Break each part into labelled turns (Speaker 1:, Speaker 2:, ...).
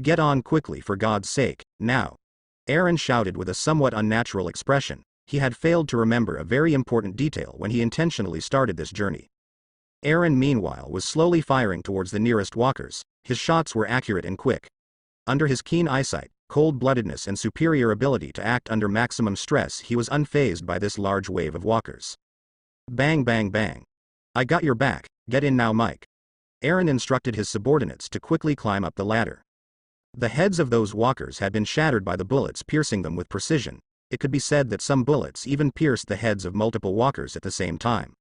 Speaker 1: Get on quickly for God's sake, now. Aaron shouted with a somewhat unnatural expression. He had failed to remember a very important detail when he intentionally started this journey. Aaron meanwhile was slowly firing towards the nearest walkers. His shots were accurate and quick. Under his keen eyesight, cold-bloodedness and superior ability to act under maximum stress, he was unfazed by this large wave of walkers. Bang bang bang. I got your back, get in now Mike. Aaron instructed his subordinates to quickly climb up the ladder. The heads of those walkers had been shattered by the bullets piercing them with precision. It could be said that some bullets even pierced the heads of multiple walkers at the same time.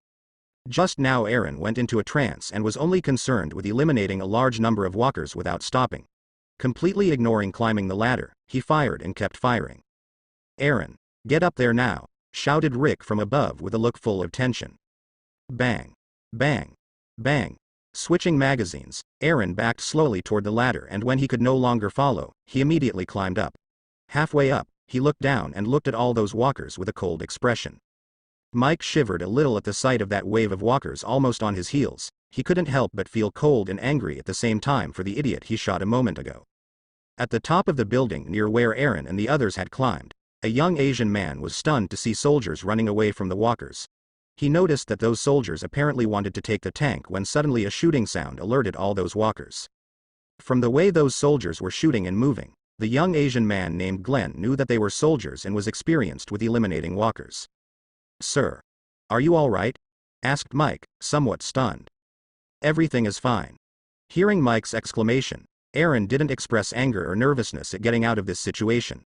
Speaker 1: Just now Aaron went into a trance and was only concerned with eliminating a large number of walkers without stopping. Completely ignoring climbing the ladder, he fired and kept firing. Aaron, get up there now, shouted Rick from above with a look full of tension. Bang. Bang. Bang. Switching magazines, Aaron backed slowly toward the ladder, and when he could no longer follow, he immediately climbed up. Halfway up, he looked down and looked at all those walkers with a cold expression. Mike shivered a little at the sight of that wave of walkers almost on his heels. He couldn't help but feel cold and angry at the same time for the idiot he shot a moment ago. At the top of the building near where Aaron and the others had climbed, a young Asian man was stunned to see soldiers running away from the walkers. He noticed that those soldiers apparently wanted to take the tank when suddenly a shooting sound alerted all those walkers. From the way those soldiers were shooting and moving, the young Asian man named Glenn knew that they were soldiers and was experienced with eliminating walkers. Sir. Are you all right? Asked Mike, somewhat stunned. Everything is fine. Hearing Mike's exclamation, Aaron didn't express anger or nervousness at getting out of this situation.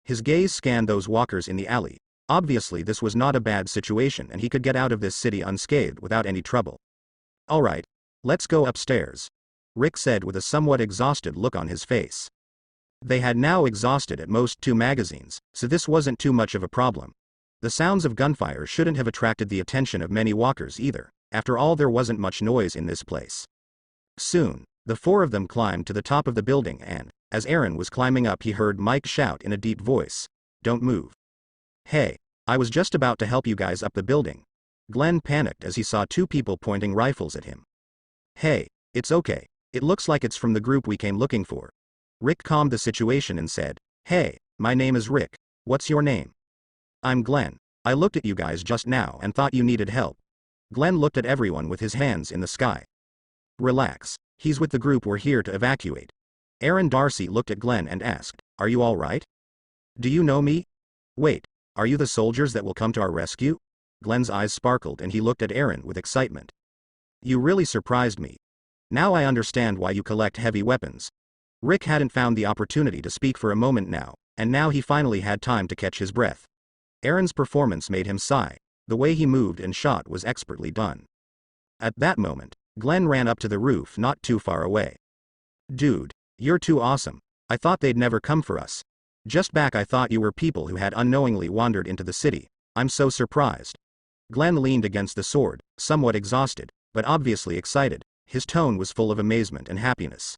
Speaker 1: His gaze scanned those walkers in the alley. Obviously this was not a bad situation and he could get out of this city unscathed without any trouble. Alright, let's go upstairs, Rick said with a somewhat exhausted look on his face. They had now exhausted at most 2 magazines, so this wasn't too much of a problem. The sounds of gunfire shouldn't have attracted the attention of many walkers either. After all, there wasn't much noise in this place. Soon, the 4 of them climbed to the top of the building and, as Aaron was climbing up, he heard Mike shout in a deep voice, "Don't move." Hey, I was just about to help you guys up the building. Glenn panicked as he saw 2 people pointing rifles at him. Hey, it's okay. It looks like it's from the group we came looking for. Rick calmed the situation and said, Hey, my name is Rick. What's your name? I'm Glenn. I looked at you guys just now and thought you needed help. Glenn looked at everyone with his hands in the sky. Relax. He's with the group we're here to evacuate. Aaron Darcy looked at Glenn and asked, Are you all right? Do you know me? Wait, are you the soldiers that will come to our rescue? Glenn's eyes sparkled and he looked at Aaron with excitement. You really surprised me. Now I understand why you collect heavy weapons. Rick hadn't found the opportunity to speak for a moment now, and now he finally had time to catch his breath. Aaron's performance made him sigh. The way he moved and shot was expertly done. At that moment, Glenn ran up to the roof not too far away. Dude, you're too awesome. I thought they'd never come for us. Just back I thought you were people who had unknowingly wandered into the city. I'm so surprised. Glenn leaned against the sword, somewhat exhausted, but obviously excited. His tone was full of amazement and happiness.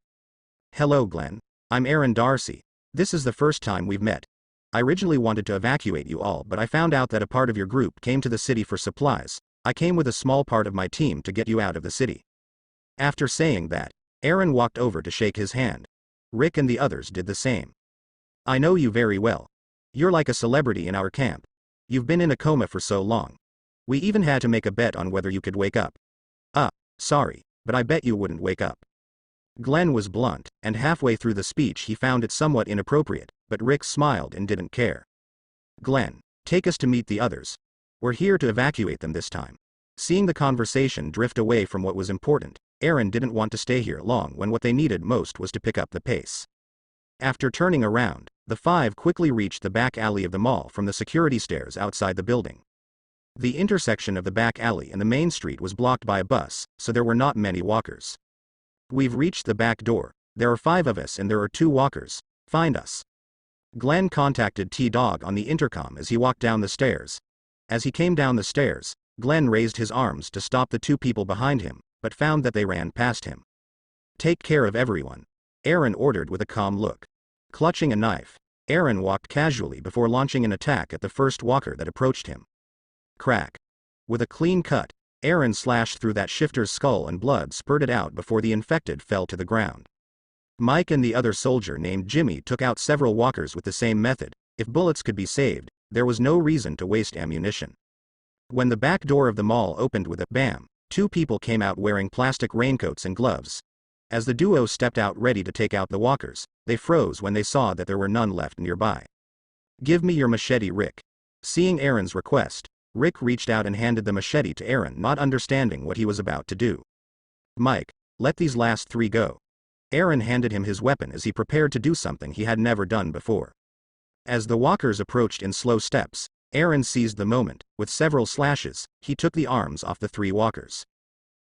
Speaker 1: Hello Glenn. I'm Aaron Darcy. This is the first time we've met. I originally wanted to evacuate you all, but I found out that a part of your group came to the city for supplies. I came with a small part of my team to get you out of the city. After saying that, Aaron walked over to shake his hand. Rick and the others did the same. I know you very well. You're like a celebrity in our camp. You've been in a coma for so long. We even had to make a bet on whether you could wake up. Sorry, but I bet you wouldn't wake up. Glenn was blunt, and halfway through the speech he found it somewhat inappropriate, but Rick smiled and didn't care. Glenn, take us to meet the others. We're here to evacuate them this time. Seeing the conversation drift away from what was important, Aaron didn't want to stay here long when what they needed most was to pick up the pace. After turning around, the 5 quickly reached the back alley of the mall from the security stairs outside the building. The intersection of the back alley and the main street was blocked by a bus, so there were not many walkers. We've reached the back door. There are 5 of us and there are 2 walkers. Find us. Glenn contacted T-Dog on the intercom as he walked down the stairs. As he came down the stairs, Glenn raised his arms to stop the 2 people behind him, but found that they ran past him. Take care of everyone, Aaron ordered with a calm look. Clutching a knife, Aaron walked casually before launching an attack at the first walker that approached him. Crack. With a clean cut, Aaron slashed through that shifter's skull and blood spurted out before the infected fell to the ground. Mike and the other soldier named Jimmy took out several walkers with the same method. If bullets could be saved, there was no reason to waste ammunition. When the back door of the mall opened with a bam, two people came out wearing plastic raincoats and gloves. As the duo stepped out ready to take out the walkers, they froze when they saw that there were none left nearby. "Give me your machete, Rick." Seeing Aaron's request, Rick reached out and handed the machete to Aaron, not understanding what he was about to do. "Mike, let these last three go." Aaron handed him his weapon as he prepared to do something he had never done before. As the walkers approached in slow steps, Aaron seized the moment. With several slashes, he took the arms off the three walkers.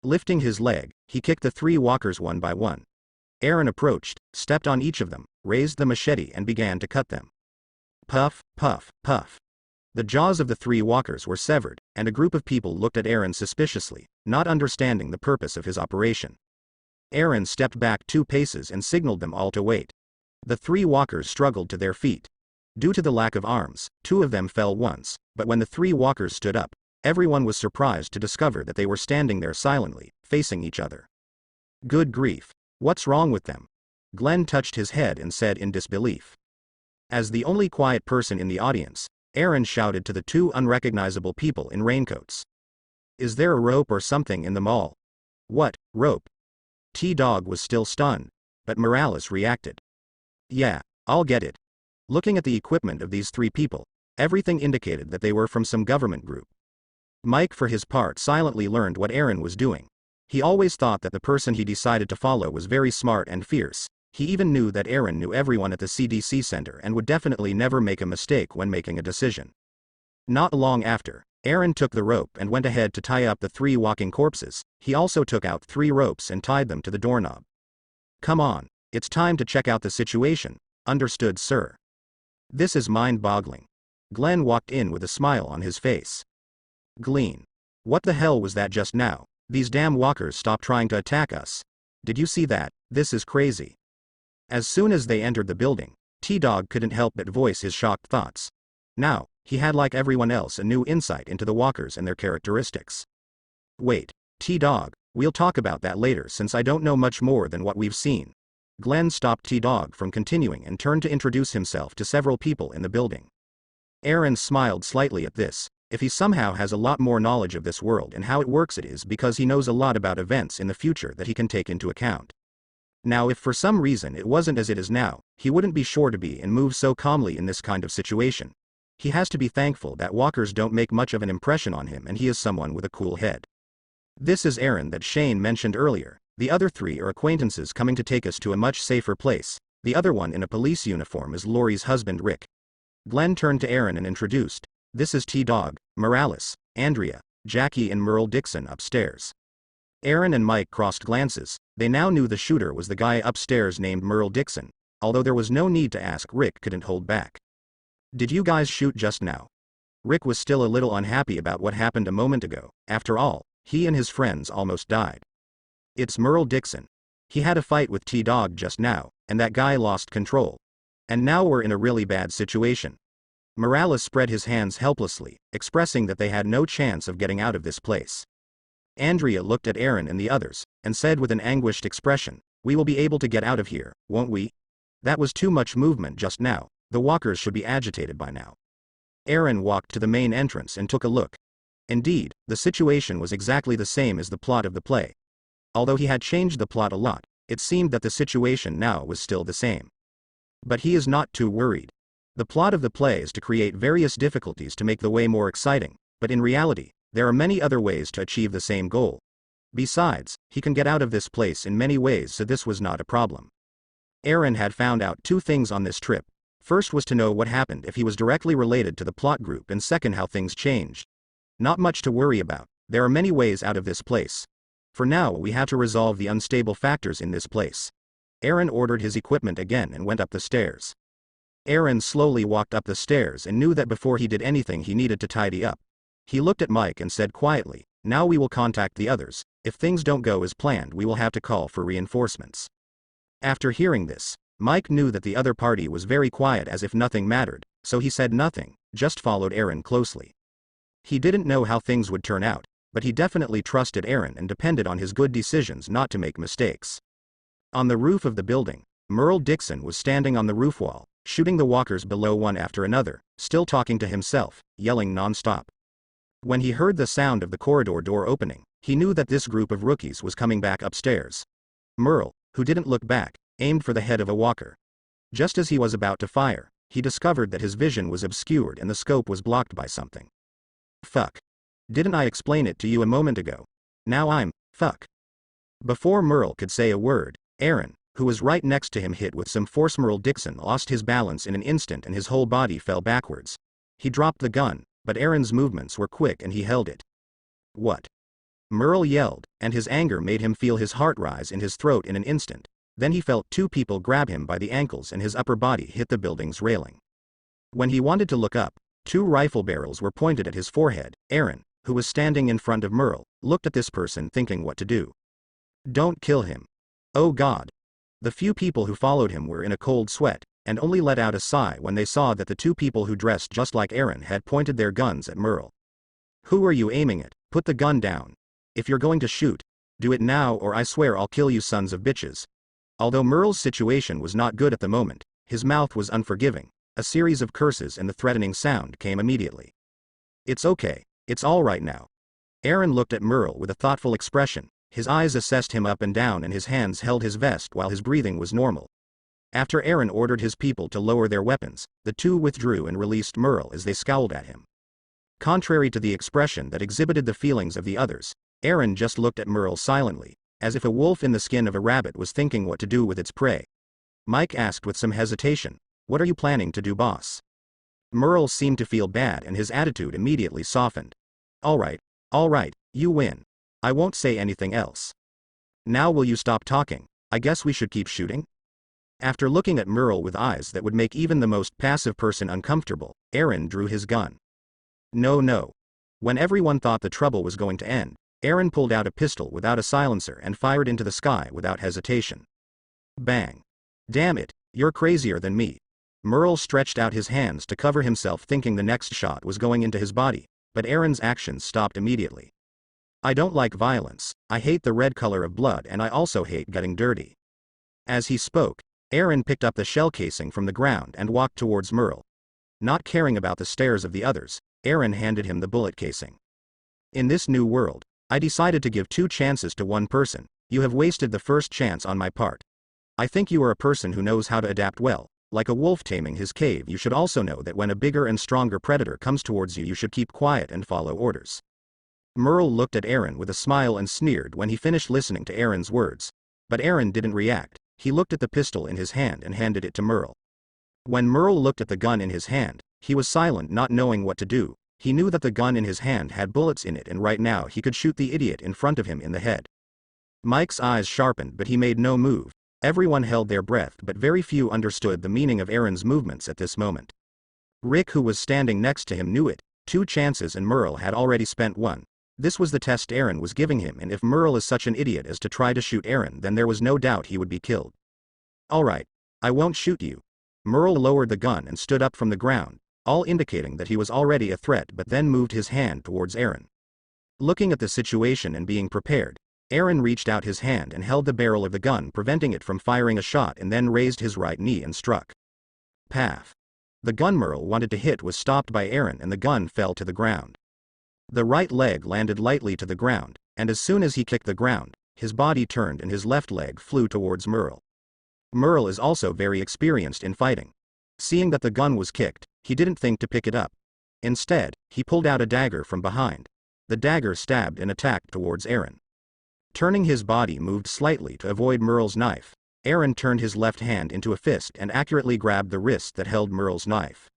Speaker 1: Lifting his leg, he kicked the three walkers one by one. Aaron approached, stepped on each of them, raised the machete and began to cut them. Puff, puff, puff. The jaws of the three walkers were severed, and a group of people looked at Aaron suspiciously, not understanding the purpose of his operation. Aaron stepped back 2 paces and signaled them all to wait. The three walkers struggled to their feet. Due to the lack of arms, 2 of them fell once, but when the 3 walkers stood up, everyone was surprised to discover that they were standing there silently, facing each other. "Good grief. What's wrong with them?" Glenn touched his head and said in disbelief. As the only quiet person in the audience, Aaron shouted to the 2 unrecognizable people in raincoats. "Is there a rope or something in the mall?" "What, rope?" T-Dog was still stunned, but Morales reacted. "Yeah, I'll get it." Looking at the equipment of these 3 people, everything indicated that they were from some government group. Mike for his part silently learned what Aaron was doing. He always thought that the person he decided to follow was very smart and fierce. He even knew that Aaron knew everyone at the CDC center and would definitely never make a mistake when making a decision. Not long after, Aaron took the rope and went ahead to tie up the 3 walking corpses. He also took out 3 ropes and tied them to the doorknob. "Come on, it's time to check out the situation." "Understood, sir." "This is mind-boggling." Glenn walked in with a smile on his face. "Glenn, what the hell was that just now? These damn walkers stopped trying to attack us. Did you see that? This is crazy." As soon as they entered the building, T-Dog couldn't help but voice his shocked thoughts. Now, he had, like everyone else, a new insight into the walkers and their characteristics. "Wait, T-Dog, we'll talk about that later since I don't know much more than what we've seen." Glenn stopped T-Dog from continuing and turned to introduce himself to several people in the building. Aaron smiled slightly at this. If he somehow has a lot more knowledge of this world and how it works, it is because he knows a lot about events in the future that he can take into account. Now, if for some reason it wasn't as it is now, he wouldn't be sure to be and move so calmly in this kind of situation. He has to be thankful that walkers don't make much of an impression on him and he is someone with a cool head. "This is Aaron that Shane mentioned earlier. The other 3 are acquaintances coming to take us to a much safer place. The other one in a police uniform is Lori's husband Rick." Glenn turned to Aaron and introduced, "This is T-Dog, Morales, Andrea, Jackie and Merle Dixon upstairs." Aaron and Mike crossed glances. They now knew the shooter was the guy upstairs named Merle Dixon, although there was no need to ask. Rick couldn't hold back. "Did you guys shoot just now?" Rick was still a little unhappy about what happened a moment ago. After all, he and his friends almost died. "It's Merle Dixon. He had a fight with T-Dog just now, and that guy lost control. And now we're in a really bad situation." Morales spread his hands helplessly, expressing that they had no chance of getting out of this place. Andrea looked at Aaron and the others, and said with an anguished expression, "We will be able to get out of here, won't we? That was too much movement just now. The walkers should be agitated by now." Aaron walked to the main entrance and took a look. Indeed, the situation was exactly the same as the plot of the play. Although he had changed the plot a lot, it seemed that the situation now was still the same. But he is not too worried. The plot of the play is to create various difficulties to make the way more exciting, but in reality, there are many other ways to achieve the same goal. Besides, he can get out of this place in many ways, so this was not a problem. Aaron had found out 2 things on this trip. First was to know what happened if he was directly related to the plot group, and second, how things changed. Not much to worry about. There are many ways out of this place. For now, we have to resolve the unstable factors in this place. Aaron ordered his equipment again and went up the stairs. Aaron slowly walked up the stairs and knew that before he did anything he needed to tidy up. He looked at Mike and said quietly, "Now we will contact the others. If things don't go as planned, we will have to call for reinforcements." After hearing this, Mike knew that the other party was very quiet, as if nothing mattered, so he said nothing, just followed Aaron closely. He didn't know how things would turn out, but he definitely trusted Aaron and depended on his good decisions not to make mistakes. On the roof of the building, Merle Dixon was standing on the roof wall, shooting the walkers below one after another, still talking to himself, yelling non-stop. When he heard the sound of the corridor door opening, he knew that this group of rookies was coming back upstairs. Merle, who didn't look back, aimed for the head of a walker. Just as he was about to fire, he discovered that his vision was obscured and the scope was blocked by something. Fuck. Didn't I explain it to you a moment ago? Now I'm, fuck. Before Merle could say a word, Aaron, who was right next to him, hit with some force. Merle Dixon lost his balance in an instant and his whole body fell backwards. He dropped the gun, but Aaron's movements were quick and he held it. What? Merle yelled, and his anger made him feel his heart rise in his throat in an instant. Then he felt two people grab him by the ankles and his upper body hit the building's railing. When he wanted to look up, two rifle barrels were pointed at his forehead. Aaron, who was standing in front of Merle, looked at this person thinking what to do. Don't kill him. Oh God. The few people who followed him were in a cold sweat, and only let out a sigh when they saw that the two people who dressed just like Aaron had pointed their guns at Merle. Who are you aiming at? Put the gun down. If you're going to shoot, do it now or I swear I'll kill you sons of bitches. Although Merle's situation was not good at the moment, his mouth was unforgiving. A series of curses and the threatening sound came immediately. It's okay, it's all right now. Aaron looked at Merle with a thoughtful expression. His eyes assessed him up and down and his hands held his vest while his breathing was normal. After Aaron ordered his people to lower their weapons, the two withdrew and released Merle as they scowled at him. Contrary to the expression that exhibited the feelings of the others, Aaron just looked at Merle silently, as if a wolf in the skin of a rabbit was thinking what to do with its prey. Mike asked with some hesitation, "What are you planning to do, boss?" Merle seemed to feel bad and his attitude immediately softened. All right, you win. I won't say anything else. Now will you stop talking? I guess we should keep shooting? After looking at Merle with eyes that would make even the most passive person uncomfortable, Aaron drew his gun. No. When everyone thought the trouble was going to end, Aaron pulled out a pistol without a silencer and fired into the sky without hesitation. Bang. Damn it, you're crazier than me. Merle stretched out his hands to cover himself thinking the next shot was going into his body, but Aaron's actions stopped immediately. I don't like violence, I hate the red color of blood and I also hate getting dirty. As he spoke, Aaron picked up the shell casing from the ground and walked towards Merle. Not caring about the stares of the others, Aaron handed him the bullet casing. In this new world, I decided to give 2 chances to one person. You have wasted the first chance on my part. I think you are a person who knows how to adapt well. Like a wolf taming his cave, you should also know that when a bigger and stronger predator comes towards you, you should keep quiet and follow orders. Merle looked at Aaron with a smile and sneered when he finished listening to Aaron's words. But Aaron didn't react. He looked at the pistol in his hand and handed it to Merle. When Merle looked at the gun in his hand, he was silent, not knowing what to do. He knew that the gun in his hand had bullets in it and right now he could shoot the idiot in front of him in the head. Mike's eyes sharpened but he made no move. Everyone held their breath but very few understood the meaning of Aaron's movements at this moment. Rick, who was standing next to him, knew it. 2 chances and Merle had already spent 1. This was the test Aaron was giving him, and if Merle is such an idiot as to try to shoot Aaron, then there was no doubt he would be killed. Alright, I won't shoot you. Merle lowered the gun and stood up from the ground, all indicating that he was already a threat, but then moved his hand towards Aaron. Looking at the situation and being prepared, Aaron reached out his hand and held the barrel of the gun, preventing it from firing a shot, and then raised his right knee and struck. Paff. The gun Merle wanted to hit was stopped by Aaron and the gun fell to the ground. The right leg landed lightly to the ground, and as soon as he kicked the ground, his body turned and his left leg flew towards Merle. Merle is also very experienced in fighting. Seeing that the gun was kicked, he didn't think to pick it up. Instead, he pulled out a dagger from behind. The dagger stabbed and attacked towards Aaron. Turning his body moved slightly to avoid Merle's knife, Aaron turned his left hand into a fist and accurately grabbed the wrist that held Merle's knife.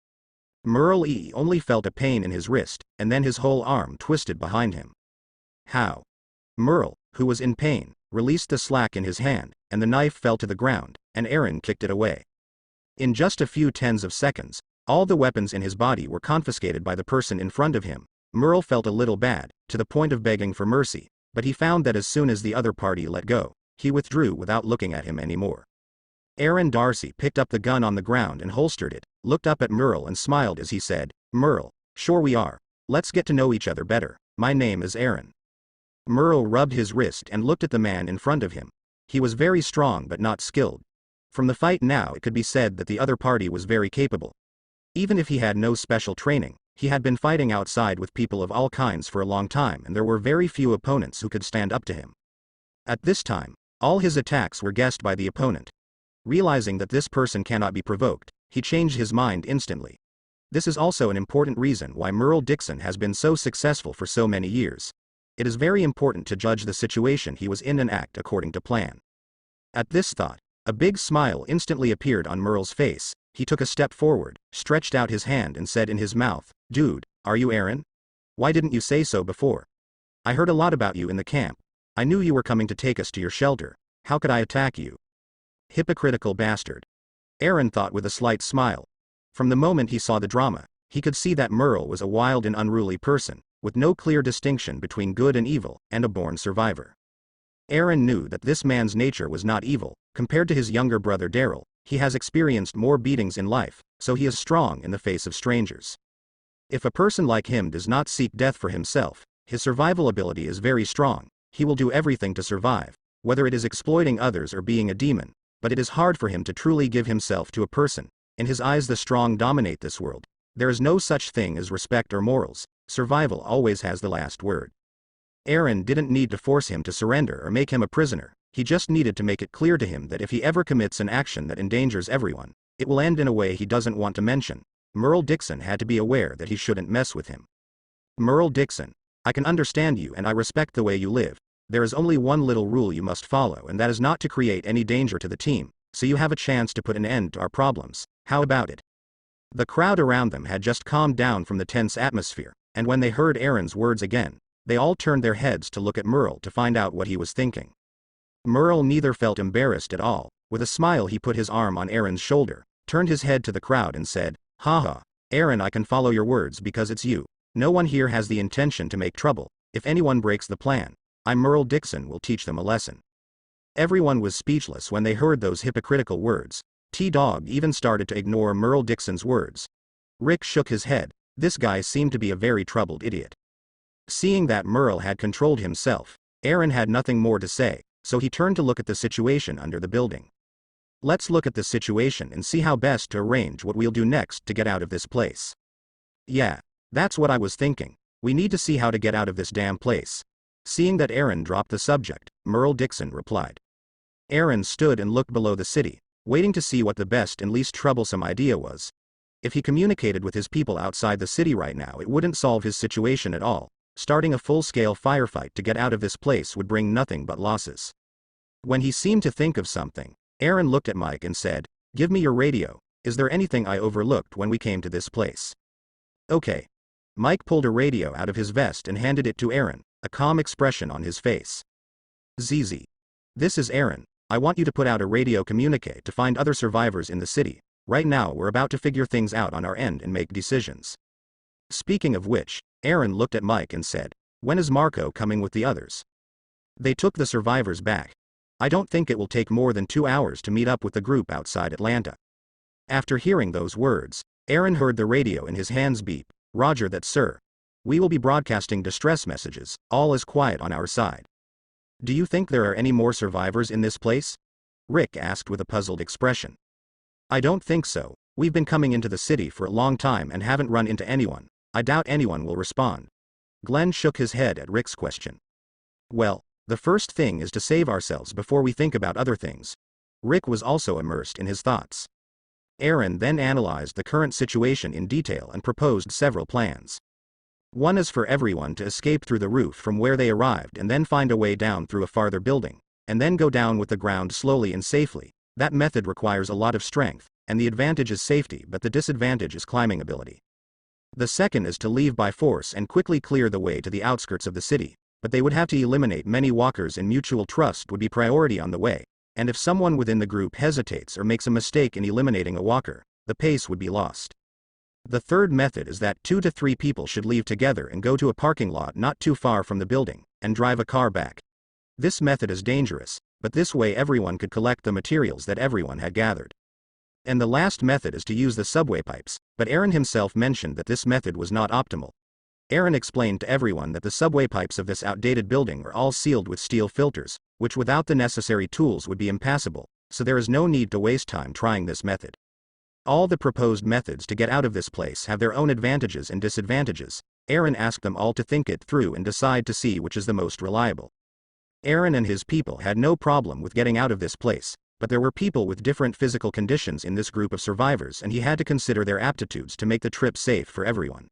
Speaker 1: Merle only felt a pain in his wrist, and then his whole arm twisted behind him. How? Merle, who was in pain, released the slack in his hand, and the knife fell to the ground, and Aaron kicked it away. In just a few tens of seconds, all the weapons in his body were confiscated by the person in front of him. Merle felt a little bad, to the point of begging for mercy, but he found that as soon as the other party let go, he withdrew without looking at him anymore. Aaron Darcy picked up the gun on the ground and holstered it, looked up at Merle and smiled as he said, "Merle, sure we are. Let's get to know each other better. My name is Aaron." Merle rubbed his wrist and looked at the man in front of him. He was very strong but not skilled. From the fight now it could be said that the other party was very capable. Even if he had no special training, he had been fighting outside with people of all kinds for a long time and there were very few opponents who could stand up to him. At this time, all his attacks were guessed by the opponent. Realizing that this person cannot be provoked, he changed his mind instantly. This is also an important reason why Merle Dixon has been so successful for so many years. It is very important to judge the situation he was in and act according to plan. At this thought, a big smile instantly appeared on Merle's face. He took a step forward, stretched out his hand and said in his mouth, "Dude, are you Aaron? Why didn't you say so before? I heard a lot about you in the camp. I knew you were coming to take us to your shelter. How could I attack you? Hypocritical bastard." Aaron thought with a slight smile. From the moment he saw the drama, he could see that Merle was a wild and unruly person, with no clear distinction between good and evil, and a born survivor. Aaron knew that this man's nature was not evil. Compared to his younger brother Daryl, he has experienced more beatings in life, so he is strong in the face of strangers. If a person like him does not seek death for himself, his survival ability is very strong. He will do everything to survive, whether it is exploiting others or being a demon, but it is hard for him to truly give himself to a person. In his eyes the strong dominate this world. There is no such thing as respect or morals. Survival always has the last word. Aaron didn't need to force him to surrender or make him a prisoner. He just needed to make it clear to him that if he ever commits an action that endangers everyone, it will end in a way he doesn't want to mention. Merle Dixon had to be aware that he shouldn't mess with him. "Merle Dixon, I can understand you and I respect the way you live. There is only one little rule you must follow and that is not to create any danger to the team, so you have a chance to put an end to our problems. How about it?" The crowd around them had just calmed down from the tense atmosphere, and when they heard Aaron's words again, they all turned their heads to look at Merle to find out what he was thinking. Merle neither felt embarrassed at all. With a smile he put his arm on Aaron's shoulder, turned his head to the crowd and said, "Haha, Aaron, I can follow your words because it's you. No one here has the intention to make trouble. If anyone breaks the plan, I, Merle Dixon, will teach them a lesson." Everyone was speechless when they heard those hypocritical words. T-Dog even started to ignore Merle Dixon's words. Rick shook his head. This guy seemed to be a very troubled idiot. Seeing that Merle had controlled himself, Aaron had nothing more to say, so he turned to look at the situation under the building. "Let's look at the situation and see how best to arrange what we'll do next to get out of this place." "Yeah, that's what I was thinking. We need to see how to get out of this damn place." Seeing that Aaron dropped the subject, Merle Dixon replied. Aaron stood and looked below the city, waiting to see what the best and least troublesome idea was. If he communicated with his people outside the city right now, it wouldn't solve his situation at all. Starting a full-scale firefight to get out of this place would bring nothing but losses. When he seemed to think of something, Aaron looked at Mike and said, "Give me your radio. Is there anything I overlooked when we came to this place?" "Okay." Mike pulled a radio out of his vest and handed it to Aaron, a calm expression on his face. "ZZ. This is Aaron. I want you to put out a radio communique to find other survivors in the city. Right now we're about to figure things out on our end and make decisions." Speaking of which, Aaron looked at Mike and said, "When is Marco coming with the others?" "They took the survivors back. I don't think it will take more than 2 hours to meet up with the group outside Atlanta." After hearing those words, Aaron heard the radio in his hands beep. "Roger that, sir. We will be broadcasting distress messages. All is quiet on our side." "Do you think there are any more survivors in this place?" Rick asked with a puzzled expression. "I don't think so. We've been coming into the city for a long time and haven't run into anyone. I doubt anyone will respond." Glenn shook his head at Rick's question. "Well, the first thing is to save ourselves before we think about other things." Rick was also immersed in his thoughts. Aaron then analyzed the current situation in detail and proposed several plans. One is for everyone to escape through the roof from where they arrived and then find a way down through a farther building, and then go down with the ground slowly and safely. That method requires a lot of strength, and the advantage is safety but the disadvantage is climbing ability. The second is to leave by force and quickly clear the way to the outskirts of the city, but they would have to eliminate many walkers and mutual trust would be priority on the way, and if someone within the group hesitates or makes a mistake in eliminating a walker, the pace would be lost. The third method is that 2 to 3 people should leave together and go to a parking lot not too far from the building, and drive a car back. This method is dangerous, but this way everyone could collect the materials that everyone had gathered. And the last method is to use the subway pipes, but Aaron himself mentioned that this method was not optimal. Aaron explained to everyone that the subway pipes of this outdated building are all sealed with steel filters, which without the necessary tools would be impassable, so there is no need to waste time trying this method. All the proposed methods to get out of this place have their own advantages and disadvantages. Aaron asked them all to think it through and decide to see which is the most reliable. Aaron and his people had no problem with getting out of this place, but there were people with different physical conditions in this group of survivors and he had to consider their aptitudes to make the trip safe for everyone.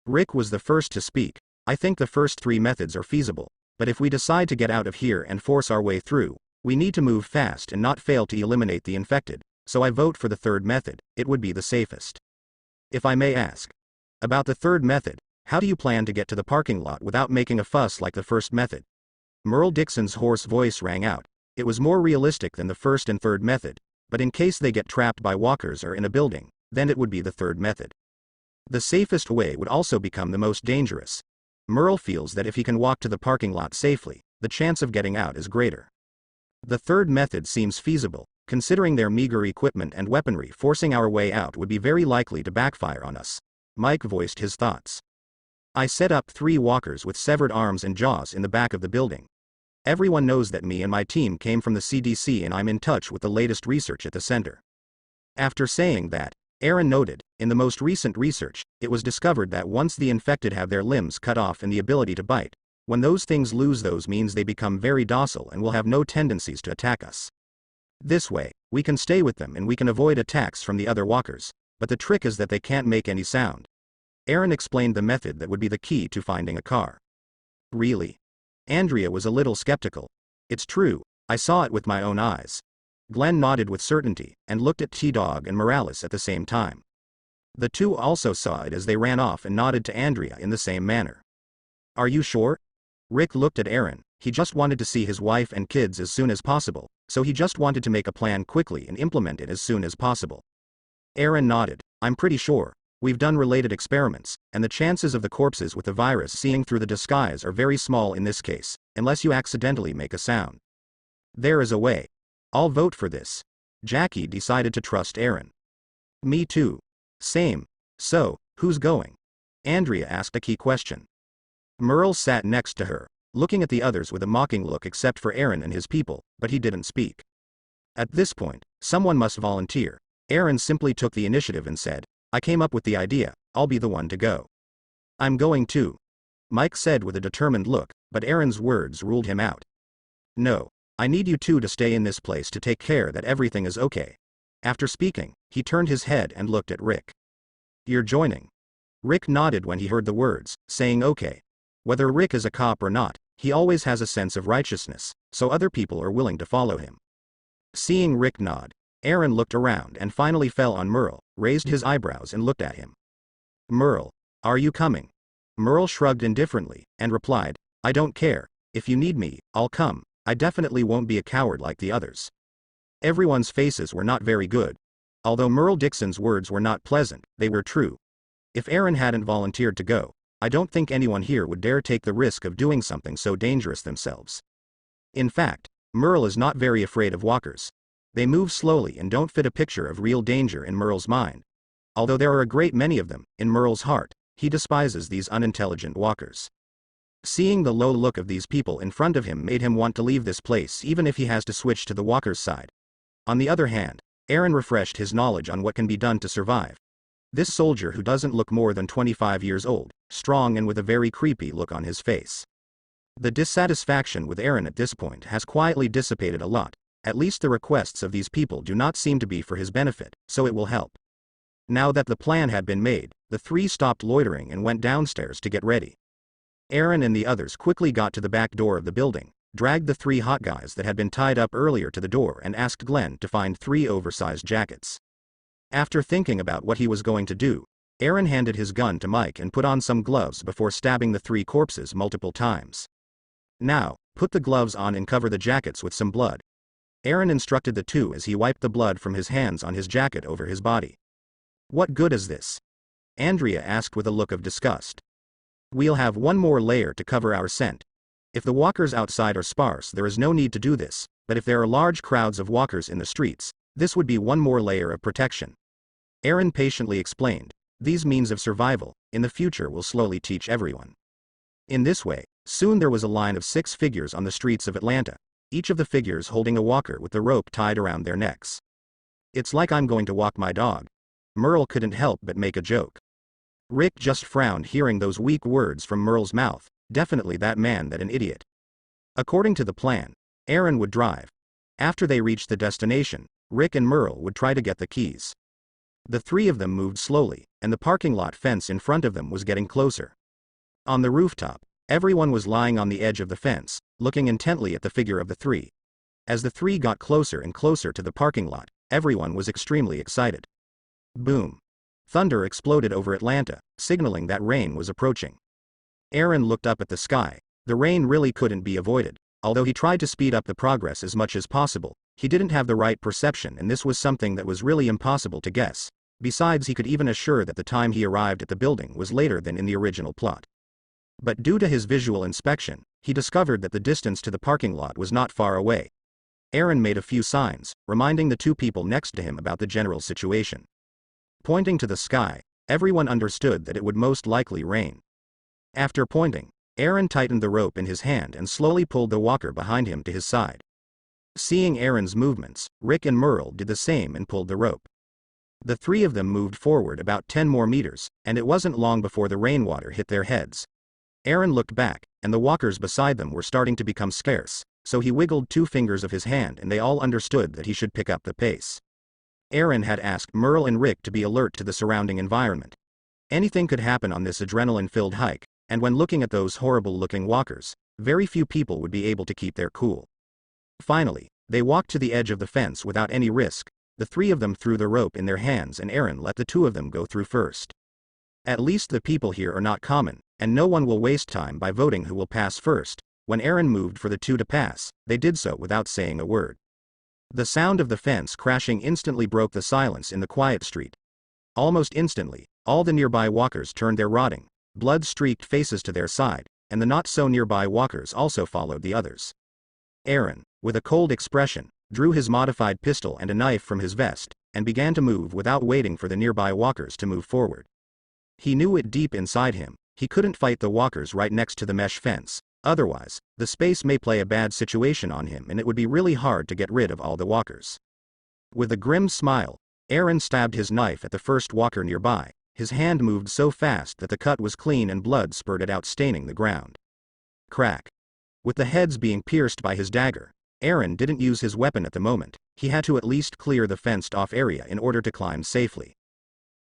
Speaker 1: Rick was the first to speak. I think the first 3 methods are feasible, but if we decide to get out of here and force our way through, we need to move fast and not fail to eliminate the infected, so I vote for the 3rd method. It would be the safest. If I may ask. About the 3rd method, how do you plan to get to the parking lot without making a fuss like the first method? Merle Dixon's hoarse voice rang out. It was more realistic than the 1st and 3rd method, but in case they get trapped by walkers or in a building, then it would be the 3rd method. The safest way would also become the most dangerous. Merle feels that if he can walk to the parking lot safely, the chance of getting out is greater. The 3rd method seems feasible, considering their meager equipment and weaponry. Forcing our way out would be very likely to backfire on us. Mike voiced his thoughts. I set up 3 walkers with severed arms and jaws in the back of the building. Everyone knows that me and my team came from the CDC and I'm in touch with the latest research at the center. After saying that, Aaron noted, in the most recent research, it was discovered that once the infected have their limbs cut off and the ability to bite, when those things lose those means they become very docile and will have no tendencies to attack us. This way, we can stay with them and we can avoid attacks from the other walkers, but the trick is that they can't make any sound. Aaron explained the method that would be the key to finding a car. Really? Andrea was a little skeptical. It's true, I saw it with my own eyes. Glenn nodded with certainty, and looked at T-Dog and Morales at the same time. The two also saw it as they ran off and nodded to Andrea in the same manner. Are you sure? Rick looked at Aaron. He just wanted to see his wife and kids as soon as possible, so he just wanted to make a plan quickly and implement it as soon as possible. Aaron nodded. I'm pretty sure. We've done related experiments, and the chances of the corpses with the virus seeing through the disguise are very small in this case, unless you accidentally make a sound. There is a way. I'll vote for this. Jackie decided to trust Aaron. Me too. Same. So, who's going? Andrea asked a key question. Merle sat next to her, looking at the others with a mocking look except for Aaron and his people, but he didn't speak. At this point, someone must volunteer. Aaron simply took the initiative and said, I came up with the idea, I'll be the one to go. I'm going too. Mike said with a determined look, but Aaron's words ruled him out. No, I need you two to stay in this place to take care that everything is okay. After speaking, he turned his head and looked at Rick. You're joining. Rick nodded when he heard the words, saying okay. Whether Rick is a cop or not, he always has a sense of righteousness, so other people are willing to follow him. Seeing Rick nod, Aaron looked around and finally fell on Merle, raised his eyebrows and looked at him. Merle, are you coming? Merle shrugged indifferently, and replied, I don't care, if you need me, I'll come, I definitely won't be a coward like the others. Everyone's faces were not very good. Although Merle Dixon's words were not pleasant, they were true. If Aaron hadn't volunteered to go, I don't think anyone here would dare take the risk of doing something so dangerous themselves. In fact, Merle is not very afraid of walkers. They move slowly and don't fit a picture of real danger in Merle's mind. Although there are a great many of them, in Merle's heart, he despises these unintelligent walkers. Seeing the low look of these people in front of him made him want to leave this place even if he has to switch to the walkers' side. On the other hand, Aaron refreshed his knowledge on what can be done to survive. This soldier who doesn't look more than 25 years old, strong and with a very creepy look on his face. The dissatisfaction with Aaron at this point has quietly dissipated a lot. At least the requests of these people do not seem to be for his benefit, so it will help. Now that the plan had been made, the three stopped loitering and went downstairs to get ready. Aaron and the others quickly got to the back door of the building, dragged the 3 hot guys that had been tied up earlier to the door and asked Glenn to find 3 oversized jackets. After thinking about what he was going to do, Aaron handed his gun to Mike and put on some gloves before stabbing the 3 corpses multiple times. Now, put the gloves on and cover the jackets with some blood. Aaron instructed the 2 as he wiped the blood from his hands on his jacket over his body. What good is this? Andrea asked with a look of disgust. We'll have one more layer to cover our scent. If the walkers outside are sparse, there is no need to do this, but if there are large crowds of walkers in the streets, this would be one more layer of protection. Aaron patiently explained, these means of survival, in the future will slowly teach everyone. In this way, soon there was a line of 6 figures on the streets of Atlanta. each of the figures holding a walker with the rope tied around their necks. "It's like I'm going to walk my dog." Merle couldn't help but make a joke. Rick just frowned hearing those weak words from Merle's mouth. Definitely that man, that an idiot. According to the plan, Aaron would drive. After they reached the destination, Rick and Merle would try to get the keys. The three of them moved slowly, and the parking lot fence in front of them was getting closer. On the rooftop, everyone was lying on the edge of the fence, looking intently at the figure of the three. As the three got closer and closer to the parking lot, everyone was extremely excited. Boom! Thunder exploded over Atlanta, signaling that rain was approaching. Aaron looked up at the sky. The rain really couldn't be avoided. Although he tried to speed up the progress as much as possible, he didn't have the right perception, and this was something that was really impossible to guess. Besides, he could even assure that the time he arrived at the building was later than in the original plot. But due to his visual inspection, he discovered that the distance to the parking lot was not far away. Aaron made a few signs, reminding the two people next to him about the general situation. Pointing to the sky, everyone understood that it would most likely rain. After pointing, Aaron tightened the rope in his hand and slowly pulled the walker behind him to his side. Seeing Aaron's movements, Rick and Merle did the same and pulled the rope. The three of them moved forward about 10 more meters, and it wasn't long before the rainwater hit their heads. Aaron looked back, and the walkers beside them were starting to become scarce, so he wiggled 2 fingers of his hand and they all understood that he should pick up the pace. Aaron had asked Merle and Rick to be alert to the surrounding environment. Anything could happen on this adrenaline-filled hike, and when looking at those horrible-looking walkers, very few people would be able to keep their cool. Finally, they walked to the edge of the fence without any risk. The three of them threw the rope in their hands and Aaron let the two of them go through first. At least the people here are not common, and no one will waste time by voting who will pass first. When Aaron moved for the two to pass, they did so without saying a word. The sound of the fence crashing instantly broke the silence in the quiet street. Almost instantly, all the nearby walkers turned their rotting, blood-streaked faces to their side, and the not-so-nearby walkers also followed the others. Aaron, with a cold expression, drew his modified pistol and a knife from his vest, and began to move without waiting for the nearby walkers to move forward. He knew it deep inside him, he couldn't fight the walkers right next to the mesh fence. Otherwise, the space may play a bad situation on him and it would be really hard to get rid of all the walkers. With a grim smile, Aaron stabbed his knife at the first walker nearby. His hand moved so fast that the cut was clean and blood spurted out, staining the ground. Crack. With the heads being pierced by his dagger, Aaron didn't use his weapon at the moment. He had to at least clear the fenced-off area in order to climb safely.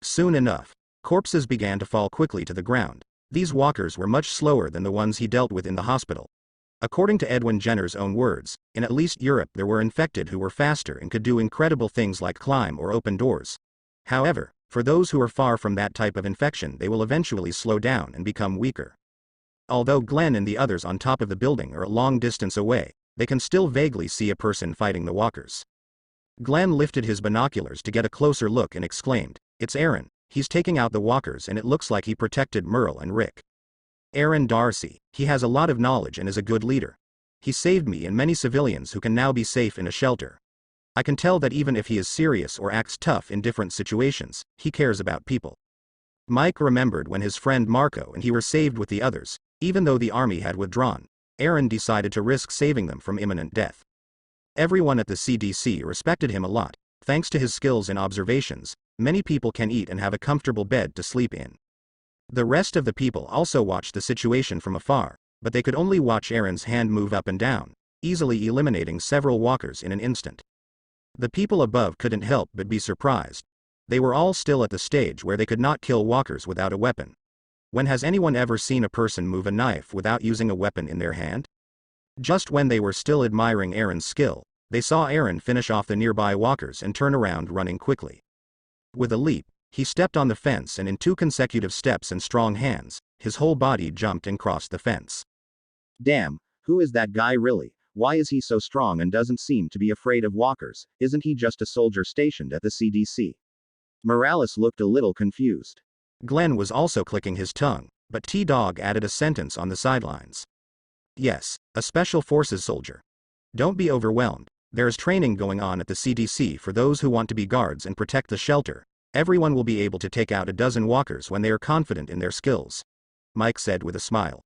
Speaker 1: Soon enough, corpses began to fall quickly to the ground. These walkers were much slower than the ones he dealt with in the hospital. According to Edwin Jenner's own words, in at least Europe there were infected who were faster and could do incredible things like climb or open doors. However, for those who are far from that type of infection, they will eventually slow down and become weaker. Although Glenn and the others on top of the building are a long distance away, they can still vaguely see a person fighting the walkers. Glenn lifted his binoculars to get a closer look and exclaimed, "It's Aaron. He's taking out the walkers and it looks like he protected Merle and Rick. Aaron Darcy, he has a lot of knowledge and is a good leader. He saved me and many civilians who can now be safe in a shelter. I can tell that even if he is serious or acts tough in different situations, he cares about people." Mike remembered when his friend Marco and he were saved with the others. Even though the army had withdrawn, Aaron decided to risk saving them from imminent death. Everyone at the CDC respected him a lot. Thanks to his skills and observations, many people can eat and have a comfortable bed to sleep in. The rest of the people also watched the situation from afar, but they could only watch Aaron's hand move up and down, easily eliminating several walkers in an instant. The people above couldn't help but be surprised. They were all still at the stage where they could not kill walkers without a weapon. When has anyone ever seen a person move a knife without using a weapon in their hand? Just when they were still admiring Aaron's skill, they saw Aaron finish off the nearby walkers and turn around running quickly. With a leap, he stepped on the fence and in 2 consecutive steps and strong hands, his whole body jumped and crossed the fence.
Speaker 2: Damn, who is that guy really? Why is he so strong and doesn't seem to be afraid of walkers? Isn't he just a soldier stationed at the CDC? Morales looked a little confused.
Speaker 1: Glenn was also clicking his tongue, but T-Dog added a sentence on the sidelines. "Yes, a special forces soldier. Don't be overwhelmed. There is training going on at the CDC for those who want to be guards and protect the shelter. Everyone will be able to take out a dozen walkers when they are confident in their skills," Mike said with a smile.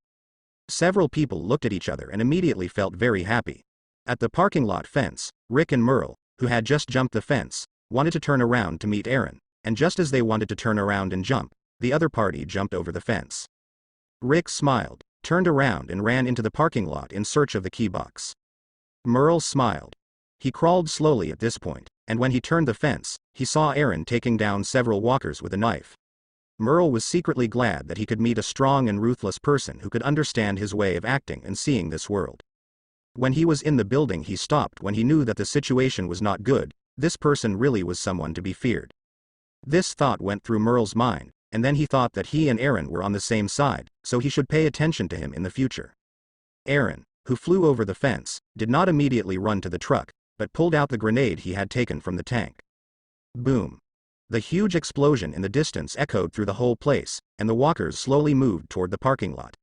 Speaker 1: Several people looked at each other and immediately felt very happy. At the parking lot fence, Rick and Merle, who had just jumped the fence, wanted to turn around to meet Aaron, and just as they wanted to turn around and jump, the other party jumped over the fence. Rick smiled, turned around and ran into the parking lot in search of the key box. Merle smiled. He crawled slowly at this point, and when he turned the fence, he saw Aaron taking down several walkers with a knife. Merle was secretly glad that he could meet a strong and ruthless person who could understand his way of acting and seeing this world. When he was in the building, he stopped when he knew that the situation was not good. This person really was someone to be feared. This thought went through Merle's mind, and then he thought that he and Aaron were on the same side, so he should pay attention to him in the future. Aaron, who flew over the fence, did not immediately run to the truck, but pulled out the grenade he had taken from the tank. Boom! The huge explosion in the distance echoed through the whole place, and the walkers slowly moved toward the parking lot.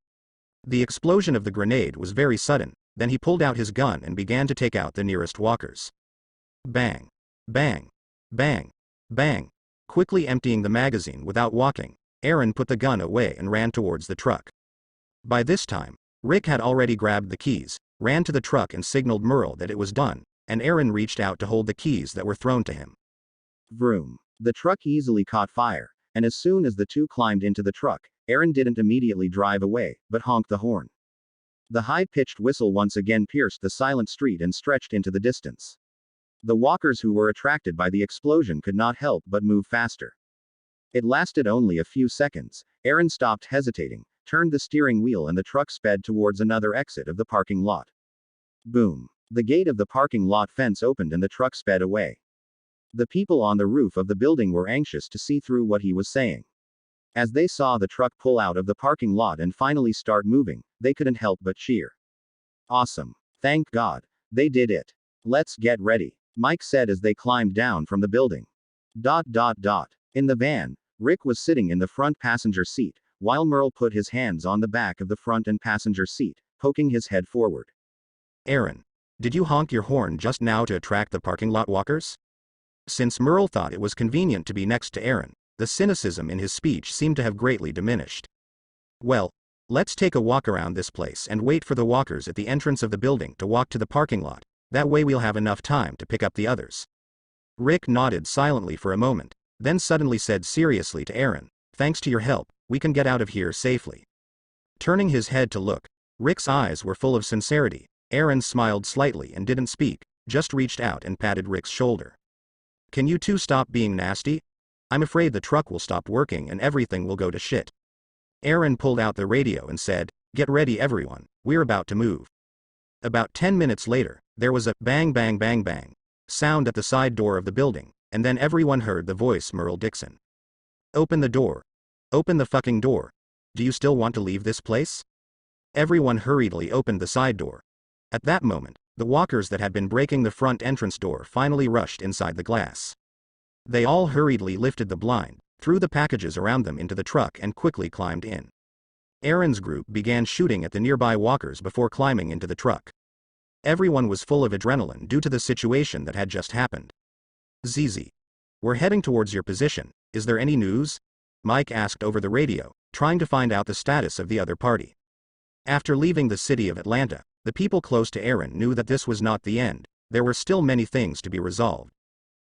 Speaker 1: The explosion of the grenade was very sudden. Then he pulled out his gun and began to take out the nearest walkers. Bang! Bang! Bang! Bang! Quickly emptying the magazine without walking, Aaron put the gun away and ran towards the truck. By this time, Rick had already grabbed the keys, ran to the truck and signaled Merle that it was done, and Aaron reached out to hold the keys that were thrown to him.
Speaker 2: Vroom. The truck easily caught fire, and as soon as the two climbed into the truck, Aaron didn't immediately drive away, but honked the horn. The high-pitched whistle once again pierced the silent street and stretched into the distance. The walkers who were attracted by the explosion could not help but move faster. It lasted only a few seconds. Aaron stopped hesitating, turned the steering wheel, and the truck sped towards another exit of the parking lot. Boom! The gate of the parking lot fence opened and the truck sped away. The people on the roof of the building were anxious to see through what he was saying. As they saw the truck pull out of the parking lot and finally start moving, they couldn't help but cheer. Awesome. Thank God. They did it. Let's get ready, Mike said as they climbed down from the building. In the van, Rick was sitting in the front passenger seat, while Merle put his hands on the back of the front and passenger seat, poking his head forward.
Speaker 1: Aaron, did you honk your horn just now to attract the parking lot walkers? Since Merle thought it was convenient to be next to Aaron, the cynicism in his speech seemed to have greatly diminished. Well, let's take a walk around this place and wait for the walkers at the entrance of the building to walk to the parking lot. That way we'll have enough time to pick up the others. Rick nodded silently for a moment, then suddenly said seriously to Aaron, "Thanks to your help, we can get out of here safely." Turning his head to look, Rick's eyes were full of sincerity. Aaron smiled slightly and didn't speak, just reached out and patted Rick's shoulder. "Can you two stop being nasty? I'm afraid the truck will stop working and everything will go to shit." Aaron pulled out the radio and said, "Get ready everyone, we're about to move." About 10 minutes later, there was a bang bang bang bang sound at the side door of the building, and then everyone heard the voice Merle Dixon. "Open the door. Open the fucking door. Do you still want to leave this place?" Everyone hurriedly opened the side door. At that moment, the walkers that had been breaking the front entrance door finally rushed inside the glass. They all hurriedly lifted the blind, threw the packages around them into the truck and quickly climbed in. Aaron's group began shooting at the nearby walkers before climbing into the truck. Everyone was full of adrenaline due to the situation that had just happened. "ZZ. We're heading towards your position, is there any news?" Mike asked over the radio, trying to find out the status of the other party. After leaving the city of Atlanta, the people close to Aaron knew that this was not the end. There were still many things to be resolved.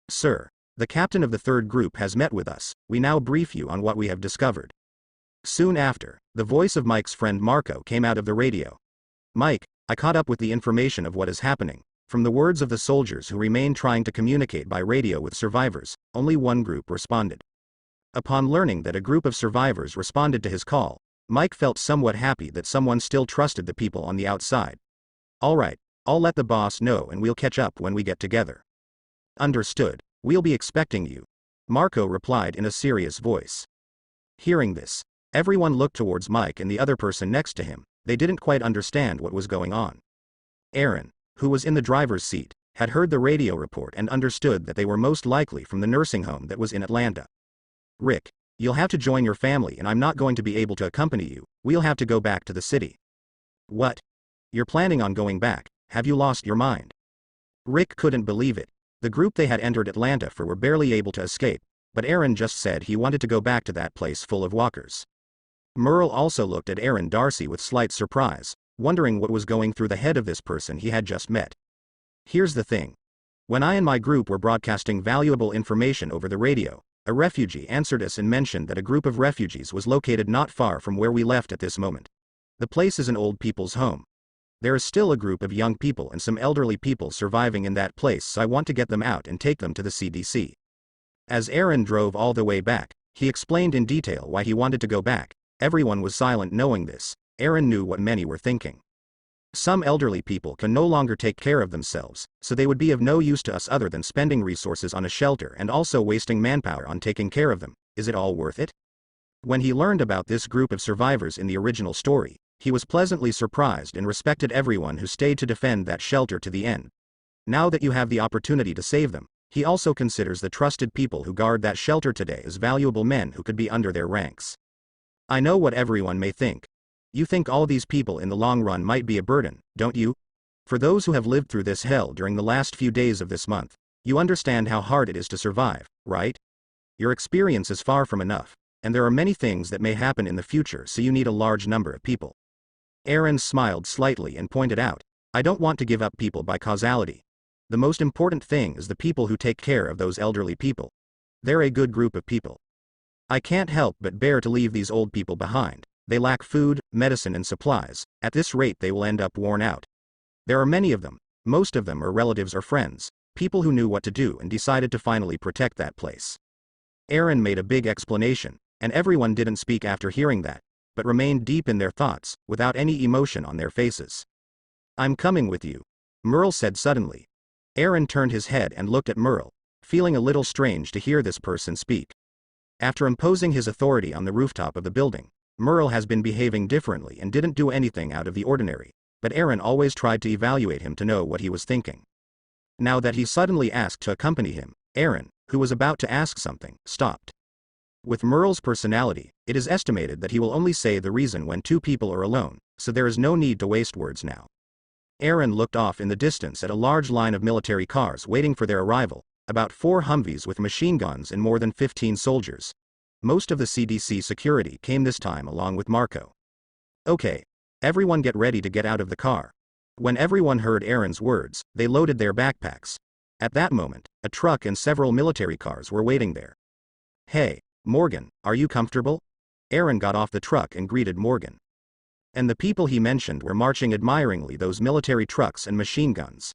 Speaker 1: "Sir, the captain of the third group has met with us. We now brief you on what we have discovered." Soon after, the voice of Mike's friend Marco came out of the radio. "Mike, I caught up with the information of what is happening. From the words of the soldiers who remained trying to communicate by radio with survivors, only one group responded." Upon learning that a group of survivors responded to his call, Mike felt somewhat happy that someone still trusted the people on the outside. "All right, I'll let the boss know and we'll catch up when we get together." "Understood, we'll be expecting you," Marco replied in a serious voice. Hearing this, everyone looked towards Mike and the other person next to him. They didn't quite understand what was going on. Aaron, who was in the driver's seat, had heard the radio report and understood that they were most likely from the nursing home that was in Atlanta. "Rick, you'll have to join your family and I'm not going to be able to accompany you. We'll have to go back to the city." "What? You're planning on going back? Have you lost your mind?" Rick couldn't believe it. The group they had entered Atlanta for were barely able to escape, but Aaron just said he wanted to go back to that place full of walkers. Merle also looked at Aaron Darcy with slight surprise, wondering what was going through the head of this person he had just met. Here's the thing. When I and my group were broadcasting valuable information over the radio, a refugee answered us and mentioned that a group of refugees was located not far from where we left at this moment. The place is an old people's home. There is still a group of young people and some elderly people surviving in that place, so I want to get them out and take them to the CDC. As Aaron drove all the way back, he explained in detail why he wanted to go back. Everyone was silent knowing this. Aaron knew what many were thinking. Some elderly people can no longer take care of themselves, so they would be of no use to us other than spending resources on a shelter and also wasting manpower on taking care of them. Is it all worth it? When he learned about this group of survivors in the original story, he was pleasantly surprised and respected everyone who stayed to defend that shelter to the end. Now that you have the opportunity to save them, he also considers the trusted people who guard that shelter today as valuable men who could be under their ranks. I know what everyone may think. You think all these people in the long run might be a burden, don't you? For those who have lived through this hell during the last few days of this month, you understand how hard it is to survive, right? Your experience is far from enough, and there are many things that may happen in the future, so you need a large number of people. Aaron smiled slightly and pointed out, I don't want to give up people by causality. The most important thing is the people who take care of those elderly people. They're a good group of people. I can't help but bear to leave these old people behind. They lack food, medicine and supplies. At this rate they will end up worn out. There are many of them. Most of them are relatives or friends, people who knew what to do and decided to finally protect that place. Aaron made a big explanation, and everyone didn't speak after hearing that, but remained deep in their thoughts, without any emotion on their faces. I'm coming with you, Merle said suddenly. Aaron turned his head and looked at Merle, feeling a little strange to hear this person speak. After imposing his authority on the rooftop of the building, Merle has been behaving differently and didn't do anything out of the ordinary, but Aaron always tried to evaluate him to know what he was thinking. Now that he suddenly asked to accompany him, Aaron, who was about to ask something, stopped. With Merle's personality, it is estimated that he will only say the reason when two people are alone, so there is no need to waste words now. Aaron looked off in the distance at a large line of military cars waiting for their arrival, about 4 Humvees with machine guns and more than 15 soldiers. Most of the CDC security came this time along with Marco. Okay. Everyone get ready to get out of the car. When everyone heard Aaron's words, they loaded their backpacks. At that moment, a truck and several military cars were waiting there. Hey, Morgan, are you comfortable? Aaron got off the truck and greeted Morgan. And the people he mentioned were marching admiringly those military trucks and machine guns.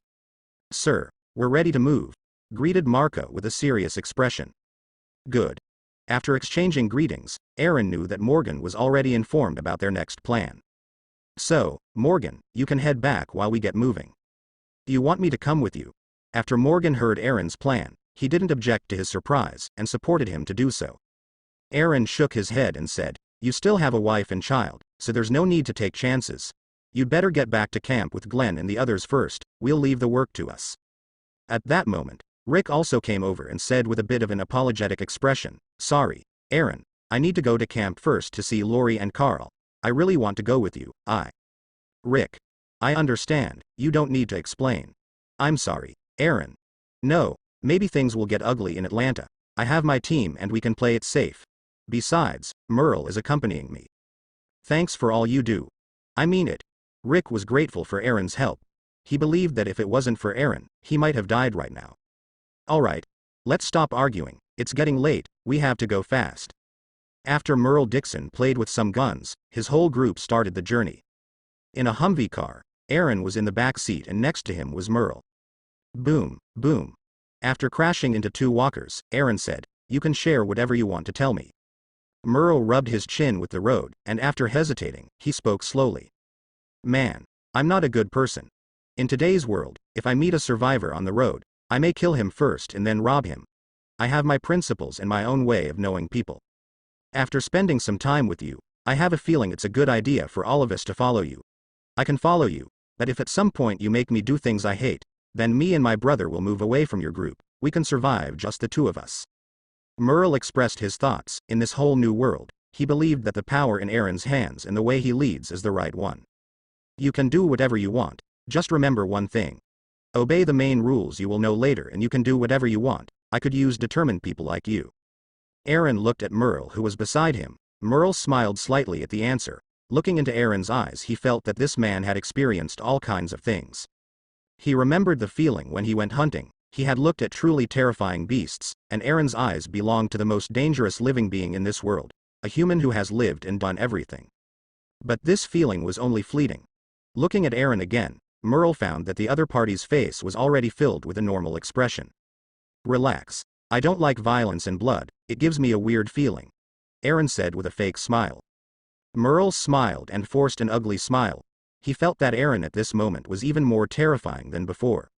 Speaker 1: Sir, we're ready to move, greeted Marco with a serious expression. Good. After exchanging greetings, Aaron knew that Morgan was already informed about their next plan. So, Morgan, you can head back while we get moving. Do you want me to come with you? After Morgan heard Aaron's plan, he didn't object to his surprise, and supported him to do so. Aaron shook his head and said, You still have a wife and child, so there's no need to take chances. You'd better get back to camp with Glenn and the others first, we'll leave the work to us. At that moment, Rick also came over and said with a bit of an apologetic expression, Sorry, Aaron, I need to go to camp first to see Lori and Carl. I really want to go with you. Rick. I understand, you don't need to explain. I'm sorry, Aaron. No, maybe things will get ugly in Atlanta. I have my team and we can play it safe. Besides, Merle is accompanying me. Thanks for all you do. I mean it. Rick was grateful for Aaron's help. He believed that if it wasn't for Aaron, he might have died right now. Alright. Let's stop arguing, it's getting late, we have to go fast. After Merle Dixon played with some guns, his whole group started the journey. In a Humvee car, Aaron was in the back seat and next to him was Merle. Boom, boom. After crashing into 2 walkers, Aaron said, You can share whatever you want to tell me. Merle rubbed his chin with the road, and after hesitating, he spoke slowly. Man, I'm not a good person. In today's world, if I meet a survivor on the road, I may kill him first and then rob him. I have my principles and my own way of knowing people. After spending some time with you, I have a feeling it's a good idea for all of us to follow you. I can follow you, but if at some point you make me do things I hate, then me and my brother will move away from your group, we can survive just the 2 of us. Merle expressed his thoughts. In this whole new world, he believed that the power in Aaron's hands and the way he leads is the right one. You can do whatever you want, just remember one thing. Obey the main rules you will know later and you can do whatever you want. I could use determined people like you. Aaron looked at Merle who was beside him. Merle smiled slightly at the answer. Looking into Aaron's eyes he felt that this man had experienced all kinds of things. He remembered the feeling when he went hunting. He had looked at truly terrifying beasts, and Aaron's eyes belonged to the most dangerous living being in this world, a human who has lived and done everything. But this feeling was only fleeting. Looking at Aaron again, Merle found that the other party's face was already filled with a normal expression. Relax. I don't like violence and blood, it gives me a weird feeling, Aaron said with a fake smile. Merle smiled and forced an ugly smile. He felt that Aaron at this moment was even more terrifying than before.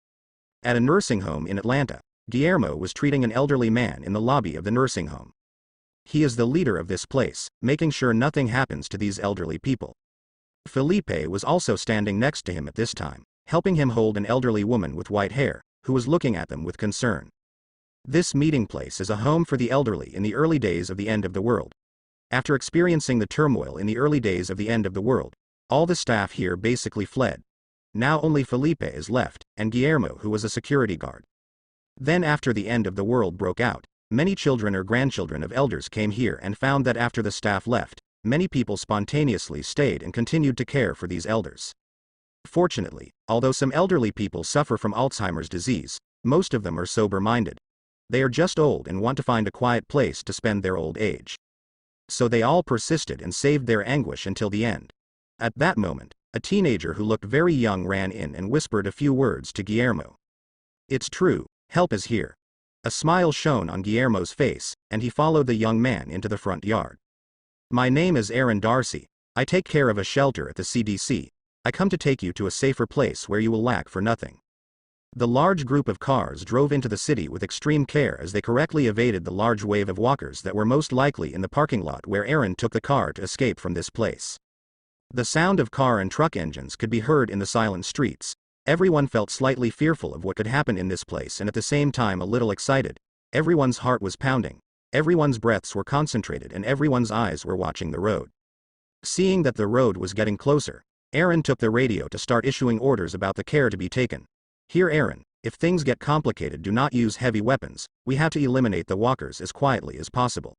Speaker 1: At a nursing home in Atlanta, Guillermo was treating an elderly man in the lobby of the nursing home. He is the leader of this place, making sure nothing happens to these elderly people. Felipe was also standing next to him at this time, helping him hold an elderly woman with white hair, who was looking at them with concern. This meeting place is a home for the elderly in the early days of the end of the world. After experiencing the turmoil in the early days of the end of the world, all the staff here basically fled. Now only Felipe is left, and Guillermo, who was a security guard. Then after the end of the world broke out, many children or grandchildren of elders came here and found that after the staff left, many people spontaneously stayed and continued to care for these elders. Fortunately, although some elderly people suffer from Alzheimer's disease, most of them are sober-minded. They are just old and want to find a quiet place to spend their old age. So they all persisted and saved their anguish until the end. At that moment, a teenager who looked very young ran in and whispered a few words to Guillermo. It's true, help is here. A smile shone on Guillermo's face, and he followed the young man into the front yard. My name is Aaron Darcy. I take care of a shelter at the CDC. I come to take you to a safer place where you will lack for nothing. The large group of cars drove into the city with extreme care as they correctly evaded the large wave of walkers that were most likely in the parking lot where Aaron took the car to escape from this place. The sound of car and truck engines could be heard in the silent streets. Everyone felt slightly fearful of what could happen in this place and at the same time a little excited. Everyone's heart was pounding. Everyone's breaths were concentrated and everyone's eyes were watching the road. Seeing that the road was getting closer, Aaron took the radio to start issuing orders about the care to be taken. Here Aaron, if things get complicated, do not use heavy weapons. We have to eliminate the walkers as quietly as possible.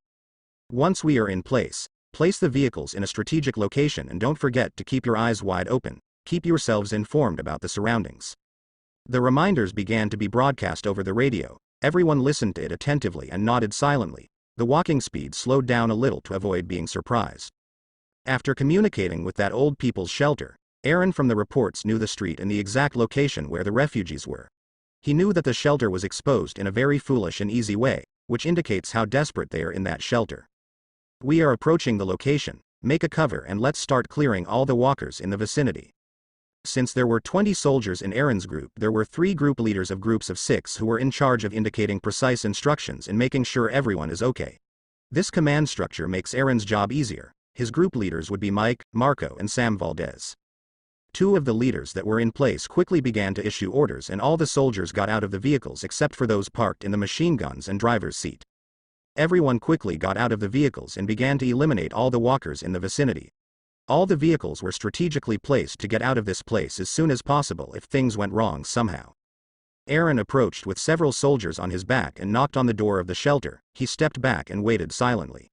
Speaker 1: Once we are in place the vehicles in a strategic location and don't forget to keep your eyes wide open. Keep yourselves informed about the surroundings. The reminders began to be broadcast over the radio. Everyone listened to it attentively and nodded silently. The walking speed slowed down a little to avoid being surprised. After communicating with that old people's shelter, Aaron from the reports knew the street and the exact location where the refugees were. He knew that the shelter was exposed in a very foolish and easy way, which indicates how desperate they are in that shelter. We are approaching the location. Make a cover and let's start clearing all the walkers in the vicinity. Since there were 20 soldiers in Aaron's group, there were 3 group leaders of groups of 6 who were in charge of indicating precise instructions and making sure everyone is okay. This command structure makes Aaron's job easier. His group leaders would be Mike, Marco and Sam Valdez. 2 of the leaders that were in place quickly began to issue orders and all the soldiers got out of the vehicles except for those parked in the machine guns and driver's seat. Everyone quickly got out of the vehicles and began to eliminate all the walkers in the vicinity. All the vehicles were strategically placed to get out of this place as soon as possible if things went wrong somehow. Aaron approached with several soldiers on his back and knocked on the door of the shelter. He stepped back and waited silently.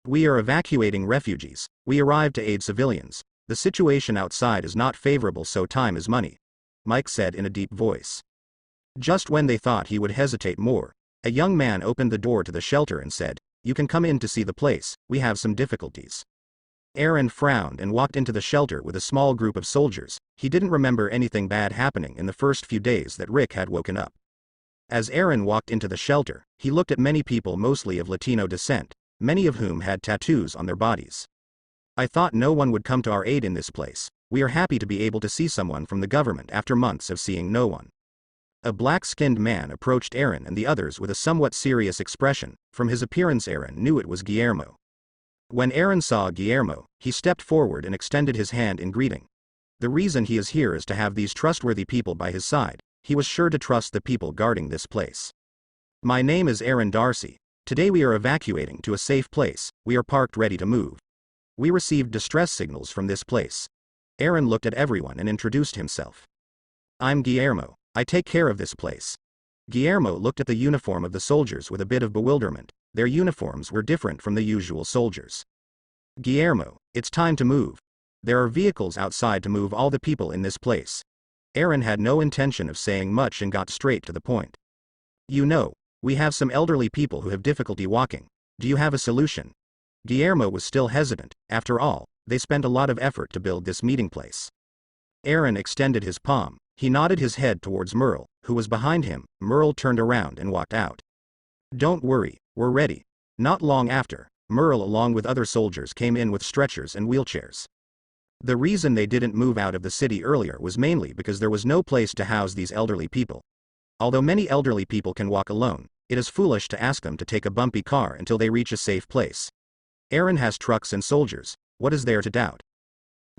Speaker 1: We are evacuating refugees. We arrived to aid civilians. The situation outside is not favorable, so time is money, Mike said in a deep voice. Just when they thought he would hesitate more, a young man opened the door to the shelter and said, "You can come in to see the place. We have some difficulties." Aaron frowned and walked into the shelter with a small group of soldiers. He didn't remember anything bad happening in the first few days that Rick had woken up. As Aaron walked into the shelter, he looked at many people, mostly of Latino descent, many of whom had tattoos on their bodies. I thought no one would come to our aid in this place. We are happy to be able to see someone from the government after months of seeing no one. A black-skinned man approached Aaron and the others with a somewhat serious expression. From his appearance Aaron knew it was Guillermo. When Aaron saw Guillermo, he stepped forward and extended his hand in greeting. The reason he is here is to have these trustworthy people by his side. He was sure to trust the people guarding this place. My name is Aaron Darcy. Today we are evacuating to a safe place. We are parked ready to move. We received distress signals from this place. Aaron looked at everyone and introduced himself. I'm Guillermo. I take care of this place. Guillermo looked at the uniform of the soldiers with a bit of bewilderment. Their uniforms were different from the usual soldiers. Guillermo, it's time to move. There are vehicles outside to move all the people in this place. Aaron had no intention of saying much and got straight to the point. You know, we have some elderly people who have difficulty walking. Do you have a solution? Guillermo was still hesitant. After all, they spent a lot of effort to build this meeting place. Aaron extended his palm. He nodded his head towards Merle, who was behind him. Merle turned around and walked out. Don't worry, we're ready. Not long after, Merle along with other soldiers came in with stretchers and wheelchairs. The reason they didn't move out of the city earlier was mainly because there was no place to house these elderly people. Although many elderly people can walk alone, it is foolish to ask them to take a bumpy car until they reach a safe place. Aaron has trucks and soldiers, what is there to doubt?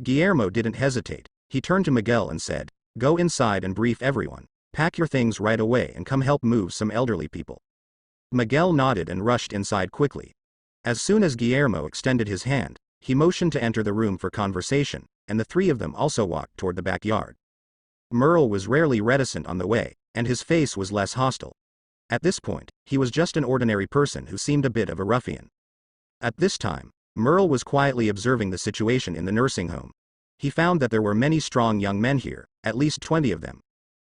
Speaker 1: Guillermo didn't hesitate. He turned to Miguel and said, go inside and brief everyone. Pack your things right away and come help move some elderly people. Miguel nodded and rushed inside quickly. As soon as Guillermo extended his hand, he motioned to enter the room for conversation, and the three of them also walked toward the backyard. Merle was rarely reticent on the way, and his face was less hostile. At this point, he was just an ordinary person who seemed a bit of a ruffian. At this time, Merle was quietly observing the situation in the nursing home. He found that there were many strong young men here, at least 20 of them.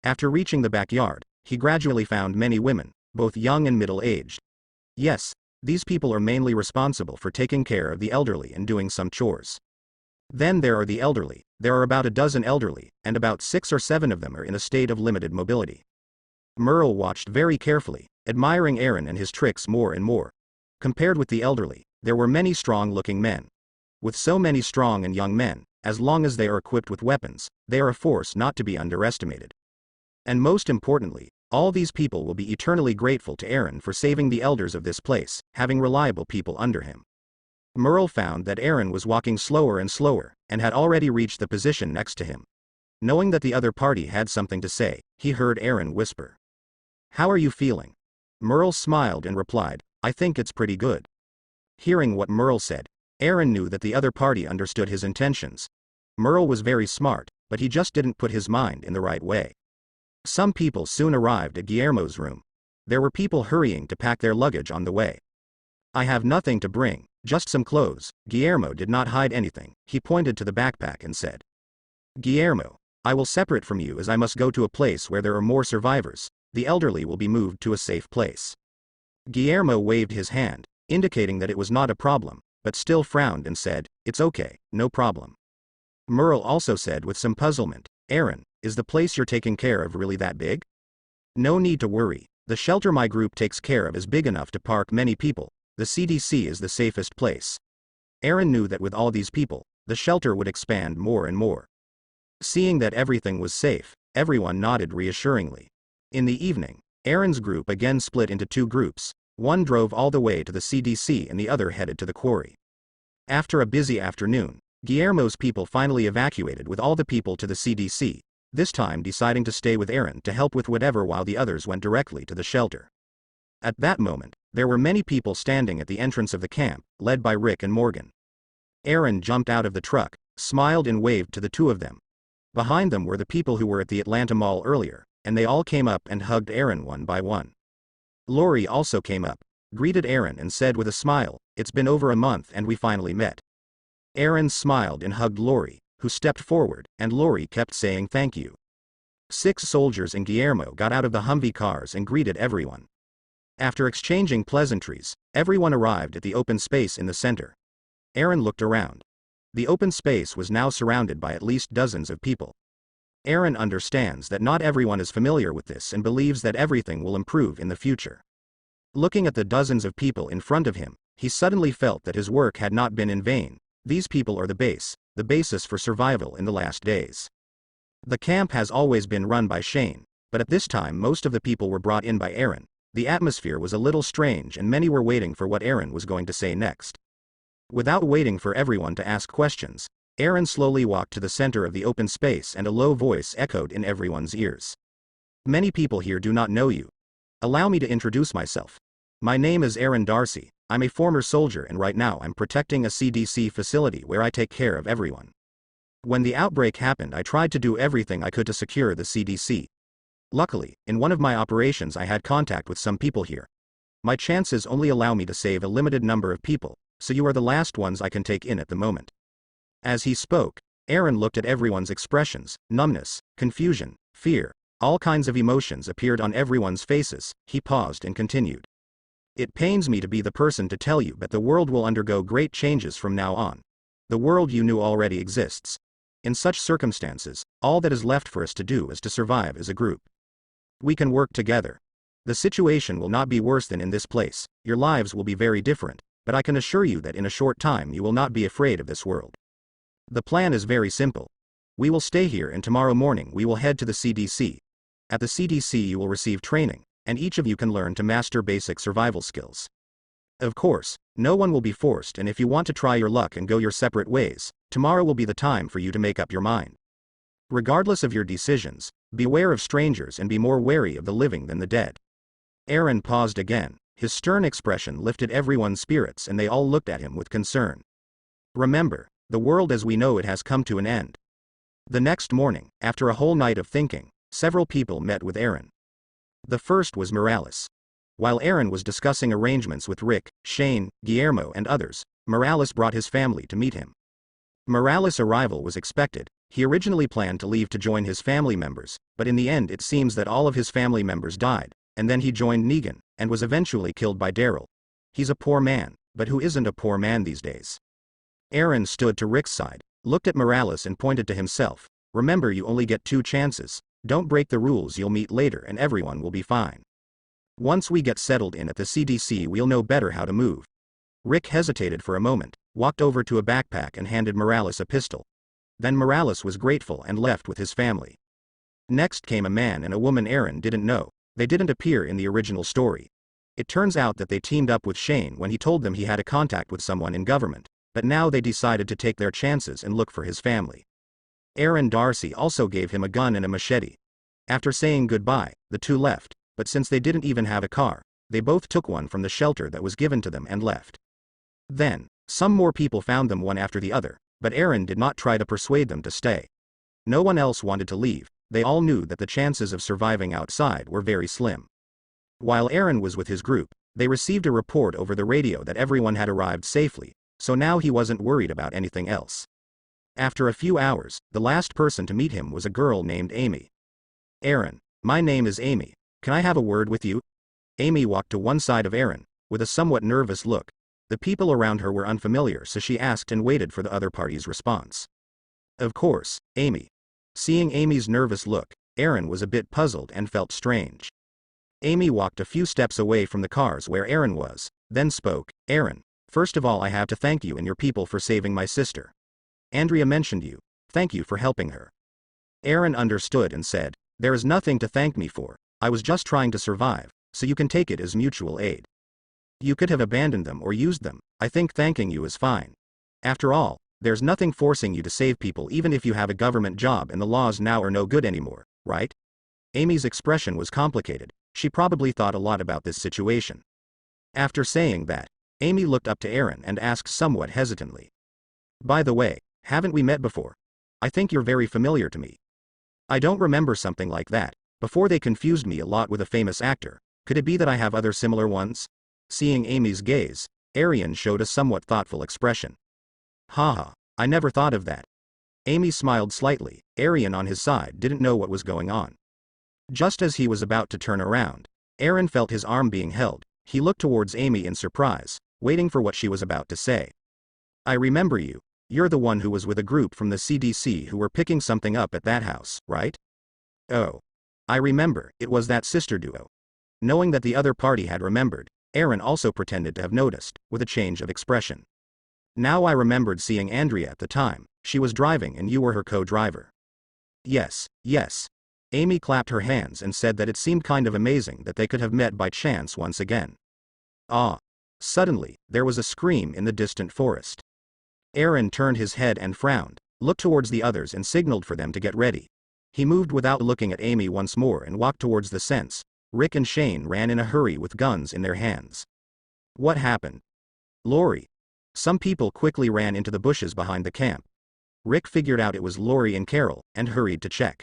Speaker 1: After reaching the backyard, he gradually found many women, both young and middle-aged. Yes, these people are mainly responsible for taking care of the elderly and doing some chores. Then there are the elderly. There are about a dozen elderly, and about 6 or 7 of them are in a state of limited mobility. Merle watched very carefully, admiring Aaron and his tricks more and more. Compared with the elderly, there were many strong-looking men. With so many strong and young men, as long as they are equipped with weapons, they are a force not to be underestimated. And most importantly, all these people will be eternally grateful to Aaron for saving the elders of this place, having reliable people under him. Merle found that Aaron was walking slower and slower, and had already reached the position next to him. Knowing that the other party had something to say, he heard Aaron whisper. How are you feeling? Merle smiled and replied, I think it's pretty good. Hearing what Merle said, Aaron knew that the other party understood his intentions. Merle was very smart, but he just didn't put his mind in the right way. Some people soon arrived at Guillermo's room. There were people hurrying to pack their luggage on the way. I have nothing to bring, just some clothes. Guillermo did not hide anything. He pointed to the backpack and said, Guillermo, I will separate from you as I must go to a place where there are more survivors. The elderly will be moved to a safe place. Guillermo waved his hand, indicating that it was not a problem, but still frowned and said, it's okay, no problem. Merle also said with some puzzlement, Aaron, is the place you're taking care of really that big? No need to worry. The shelter my group takes care of is big enough to park many people. The CDC is the safest place. Aaron knew that with all these people, the shelter would expand more and more. Seeing that everything was safe, everyone nodded reassuringly. In the evening, Aaron's group again split into 2 groups. One drove all the way to the CDC and the other headed to the quarry. After a busy afternoon, Guillermo's people finally evacuated with all the people to the CDC, this time deciding to stay with Aaron to help with whatever while the others went directly to the shelter. At that moment, there were many people standing at the entrance of the camp, led by Rick and Morgan. Aaron jumped out of the truck, smiled and waved to the 2 of them. Behind them were the people who were at the Atlanta Mall earlier, and they all came up and hugged Aaron one by one. Lori also came up, greeted Aaron and said with a smile, it's been over a month and we finally met. Aaron smiled and hugged Lori, who stepped forward, and Lori kept saying thank you. 6 soldiers and Guillermo got out of the Humvee cars and greeted everyone. After exchanging pleasantries, everyone arrived at the open space in the center. Aaron looked around. The open space was now surrounded by at least dozens of people. Aaron understands that not everyone is familiar with this and believes that everything will improve in the future. Looking at the dozens of people in front of him, he suddenly felt that his work had not been in vain. These people are the basis for survival in the last days. The camp has always been run by Shane, but at this time most of the people were brought in by Aaron. The atmosphere was a little strange and many were waiting for what Aaron was going to say next. Without waiting for everyone to ask questions, Aaron slowly walked to the center of the open space and a low voice echoed in everyone's ears. Many people here do not know you. Allow me to introduce myself. My name is Aaron Darcy. I'm a former soldier and right now I'm protecting a CDC facility where I take care of everyone. When the outbreak happened, I tried to do everything I could to secure the CDC. Luckily, in one of my operations I had contact with some people here. My chances only allow me to save a limited number of people, so you are the last ones I can take in at the moment. As he spoke, Aaron looked at everyone's expressions: numbness, confusion, fear. All kinds of emotions appeared on everyone's faces. He paused and continued. It pains me to be the person to tell you, but the world will undergo great changes from now on. The world you knew already exists. In such circumstances, all that is left for us to do is to survive as a group. We can work together. The situation will not be worse than in this place. Your lives will be very different, but I can assure you that in a short time you will not be afraid of this world. The plan is very simple. We will stay here and tomorrow morning we will head to the CDC. At the CDC you will receive training, and each of you can learn to master basic survival skills. Of course, no one will be forced, and if you want to try your luck and go your separate ways, tomorrow will be the time for you to make up your mind. Regardless of your decisions, beware of strangers and be more wary of the living than the dead. Aaron paused again. His stern expression lifted everyone's spirits and they all looked at him with concern. Remember, the world as we know it has come to an end. The next morning, after a whole night of thinking, several people met with Aaron. The first was Morales. While Aaron was discussing arrangements with Rick, Shane, Guillermo and others, Morales brought his family to meet him. Morales' arrival was expected. He originally planned to leave to join his family members, but in the end it seems that all of his family members died, and then he joined Negan, and was eventually killed by Daryl. He's a poor man, but who isn't a poor man these days? Aaron stood to Rick's side, looked at Morales and pointed to himself. Remember, you only get 2 chances. Don't break the rules. You'll meet later and everyone will be fine. Once we get settled in at the CDC we'll know better how to move. Rick hesitated for a moment, walked over to a backpack and handed Morales a pistol. Then Morales was grateful and left with his family. Next came a man and a woman Aaron didn't know. They didn't appear in the original story. It turns out that they teamed up with Shane when he told them he had a contact with someone in government, but now they decided to take their chances and look for his family. Aaron Darcy also gave him a gun and a machete. After saying goodbye, the two left, but since they didn't even have a car, they both took one from the shelter that was given to them and left. Then, some more people found them one after the other, but Aaron did not try to persuade them to stay. No one else wanted to leave. They all knew that the chances of surviving outside were very slim. While Aaron was with his group, they received a report over the radio that everyone had arrived safely, so now he wasn't worried about anything else. After a few hours, the last person to meet him was a girl named Amy. Aaron, my name is Amy. Can I have a word with you? Amy walked to one side of Aaron, with a somewhat nervous look. The people around her were unfamiliar, so she asked and waited for the other party's response. Of course, Amy. Seeing Amy's nervous look, Aaron was a bit puzzled and felt strange. Amy walked a few steps away from the cars where Aaron was, then spoke. Aaron, first of all I have to thank you and your people for saving my sister. Andrea mentioned you. Thank you for helping her. Aaron understood and said, there is nothing to thank me for. I was just trying to survive, so you can take it as mutual aid. You could have abandoned them or used them. I think thanking you is fine. After all, there's nothing forcing you to save people even if you have a government job and the laws now are no good anymore, right? Amy's expression was complicated. She probably thought a lot about this situation. After saying that, Amy looked up to Aaron and asked somewhat hesitantly. By the way, haven't we met before? I think you're very familiar to me. I don't remember something like that. Before they confused me a lot with a famous actor. Could it be that I have other similar ones? Seeing Amy's gaze, Aaron showed a somewhat thoughtful expression. Haha, I never thought of that. Amy smiled slightly. Aaron on his side didn't know what was going on. Just as he was about to turn around, Aaron felt his arm being held. He looked towards Amy in surprise, waiting for what she was about to say. I remember you. You're the one who was with a group from the CDC who were picking something up at that house, right? Oh. I remember, it was that sister duo. Knowing that the other party had remembered, Aaron also pretended to have noticed, with a change of expression. Now I remembered seeing Andrea at the time. She was driving and you were her co-driver. Yes, yes. Amy clapped her hands and said that it seemed kind of amazing that they could have met by chance once again. Ah. Suddenly, there was a scream in the distant forest. Aaron turned his head and frowned, looked towards the others and signaled for them to get ready. He moved without looking at Amy once more and walked towards the fence. Rick and Shane ran in a hurry with guns in their hands. What happened? Lori. Some people quickly ran into the bushes behind the camp. Rick figured out it was Lori and Carol, and hurried to check.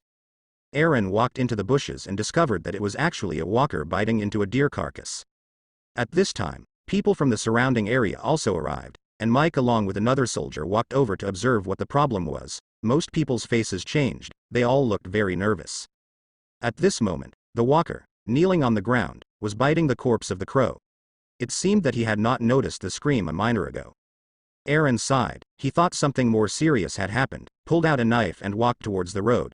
Speaker 1: Aaron walked into the bushes and discovered that it was actually a walker biting into a deer carcass. At this time, people from the surrounding area also arrived, and Mike along with another soldier walked over to observe what the problem was. most people's faces changed, they all looked very nervous. At this moment, the walker, kneeling on the ground, was biting the corpse of the crow. It seemed that he had not noticed the scream a minute ago. Aaron sighed, he thought something more serious had happened, pulled out a knife and walked towards the road.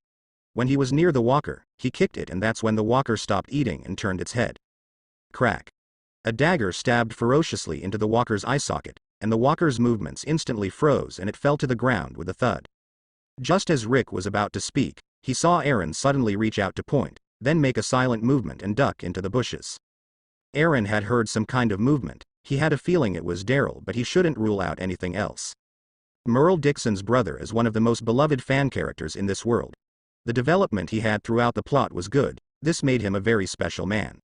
Speaker 1: When he was near the walker, he kicked it and that's when the walker stopped eating and turned its head. Crack. A dagger stabbed ferociously into the walker's eye socket, and the walker's movements instantly froze and it fell to the ground with a thud. Just as Rick was about to speak, he saw Aaron suddenly reach out to point, then make a silent movement and duck into the bushes. Aaron had heard some kind of movement, he had a feeling it was Daryl but he shouldn't rule out anything else. Merle Dixon's brother is one of the most beloved fan characters in this world. The development he had throughout the plot was good, this made him a very special man.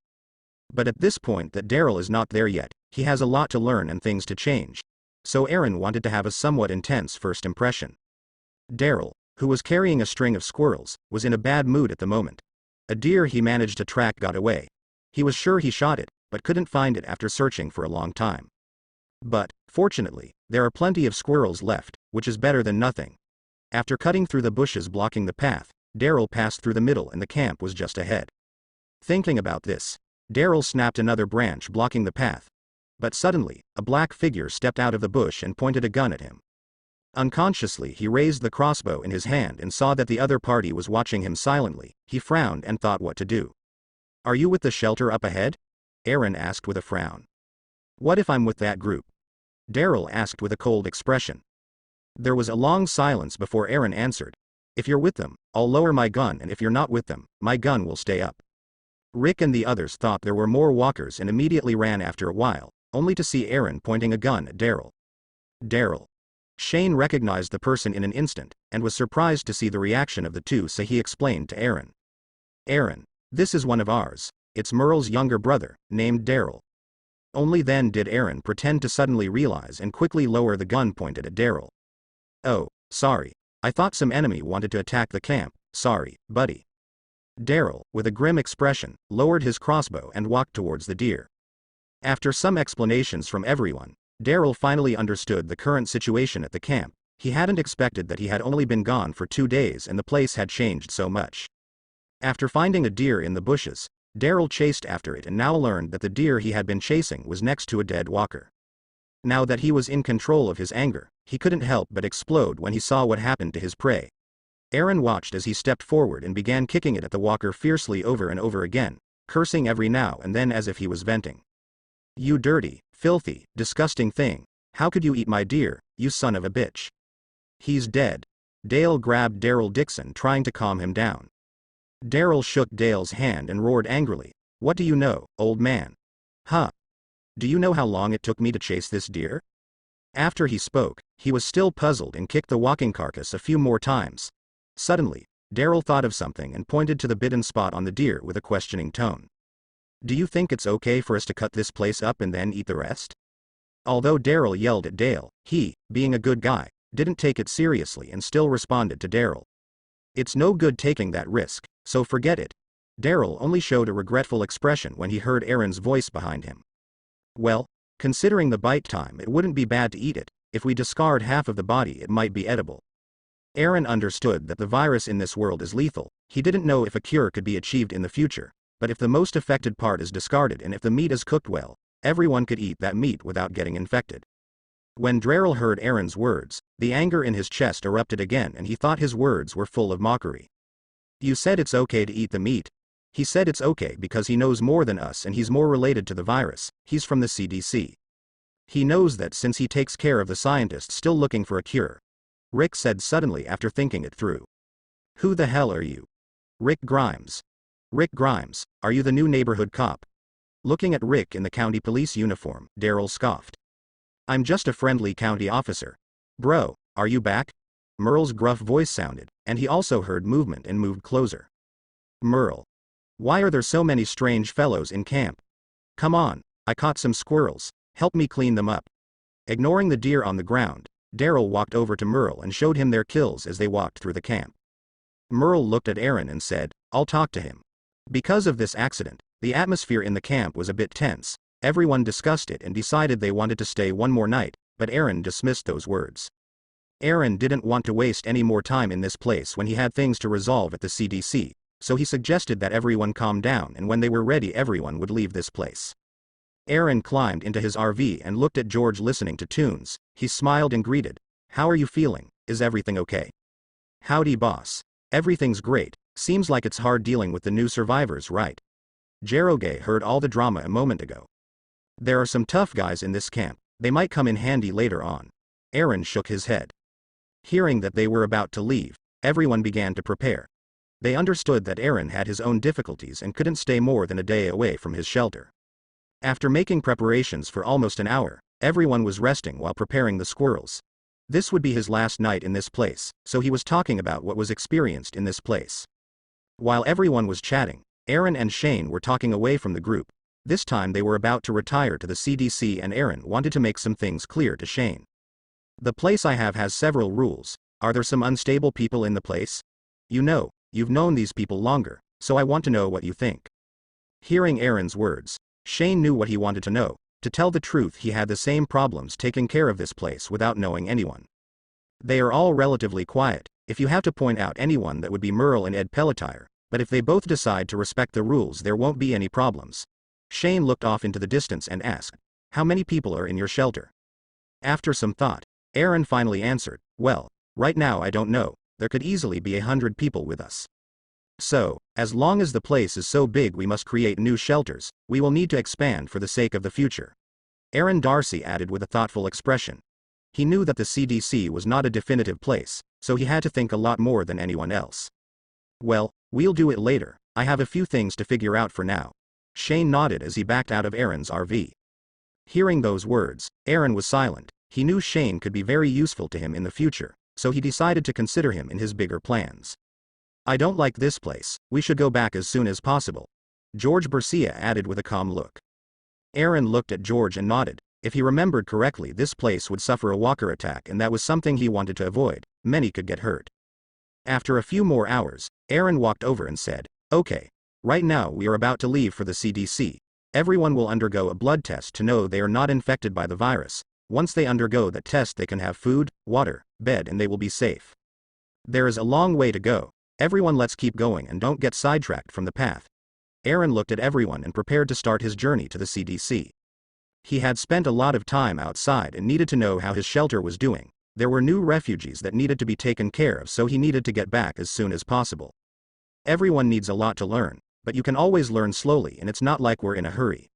Speaker 1: But at this point that Daryl is not there yet, he has a lot to learn and things to change. So Aaron wanted to have a somewhat intense first impression. Daryl, who was carrying a string of squirrels, was in a bad mood at the moment. A deer he managed to track got away. He was sure he shot it, but couldn't find it after searching for a long time. But, fortunately, there are plenty of squirrels left, which is better than nothing. After cutting through the bushes blocking the path, Daryl passed through the middle and the camp was just ahead. Thinking about this, Daryl snapped another branch blocking the path. But suddenly, a black figure stepped out of the bush and pointed a gun at him. Unconsciously he raised the crossbow in his hand and saw that the other party was watching him silently. He frowned and thought what to do. "Are you with the shelter up ahead?" Aaron asked with a frown. "What if I'm with that group?" Daryl asked with a cold expression. There was a long silence before Aaron answered. "If you're with them, I'll lower my gun, and if you're not with them, my gun will stay up." Rick and the others thought there were more walkers and immediately ran after a while, only to see Aaron pointing a gun at Daryl. Daryl. Shane recognized the person in an instant, and was surprised to see the reaction of the two, so he explained to Aaron. "Aaron, this is one of ours, it's Merle's younger brother, named Daryl." Only then did Aaron pretend to suddenly realize and quickly lower the gun pointed at Daryl. "Oh, sorry. I thought some enemy wanted to attack the camp, sorry, buddy." Daryl, with a grim expression, lowered his crossbow and walked towards the deer. After some explanations from everyone, Daryl finally understood the current situation at the camp. He hadn't expected that he had only been gone for 2 days and the place had changed so much. After finding a deer in the bushes, Daryl chased after it and now learned that the deer he had been chasing was next to a dead walker. Now that he was in control of his anger, he couldn't help but explode when he saw what happened to his prey. Aaron watched as he stepped forward and began kicking it at the walker fiercely over and over again, cursing every now and then as if he was venting. "You dirty, filthy, disgusting thing, how could you eat my deer, you son of a bitch?" "He's dead." Dale grabbed Daryl Dixon, trying to calm him down. Daryl shook Dale's hand and roared angrily, "What do you know, old man? Huh? Do you know how long it took me to chase this deer?" After he spoke, he was still puzzled and kicked the walking carcass a few more times. Suddenly, Daryl thought of something and pointed to the bitten spot on the deer with a questioning tone. "Do you think it's okay for us to cut this place up and then eat the rest?" Although Daryl yelled at Dale, he, being a good guy, didn't take it seriously and still responded to Daryl. "It's no good taking that risk, so forget it." Daryl only showed a regretful expression when he heard Aaron's voice behind him. "Well, considering the bite time, it wouldn't be bad to eat it. If we discard half of the body, it might be edible." Aaron understood that the virus in this world is lethal. He didn't know if a cure could be achieved in the future, but if the most affected part is discarded and if the meat is cooked well, everyone could eat that meat without getting infected. When Daryl heard Aaron's words, the anger in his chest erupted again and he thought his words were full of mockery. "You said it's okay to eat the meat." He said it's okay because he knows more than us and he's more related to the virus, he's from the CDC. He knows that since he takes care of the scientists still looking for a cure. Rick said suddenly after thinking it through. "Who the hell are you?" "Rick Grimes." "Rick Grimes, are you the new neighborhood cop?" Looking at Rick in the county police uniform, Daryl scoffed. "I'm just a friendly county officer." "Bro, are you back?" Merle's gruff voice sounded, and he also heard movement and moved closer. "Merle. Why are there so many strange fellows in camp? Come on, I caught some squirrels, help me clean them up." Ignoring the deer on the ground, Daryl walked over to Merle and showed him their kills as they walked through the camp. Merle looked at Aaron and said, "I'll talk to him." Because of this accident, the atmosphere in the camp was a bit tense. Everyone discussed it and decided they wanted to stay one more night, but Aaron dismissed those words. Aaron didn't want to waste any more time in this place when he had things to resolve at the CDC, so he suggested that everyone calm down and when they were ready everyone would leave this place. Aaron climbed into his RV and looked at George listening to tunes. He smiled and greeted. "How are you feeling? Is everything okay?" "Howdy boss. Everything's great. Seems like it's hard dealing with the new survivors, right?" Jeroge heard all the drama a moment ago. "There are some tough guys in this camp. They might come in handy later on." Aaron shook his head. Hearing that they were about to leave, everyone began to prepare. They understood that Aaron had his own difficulties and couldn't stay more than a day away from his shelter. After making preparations for almost an hour, everyone was resting while preparing the squirrels. This would be his last night in this place, so he was talking about what was experienced in this place. While everyone was chatting, Aaron and Shane were talking away from the group. This time they were about to retire to the CDC and Aaron wanted to make some things clear to Shane. "The place I have has several rules. Are there some unstable people in the place? You know, you've known these people longer, so I want to know what you think." Hearing Aaron's words, Shane knew what he wanted to know. To tell the truth, he had the same problems taking care of this place without knowing anyone. They are all relatively quiet. If you have to point out anyone, that would be Merle and Ed Pelletier, but if they both decide to respect the rules there won't be any problems. Shane looked off into the distance and asked, "How many people are in your shelter?" After some thought, Aaron finally answered, "Well, right now I don't know. There could easily be 100 people with us. So, as long as the place is so big we must create new shelters. We will need to expand for the sake of the future." Aaron Darcy added with a thoughtful expression. He knew that the CDC was not a definitive place, so he had to think a lot more than anyone else. "Well, we'll do it later. I have a few things to figure out for now." Shane nodded as he backed out of Aaron's RV. Hearing those words, Aaron was silent. He knew Shane could be very useful to him in the future, so he decided to consider him in his bigger plans. "I don't like this place. We should go back as soon as possible," George Bercia added with a calm look. Aaron looked at George and nodded. If he remembered correctly, this place would suffer a walker attack and that was something he wanted to avoid. Many could get hurt. After a few more hours, Aaron walked over and said, "Okay. Right now we are about to leave for the CDC. Everyone will undergo a blood test to know they are not infected by the virus. Once they undergo that test they can have food, water, bed and they will be safe. There is a long way to go. Everyone, let's keep going and don't get sidetracked from the path." Aaron looked at everyone and prepared to start his journey to the CDC. He had spent a lot of time outside and needed to know how his shelter was doing. There were new refugees that needed to be taken care of, so he needed to get back as soon as possible. Everyone needs a lot to learn, but you can always learn slowly and it's not like we're in a hurry.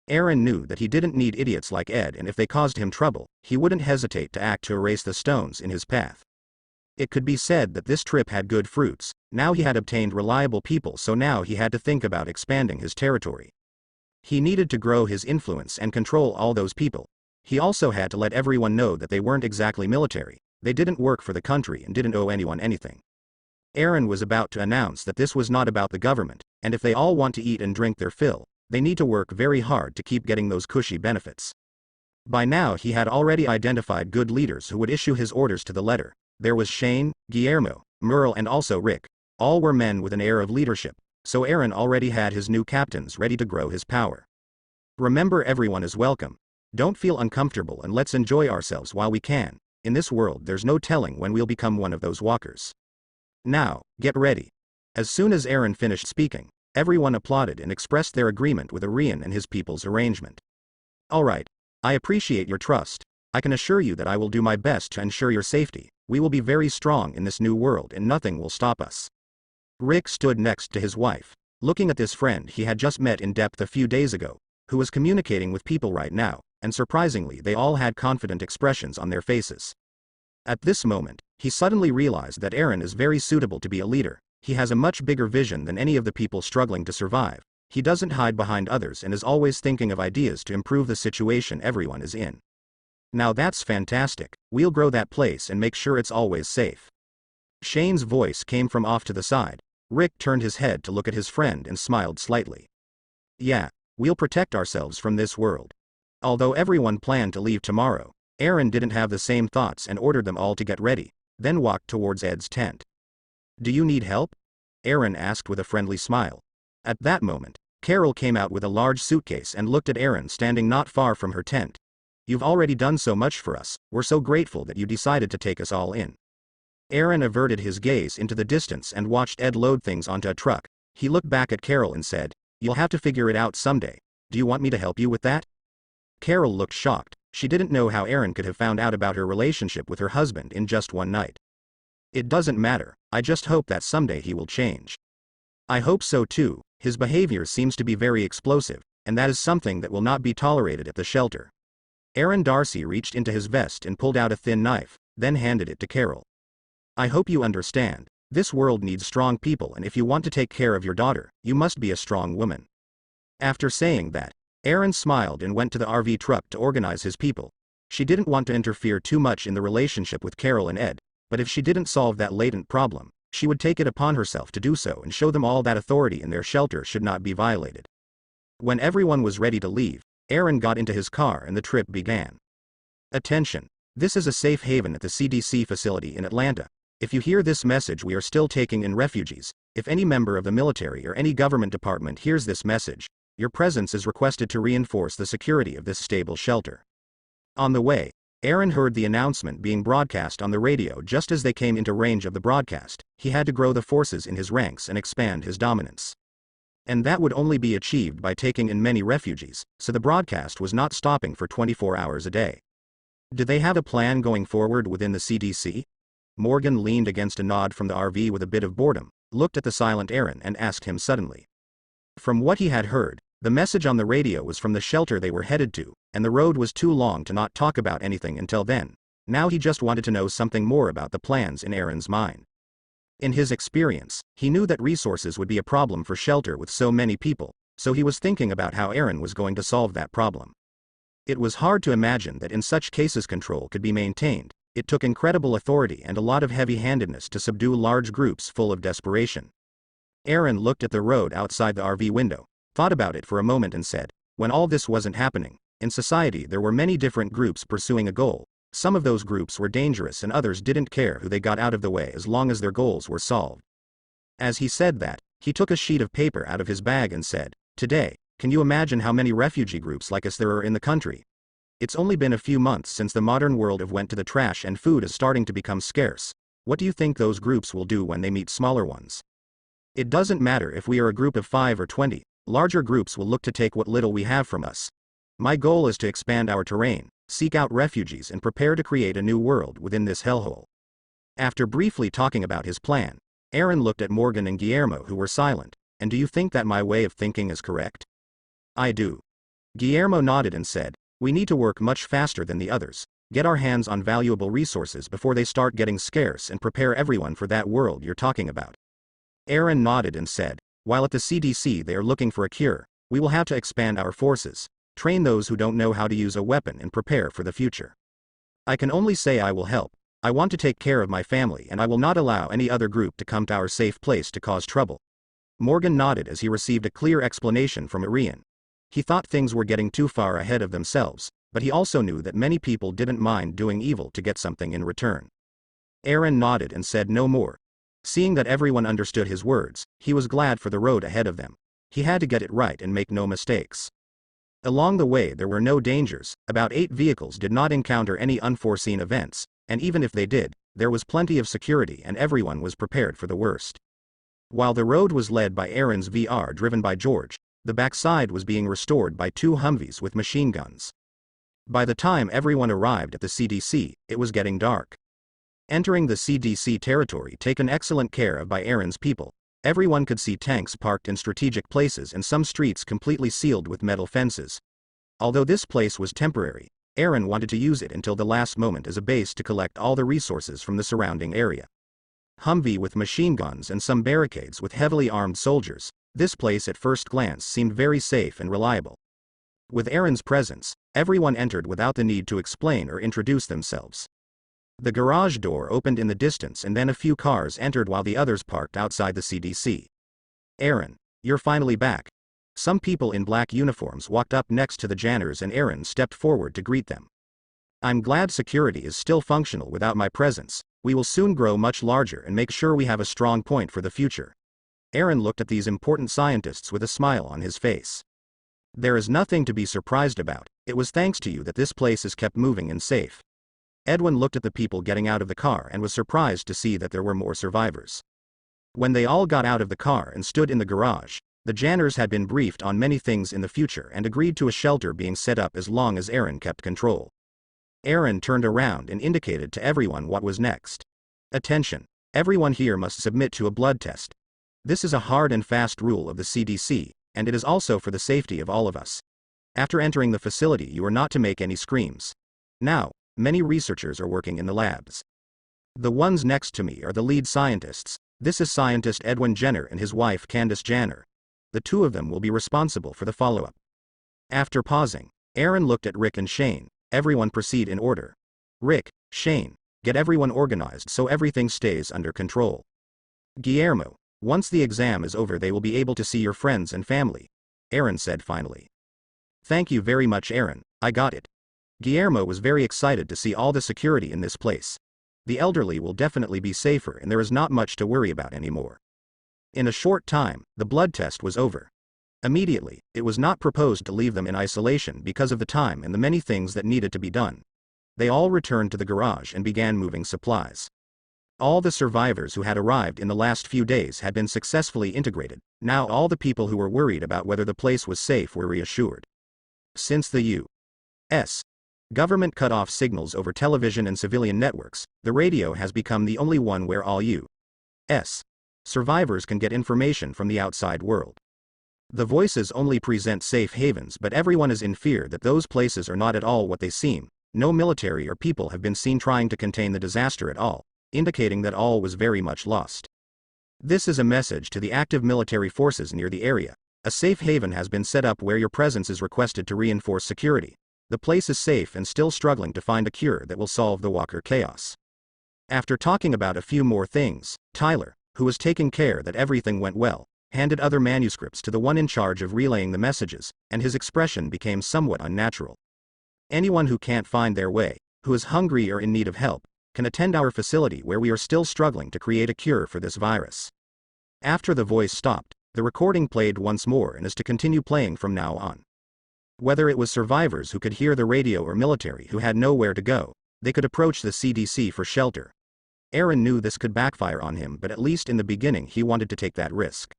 Speaker 1: Aaron knew that he didn't need idiots like Ed, and if they caused him trouble, he wouldn't hesitate to act to erase the stones in his path. It could be said that this trip had good fruits. Now he had obtained reliable people, so now he had to think about expanding his territory. He needed to grow his influence and control all those people. He also had to let everyone know that they weren't exactly military. They didn't work for the country and didn't owe anyone anything. Aaron was about to announce that this was not about the government, and if they all want to eat and drink their fill, they need to work very hard to keep getting those cushy benefits. By now he had already identified good leaders who would issue his orders to the letter. There was Shane, Guillermo, Merle and also Rick. All were men with an air of leadership, so Aaron already had his new captains ready to grow his power. "Remember, everyone is welcome. Don't feel uncomfortable and let's enjoy ourselves while we can. In this world there's no telling when we'll become one of those walkers. Now, get ready." As soon as Aaron finished speaking, everyone applauded and expressed their agreement with Arian and his people's arrangement. "All right. I appreciate your trust. I can assure you that I will do my best to ensure your safety. We will be very strong in this new world and nothing will stop us." Rick stood next to his wife, looking at this friend he had just met in depth a few days ago, who was communicating with people right now, and surprisingly they all had confident expressions on their faces. At this moment, he suddenly realized that Aaron is very suitable to be a leader. He has a much bigger vision than any of the people struggling to survive. He doesn't hide behind others and is always thinking of ideas to improve the situation everyone is in. Now that's fantastic. We'll grow that place and make sure it's always safe. Shane's voice came from off to the side. Rick turned his head to look at his friend and smiled slightly. "Yeah, we'll protect ourselves from this world." Although everyone planned to leave tomorrow, Aaron didn't have the same thoughts and ordered them all to get ready, then walked towards Ed's tent. "Do you need help?" Aaron asked with a friendly smile. At that moment, Carol came out with a large suitcase and looked at Aaron standing not far from her tent. You've already done so much for us, we're so grateful that you decided to take us all in. Aaron averted his gaze into the distance and watched Ed load things onto a truck. He looked back at Carol and said, "You'll have to figure it out someday. Do you want me to help you with that?" Carol looked shocked. She didn't know how Aaron could have found out about her relationship with her husband in just one night. "It doesn't matter, I just hope that someday he will change." "I hope so too, his behavior seems to be very explosive, and that is something that will not be tolerated at the shelter." Aaron Darcy reached into his vest and pulled out a thin knife, then handed it to Carol. "I hope you understand. This world needs strong people, and if you want to take care of your daughter, you must be a strong woman." After saying that, Aaron smiled and went to the RV truck to organize his people. She didn't want to interfere too much in the relationship with Carol and Ed, but if she didn't solve that latent problem, she would take it upon herself to do so and show them all that authority in their shelter should not be violated. When everyone was ready to leave, Aaron got into his car and the trip began. Attention! This is a safe haven at the CDC facility in Atlanta. If you hear this message, we are still taking in refugees. If any member of the military or any government department hears this message, your presence is requested to reinforce the security of this stable shelter. On the way, Aaron heard the announcement being broadcast on the radio just as they came into range of the broadcast. He had to grow the forces in his ranks and expand his dominance. And that would only be achieved by taking in many refugees, so the broadcast was not stopping for 24 hours a day. Did they have a plan going forward within the CDC? Morgan leaned against a nod from the RV with a bit of boredom, looked at the silent Aaron and asked him suddenly. From what he had heard, the message on the radio was from the shelter they were headed to, and the road was too long to not talk about anything until then. Now he just wanted to know something more about the plans in Aaron's mind. In his experience, he knew that resources would be a problem for shelter with so many people, so he was thinking about how Aaron was going to solve that problem. It was hard to imagine that in such cases control could be maintained. It took incredible authority and a lot of heavy-handedness to subdue large groups full of desperation. Aaron looked at the road outside the RV window, thought about it for a moment and said, when all this wasn't happening, in society there were many different groups pursuing a goal. Some of those groups were dangerous and others didn't care who they got out of the way as long as their goals were solved. As he said that, he took a sheet of paper out of his bag and said, "Today, can you imagine how many refugee groups like us there are in the country? It's only been a few months since the modern world have went to the trash and food is starting to become scarce. What do you think those groups will do when they meet smaller ones? It doesn't matter if we are a group of 5 or 20, larger groups will look to take what little we have from us. My goal is to expand our terrain, seek out refugees and prepare to create a new world within this hellhole." After briefly talking about his plan, Aaron looked at Morgan and Guillermo who were silent. "And do you think that my way of thinking is correct?" "I do." Guillermo nodded and said, "We need to work much faster than the others, get our hands on valuable resources before they start getting scarce and prepare everyone for that world you're talking about." Aaron nodded and said, "While at the CDC they are looking for a cure, we will have to expand our forces, train those who don't know how to use a weapon and prepare for the future. I can only say I will help. I want to take care of my family and I will not allow any other group to come to our safe place to cause trouble." Morgan nodded as he received a clear explanation from Arian. He thought things were getting too far ahead of themselves, but he also knew that many people didn't mind doing evil to get something in return. Aaron nodded and said no more. Seeing that everyone understood his words, he was glad for the road ahead of them. He had to get it right and make no mistakes. Along the way there were no dangers, about 8 vehicles did not encounter any unforeseen events, and even if they did, there was plenty of security and everyone was prepared for the worst. While the road was led by Aaron's VR driven by George, the backside was being restored by 2 Humvees with machine guns. By the time everyone arrived at the CDC, it was getting dark. Entering the CDC territory taken excellent care of by Aaron's people, everyone could see tanks parked in strategic places and some streets completely sealed with metal fences. Although this place was temporary, Aaron wanted to use it until the last moment as a base to collect all the resources from the surrounding area. Humvee with machine guns and some barricades with heavily armed soldiers, this place at first glance seemed very safe and reliable. With Aaron's presence, everyone entered without the need to explain or introduce themselves. The garage door opened in the distance and then a few cars entered while the others parked outside the CDC. "Aaron, you're finally back." Some people in black uniforms walked up next to the janitors and Aaron stepped forward to greet them. "I'm glad security is still functional without my presence. We will soon grow much larger and make sure we have a strong point for the future." Aaron looked at these important scientists with a smile on his face. "There is nothing to be surprised about. It was thanks to you that this place is kept moving and safe. Edwin looked at the people getting out of the car and was surprised to see that there were more survivors. When they all got out of the car and stood in the garage, the Janners had been briefed on many things in the future and agreed to a shelter being set up as long as Aaron kept control. Aaron turned around and indicated to everyone what was next. Attention! Everyone here must submit to a blood test. This is a hard and fast rule of the CDC, and it is also for the safety of all of us. After entering the facility, you are not to make any screams. Now, many researchers are working in the labs. The ones next to me are the lead scientists. This is scientist Edwin Jenner and his wife Candace Janner. The two of them will be responsible for the follow-up. After pausing, Aaron looked at Rick and Shane. Everyone proceed in order. Rick, Shane, get everyone organized so everything stays under control. Guillermo, once the exam is over they will be able to see your friends and family, Aaron said finally. Thank you very much Aaron, I got it. Guillermo was very excited to see all the security in this place. The elderly will definitely be safer and there is not much to worry about anymore. In a short time, the blood test was over. Immediately, it was not proposed to leave them in isolation because of the time and the many things that needed to be done. They all returned to the garage and began moving supplies. All the survivors who had arrived in the last few days had been successfully integrated. Now all the people who were worried about whether the place was safe were reassured. Since the U.S. government cut off signals over television and civilian networks, the radio has become the only one where all U.S. survivors can get information from the outside world. The voices only present safe havens, but everyone is in fear that those places are not at all what they seem. No military or people have been seen trying to contain the disaster at all, indicating that all was very much lost. This is a message to the active military forces near the area. A safe haven has been set up where your presence is requested to reinforce security. The place is safe and still struggling to find a cure that will solve the Walker chaos. After talking about a few more things, Tyler, who was taking care that everything went well, handed other manuscripts to the one in charge of relaying the messages, and his expression became somewhat unnatural. Anyone who can't find their way, who is hungry or in need of help, can attend our facility where we are still struggling to create a cure for this virus. After the voice stopped, the recording played once more and is to continue playing from now on. Whether it was survivors who could hear the radio or military who had nowhere to go, they could approach the CDC for shelter. Aaron knew this could backfire on him, but at least in the beginning he wanted to take that risk.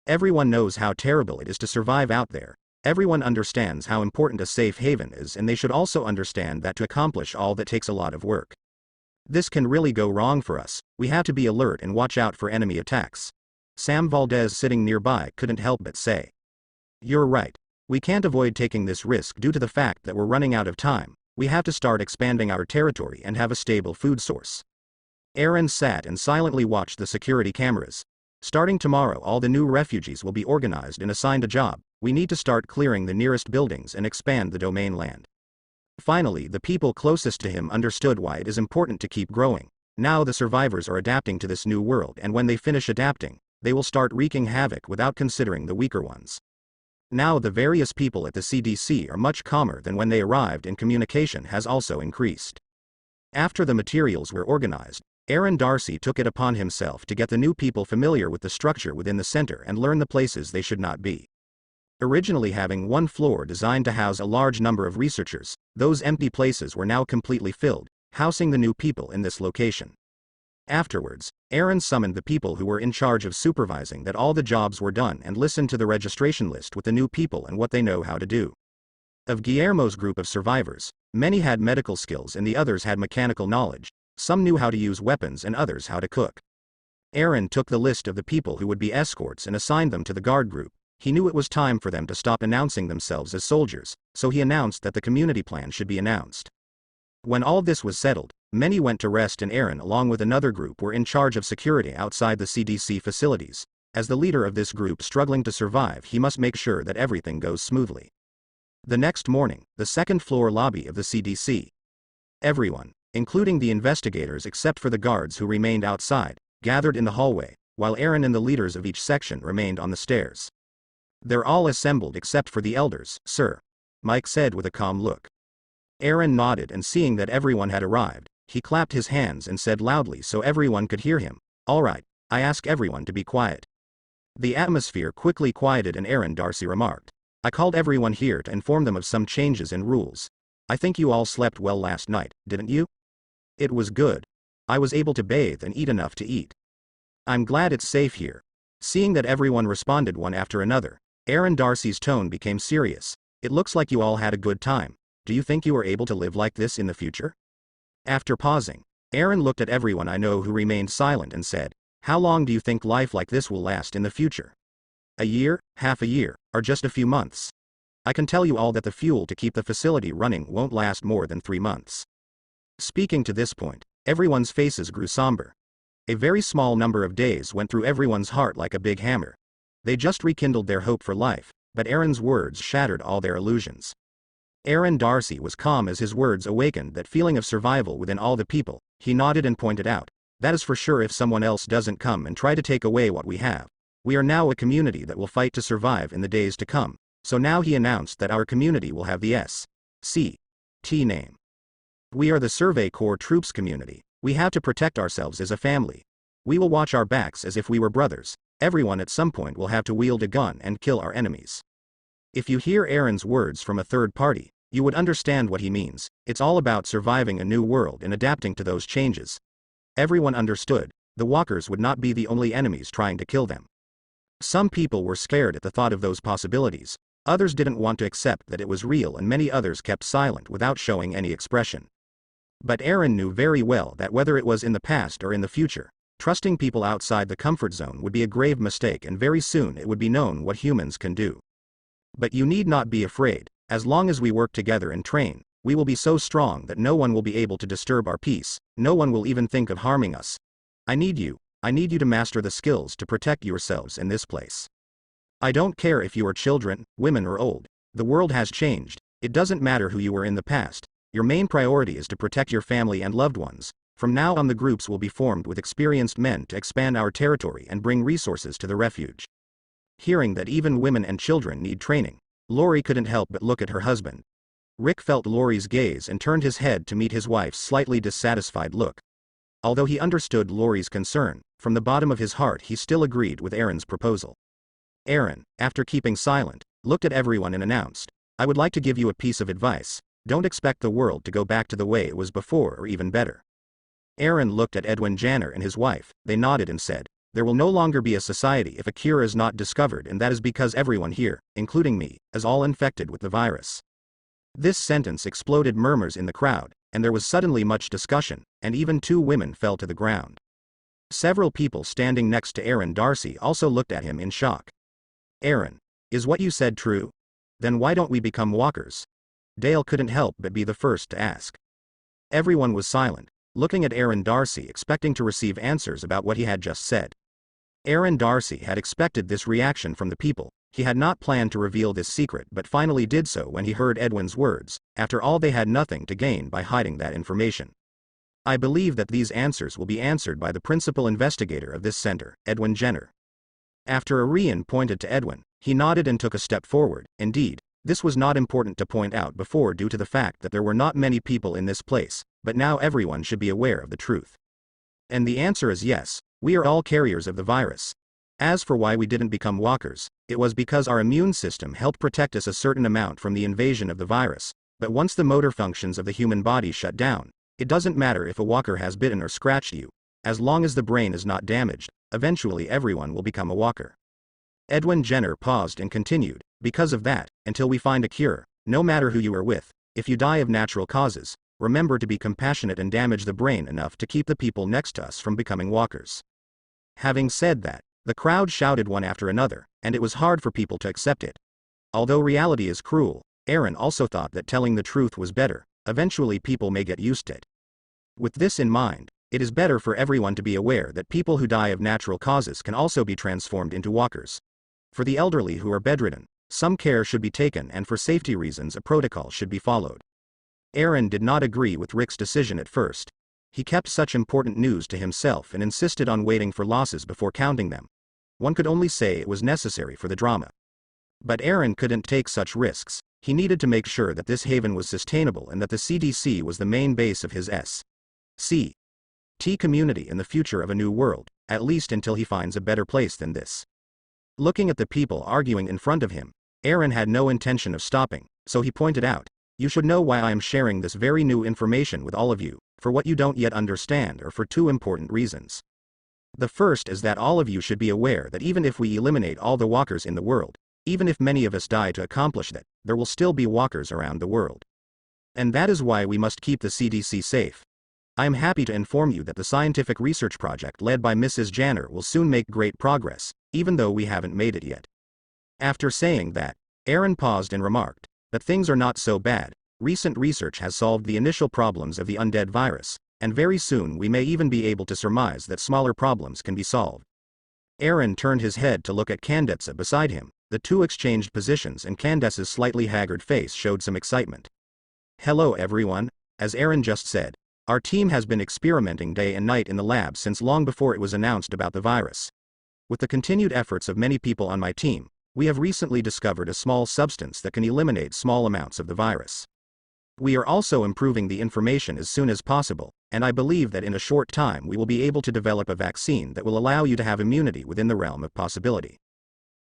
Speaker 1: Everyone knows how terrible it is to survive out there. Everyone understands how important a safe haven is, and they should also understand that to accomplish all that takes a lot of work. This can really go wrong for us. We have to be alert and watch out for enemy attacks. Sam Valdez, sitting nearby, couldn't help but say, "You're right. We can't avoid taking this risk due to the fact that we're running out of time. We have to start expanding our territory and have a stable food source." Aaron sat and silently watched the security cameras. Starting tomorrow, all the new refugees will be organized and assigned a job. We need to start clearing the nearest buildings and expand the domain land. Finally, the people closest to him understood why it is important to keep growing. Now the survivors are adapting to this new world, and when they finish adapting, they will start wreaking havoc without considering the weaker ones. Now the various people at the CDC are much calmer than when they arrived, and communication has also increased. After the materials were organized, Aaron Darcy took it upon himself to get the new people familiar with the structure within the center and learn the places they should not be. Originally having one floor designed to house a large number of researchers, those empty places were now completely filled, housing the new people in this location. Afterwards, Aaron summoned the people who were in charge of supervising that all the jobs were done and listened to the registration list with the new people and what they know how to do. Of Guillermo's group of survivors, many had medical skills and the others had mechanical knowledge. Some knew how to use weapons and others how to cook. Aaron took the list of the people who would be escorts and assigned them to the guard group. He knew it was time for them to stop announcing themselves as soldiers, so he announced that the community plan should be announced. When all this was settled, many went to rest, and Aaron, along with another group, were in charge of security outside the CDC facilities. As the leader of this group struggling to survive, he must make sure that everything goes smoothly. The next morning, the second-floor lobby of the CDC. Everyone, including the investigators except for the guards who remained outside, gathered in the hallway, while Aaron and the leaders of each section remained on the stairs. "They're all assembled except for the elders, sir," Mike said with a calm look. Aaron nodded, and seeing that everyone had arrived, he clapped his hands and said loudly so everyone could hear him, "All right, I ask everyone to be quiet." The atmosphere quickly quieted, and Aaron Darcy remarked, I called everyone here to inform them of some changes in rules. I think you all slept well last night, didn't you? It was good. I was able to bathe and eat enough to eat. I'm glad it's safe here. Seeing that everyone responded one after another, Aaron Darcy's tone became serious. It looks like you all had a good time. Do you think you are able to live like this in the future? After pausing, Aaron looked at everyone I know who remained silent and said, how long do you think life like this will last in the future? A year, half a year, or just a few months? I can tell you all that the fuel to keep the facility running won't last more than 3 months. Speaking to this point, everyone's faces grew somber. A very small number of days went through everyone's heart like a big hammer. They just rekindled their hope for life, but Aaron's words shattered all their illusions. Aaron Darcy was calm as his words awakened that feeling of survival within all the people. He nodded and pointed out, that is for sure if someone else doesn't come and try to take away what we have. We are now a community that will fight to survive in the days to come, so now he announced that our community will have the S.C.T. name. We are the Survey Corps Troops community. We have to protect ourselves as a family. We will watch our backs as if we were brothers. Everyone at some point will have to wield a gun and kill our enemies. If you hear Aaron's words from a third party, you would understand what he means. It's all about surviving a new world and adapting to those changes. Everyone understood. The walkers would not be the only enemies trying to kill them. Some people were scared at the thought of those possibilities. Others didn't want to accept that it was real, and many others kept silent without showing any expression. But Aaron knew very well that whether it was in the past or in the future, trusting people outside the comfort zone would be a grave mistake, and very soon it would be known what humans can do. But you need not be afraid. As long as we work together and train, we will be so strong that no one will be able to disturb our peace. No one will even think of harming us. I need you to master the skills to protect yourselves in this place. I don't care if you are children, women or old. The world has changed. It doesn't matter who you were in the past. Your main priority is to protect your family and loved ones. From now on the groups will be formed with experienced men to expand our territory and bring resources to the refuge. Hearing that even women and children need training, Lori couldn't help but look at her husband. Rick felt Lori's gaze and turned his head to meet his wife's slightly dissatisfied look. Although he understood Lori's concern, from the bottom of his heart he still agreed with Aaron's proposal. Aaron, after keeping silent, looked at everyone and announced, I would like to give you a piece of advice. Don't expect the world to go back to the way it was before or even better. Aaron looked at Edwin Janner and his wife. They nodded and said, there will no longer be a society if a cure is not discovered, and that is because everyone here, including me, is all infected with the virus. This sentence exploded murmurs in the crowd, and there was suddenly much discussion, and even 2 women fell to the ground. Several people standing next to Aaron Darcy also looked at him in shock. Aaron, is what you said true? Then why don't we become walkers? Dale couldn't help but be the first to ask. Everyone was silent, looking at Aaron Darcy expecting to receive answers about what he had just said. Aaron Darcy had expected this reaction from the people. He had not planned to reveal this secret, but finally did so when he heard Edwin's words. After all, they had nothing to gain by hiding that information. I believe that these answers will be answered by the principal investigator of this center, Edwin Jenner. After Arian pointed to Edwin, he nodded and took a step forward. Indeed, this was not important to point out before due to the fact that there were not many people in this place, but now everyone should be aware of the truth. And the answer is yes, we are all carriers of the virus. As for why we didn't become walkers, it was because our immune system helped protect us a certain amount from the invasion of the virus, but once the motor functions of the human body shut down, it doesn't matter if a walker has bitten or scratched you. As long as the brain is not damaged, eventually everyone will become a walker. Edwin Jenner paused and continued, because of that, until we find a cure, no matter who you are with, if you die of natural causes, remember to be compassionate and damage the brain enough to keep the people next to us from becoming walkers. Having said that, the crowd shouted one after another, and it was hard for people to accept it. Although reality is cruel, Aaron also thought that telling the truth was better. Eventually people may get used to it. With this in mind, it is better for everyone to be aware that people who die of natural causes can also be transformed into walkers. For the elderly who are bedridden, some care should be taken, and for safety reasons a protocol should be followed. Aaron did not agree with Rick's decision at first. He kept such important news to himself and insisted on waiting for losses before counting them. One could only say it was necessary for the drama. But Aaron couldn't take such risks. He needed to make sure that this haven was sustainable and that the CDC was the main base of his S.C.T. community in the future of a new world, at least until he finds a better place than this. Looking at the people arguing in front of him, Aaron had no intention of stopping, so he pointed out, "You should know why I am sharing this very new information with all of you, for what you don't yet understand or for two important reasons. The first is that all of you should be aware that even if we eliminate all the walkers in the world, even if many of us die to accomplish that, there will still be walkers around the world. And that is why we must keep the CDC safe. I am happy to inform you that the scientific research project led by Mrs. Janner will soon make great progress, even though we haven't made it yet." After saying that, Aaron paused and remarked that things are not so bad. Recent research has solved the initial problems of the undead virus, and very soon we may even be able to surmise that smaller problems can be solved. Aaron turned his head to look at Candace beside him. The two exchanged positions and Candace's slightly haggard face showed some excitement. "Hello everyone," as Aaron just said. "Our team has been experimenting day and night in the lab since long before it was announced about the virus. With the continued efforts of many people on my team, we have recently discovered a small substance that can eliminate small amounts of the virus. We are also improving the information as soon as possible, and I believe that in a short time we will be able to develop a vaccine that will allow you to have immunity within the realm of possibility."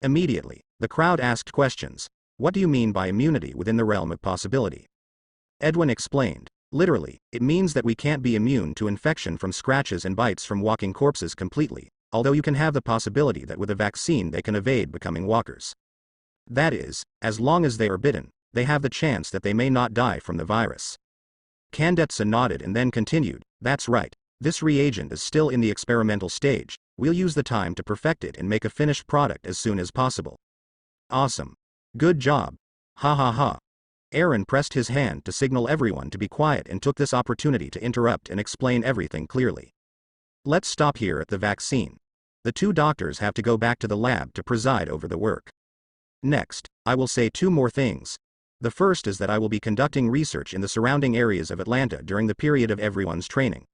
Speaker 1: Immediately, the crowd asked questions. "What do you mean by immunity within the realm of possibility?" Edwin explained, "Literally, it means that we can't be immune to infection from scratches and bites from walking corpses completely, although you can have the possibility that with a vaccine they can evade becoming walkers. That is, as long as they are bitten, they have the chance that they may not die from the virus." Candace nodded and then continued, "That's right, this reagent is still in the experimental stage, we'll use the time to perfect it and make a finished product as soon as possible." "Awesome. Good job. Ha ha ha." Aaron pressed his hand to signal everyone to be quiet and took this opportunity to interrupt and explain everything clearly. "Let's stop here at the vaccine. The two doctors have to go back to the lab to preside over the work. Next, I will say two more things. The first is that I will be conducting research in the surrounding areas of Atlanta during the period of everyone's training.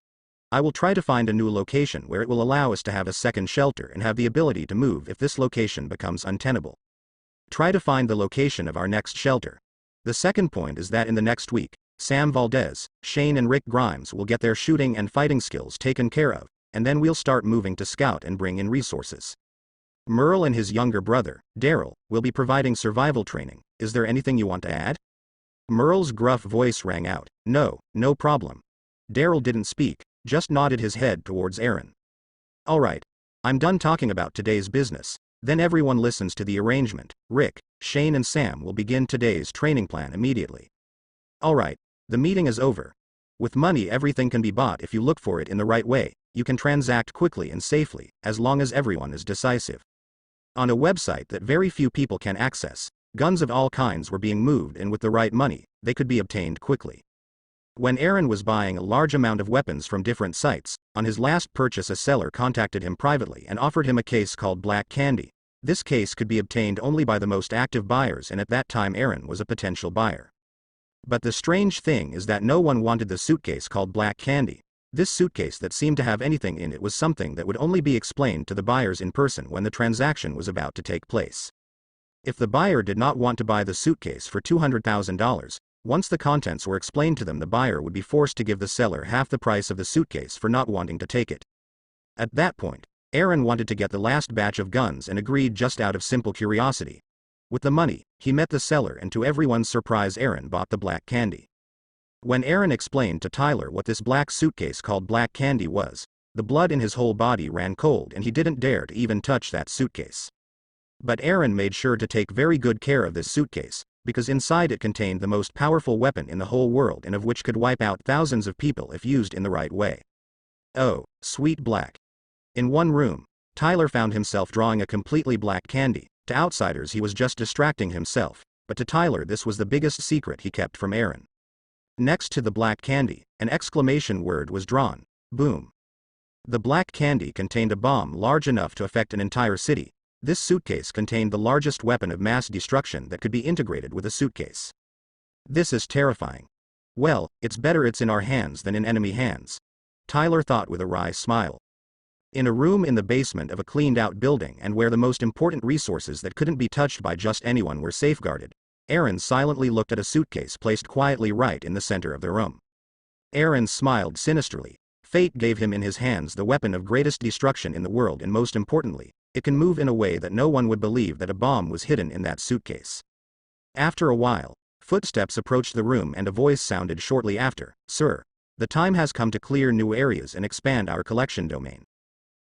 Speaker 1: I will try to find a new location where it will allow us to have a second shelter and have the ability to move if this location becomes untenable. Try to find the location of our next shelter. The second point is that in the next week, Sam Valdez, Shane and Rick Grimes will get their shooting and fighting skills taken care of, and then we'll start moving to scout and bring in resources. Merle and his younger brother, Daryl, will be providing survival training. Is there anything you want to add?" Merle's gruff voice rang out, "No, no problem." Daryl didn't speak, just nodded his head towards Aaron. "Alright. I'm done talking about today's business. Then everyone listens to the arrangement. Rick, Shane and Sam will begin today's training plan immediately. Alright, the meeting is over. With money everything can be bought if you look for it in the right way. You can transact quickly and safely, as long as everyone is decisive. On a website that very few people can access, guns of all kinds were being moved, and with the right money, they could be obtained quickly. When Aaron was buying a large amount of weapons from different sites, on his last purchase a seller contacted him privately and offered him a case called Black Candy. This case could be obtained only by the most active buyers, and at that time Aaron was a potential buyer. But the strange thing is that no one wanted the suitcase called Black Candy. This suitcase that seemed to have anything in it was something that would only be explained to the buyers in person when the transaction was about to take place. If the buyer did not want to buy the suitcase for $200,000, once the contents were explained to them, the buyer would be forced to give the seller half the price of the suitcase for not wanting to take it. At that point, Aaron wanted to get the last batch of guns and agreed just out of simple curiosity. With the money, he met the seller, and to everyone's surprise Aaron bought the Black Candy. When Aaron explained to Tyler what this black suitcase called Black Candy was, the blood in his whole body ran cold and he didn't dare to even touch that suitcase. But Aaron made sure to take very good care of this suitcase, because inside it contained the most powerful weapon in the whole world, and of which could wipe out thousands of people if used in the right way. Oh, sweet black. In one room, Tyler found himself drawing a completely black candy. To outsiders he was just distracting himself, but to Tyler this was the biggest secret he kept from Aaron. Next to the black candy, an exclamation word was drawn. Boom. The black candy contained a bomb large enough to affect an entire city. This suitcase contained the largest weapon of mass destruction that could be integrated with a suitcase. This is terrifying. Well, it's better it's in our hands than in enemy hands, Tyler thought with a wry smile. In a room in the basement of a cleaned-out building, and where the most important resources that couldn't be touched by just anyone were safeguarded, Aaron silently looked at a suitcase placed quietly right in the center of the room. Aaron smiled sinisterly. Fate gave him in his hands the weapon of greatest destruction in the world, and most importantly, it can move in a way that no one would believe that a bomb was hidden in that suitcase. After a while, footsteps approached the room and a voice sounded shortly after, "Sir, the time has come to clear new areas and expand our collection domain."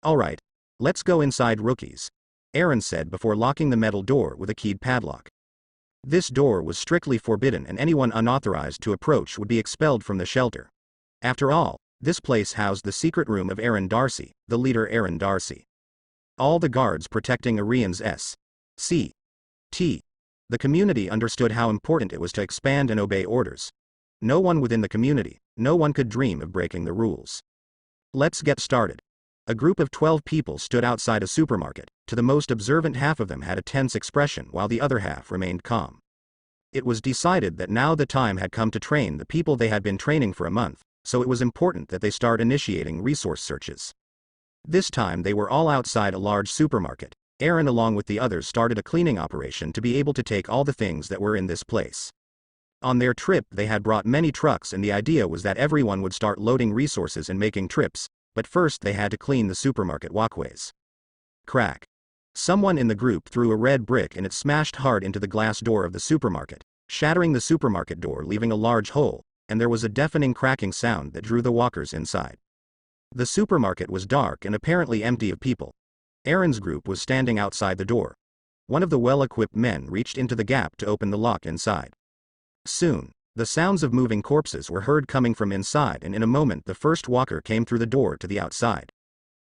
Speaker 1: "Alright, let's go inside, rookies," Aaron said before locking the metal door with a keyed padlock. This door was strictly forbidden and anyone unauthorized to approach would be expelled from the shelter. After all, this place housed the secret room of Aaron Darcy, the leader Aaron Darcy. All the guards protecting Arian's S.C.T. The community understood how important it was to expand and obey orders. No one within the community, no one could dream of breaking the rules. Let's get started. A group of 12 people stood outside a supermarket. To the most observant, half of them had a tense expression while the other half remained calm. It was decided that now the time had come to train the people they had been training for a month, so it was important that they start initiating resource searches. This time they were all outside a large supermarket. Aaron along with the others started a cleaning operation to be able to take all the things that were in this place. On their trip they had brought many trucks and the idea was that everyone would start loading resources and making trips, but first they had to clean the supermarket walkways. Crack. Someone in the group threw a red brick and it smashed hard into the glass door of the supermarket, shattering the supermarket door leaving a large hole, and there was a deafening cracking sound that drew the walkers inside. The supermarket was dark and apparently empty of people. Aaron's group was standing outside the door. One of the well-equipped men reached into the gap to open the lock inside. Soon, the sounds of moving corpses were heard coming from inside and in a moment the first walker came through the door to the outside.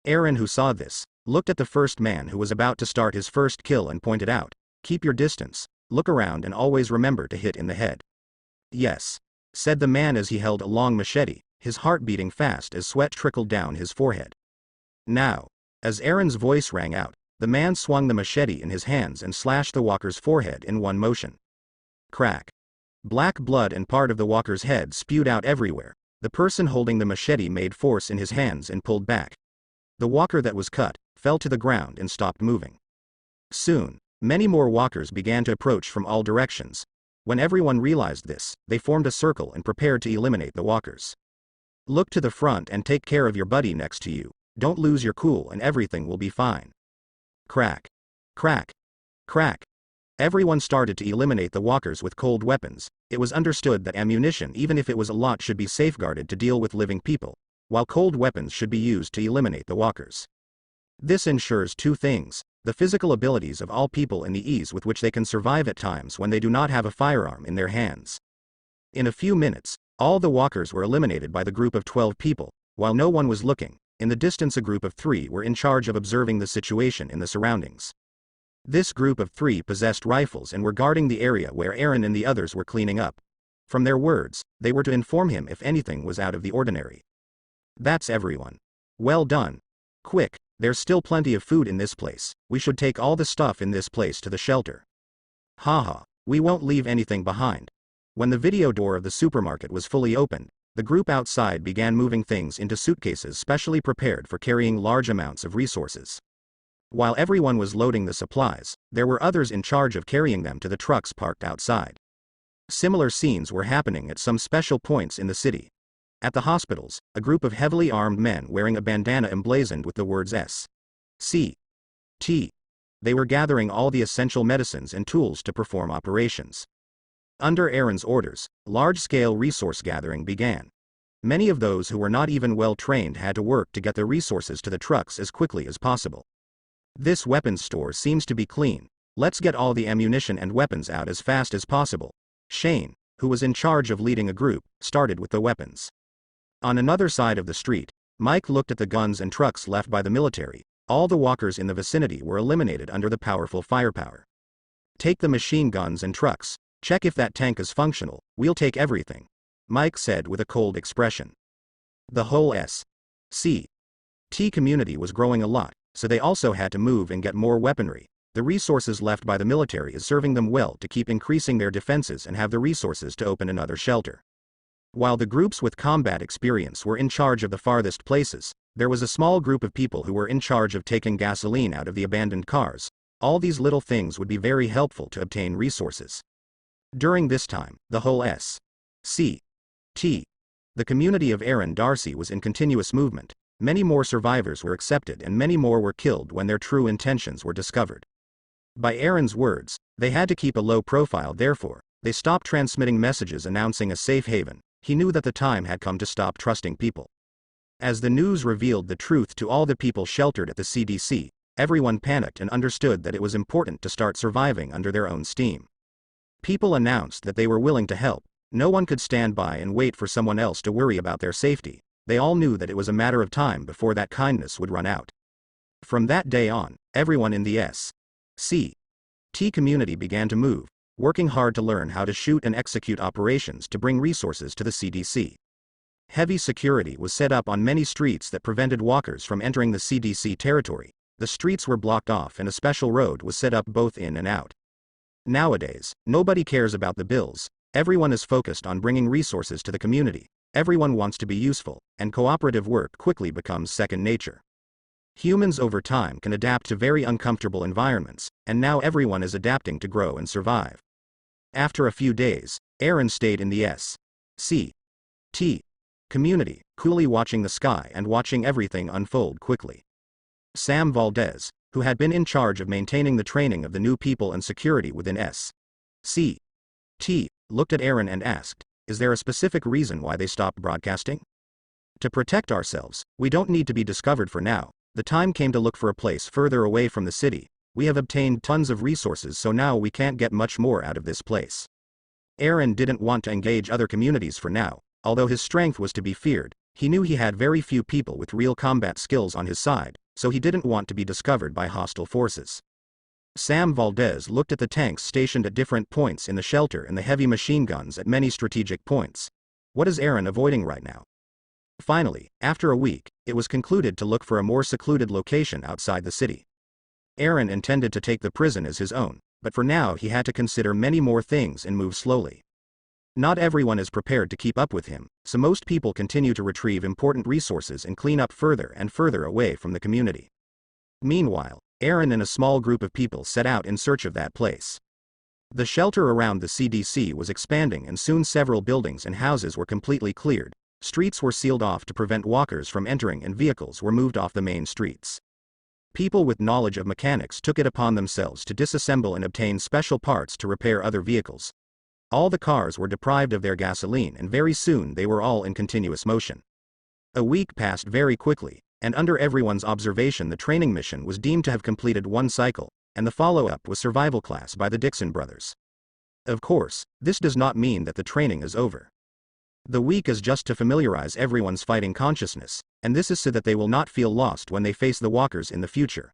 Speaker 1: Aaron, who saw this, looked at the first man who was about to start his first kill and pointed out, "Keep your distance, look around and always remember to hit in the head." "Yes," said the man as he held a long machete, his heart beating fast as sweat trickled down his forehead. "Now." As Aaron's voice rang out, the man swung the machete in his hands and slashed the walker's forehead in one motion. Crack. Black blood and part of the walker's head spewed out everywhere. The person holding the machete made force in his hands and pulled back. The walker that was cut fell to the ground and stopped moving. Soon, many more walkers began to approach from all directions. When everyone realized this, they formed a circle and prepared to eliminate the walkers. "Look to the front and take care of your buddy next to you. Don't lose your cool and everything will be fine." Crack. Crack. Crack. Everyone started to eliminate the walkers with cold weapons. It was understood that ammunition, even if it was a lot, should be safeguarded to deal with living people, while cold weapons should be used to eliminate the walkers. This ensures two things: the physical abilities of all people and the ease with which they can survive at times when they do not have a firearm in their hands. In a few minutes, all the walkers were eliminated by the group of 12 people, while no one was looking. In the distance a group of 3 were in charge of observing the situation in the surroundings. This group of 3 possessed rifles and were guarding the area where Aaron and the others were cleaning up. From their words, they were to inform him if anything was out of the ordinary. "That's everyone. Well done. Quick, there's still plenty of food in this place. We should take all the stuff in this place to the shelter. Haha, we won't leave anything behind." When the video door of the supermarket was fully opened, the group outside began moving things into suitcases specially prepared for carrying large amounts of resources. While everyone was loading the supplies, there were others in charge of carrying them to the trucks parked outside. Similar scenes were happening at some special points in the city. At the hospitals, a group of heavily armed men wearing a bandana emblazoned with the words S.C.T. They were gathering all the essential medicines and tools to perform operations. Under Aaron's orders, large-scale resource gathering began. Many of those who were not even well trained had to work to get the resources to the trucks as quickly as possible. "This weapons store seems to be clean. Let's get all the ammunition and weapons out as fast as possible." Shane, who was in charge of leading a group, started with the weapons. On another side of the street, Mike looked at the guns and trucks left by the military. All the walkers in the vicinity were eliminated under the powerful firepower. "Take the machine guns and trucks. Check if that tank is functional. We'll take everything," Mike said with a cold expression. The whole S.C.T. community was growing a lot, so they also had to move and get more weaponry. The resources left by the military is serving them well to keep increasing their defenses and have the resources to open another shelter. While the groups with combat experience were in charge of the farthest places, there was a small group of people who were in charge of taking gasoline out of the abandoned cars. All these little things would be very helpful to obtain resources. During this time, the whole S.C.T. the community of Aaron Darcy was in continuous movement. Many more survivors were accepted and many more were killed when their true intentions were discovered. By Aaron's words, They had to keep a low profile, therefore, they stopped transmitting messages announcing a safe haven. He knew that the time had come to stop trusting people. As the news revealed the truth to all the people sheltered at the CDC, everyone panicked and understood that it was important to start surviving under their own steam. People announced that they were willing to help. No one could stand by and wait for someone else to worry about their safety. They all knew that it was a matter of time before that kindness would run out. From that day on, everyone in the S.C.T community began to move, working hard to learn how to shoot and execute operations to bring resources to the CDC. Heavy security was set up on many streets that prevented walkers from entering the CDC territory. The streets were blocked off and a special road was set up both in and out. Nowadays, nobody cares about the bills. Everyone is focused on bringing resources to the community. Everyone wants to be useful, and cooperative work quickly becomes second nature. Humans over time can adapt to very uncomfortable environments, and now everyone is adapting to grow and survive. After a few days, Aaron stayed in the S.C.T community, coolly watching the sky and watching everything unfold quickly. Sam Valdez, who had been in charge of maintaining the training of the new people and security within S.C.T, looked at Aaron and asked, "Is there a specific reason why they stopped broadcasting?" "To protect ourselves. We don't need to be discovered for now. The time came to look for a place further away from the city. We have obtained tons of resources, so now we can't get much more out of this place." Aaron didn't want to engage other communities for now. Although his strength was to be feared, he knew he had very few people with real combat skills on his side, so he didn't want to be discovered by hostile forces. Sam Valdez looked at the tanks stationed at different points in the shelter and the heavy machine guns at many strategic points. What is Aaron avoiding right now? Finally, after a week, it was concluded to look for a more secluded location outside the city. Aaron intended to take the prison as his own, but for now he had to consider many more things and move slowly. Not everyone is prepared to keep up with him, so most people continue to retrieve important resources and clean up further and further away from the community. Meanwhile, Aaron and a small group of people set out in search of that place. The shelter around the CDC was expanding and soon several buildings and houses were completely cleared, streets were sealed off to prevent walkers from entering and vehicles were moved off the main streets. People with knowledge of mechanics took it upon themselves to disassemble and obtain special parts to repair other vehicles. All the cars were deprived of their gasoline and very soon they were all in continuous motion. A week passed very quickly, and under everyone's observation the training mission was deemed to have completed one cycle, and the follow-up was survival class by the Dixon brothers. Of course, this does not mean that the training is over. The week is just to familiarize everyone's fighting consciousness, and this is so that they will not feel lost when they face the walkers in the future.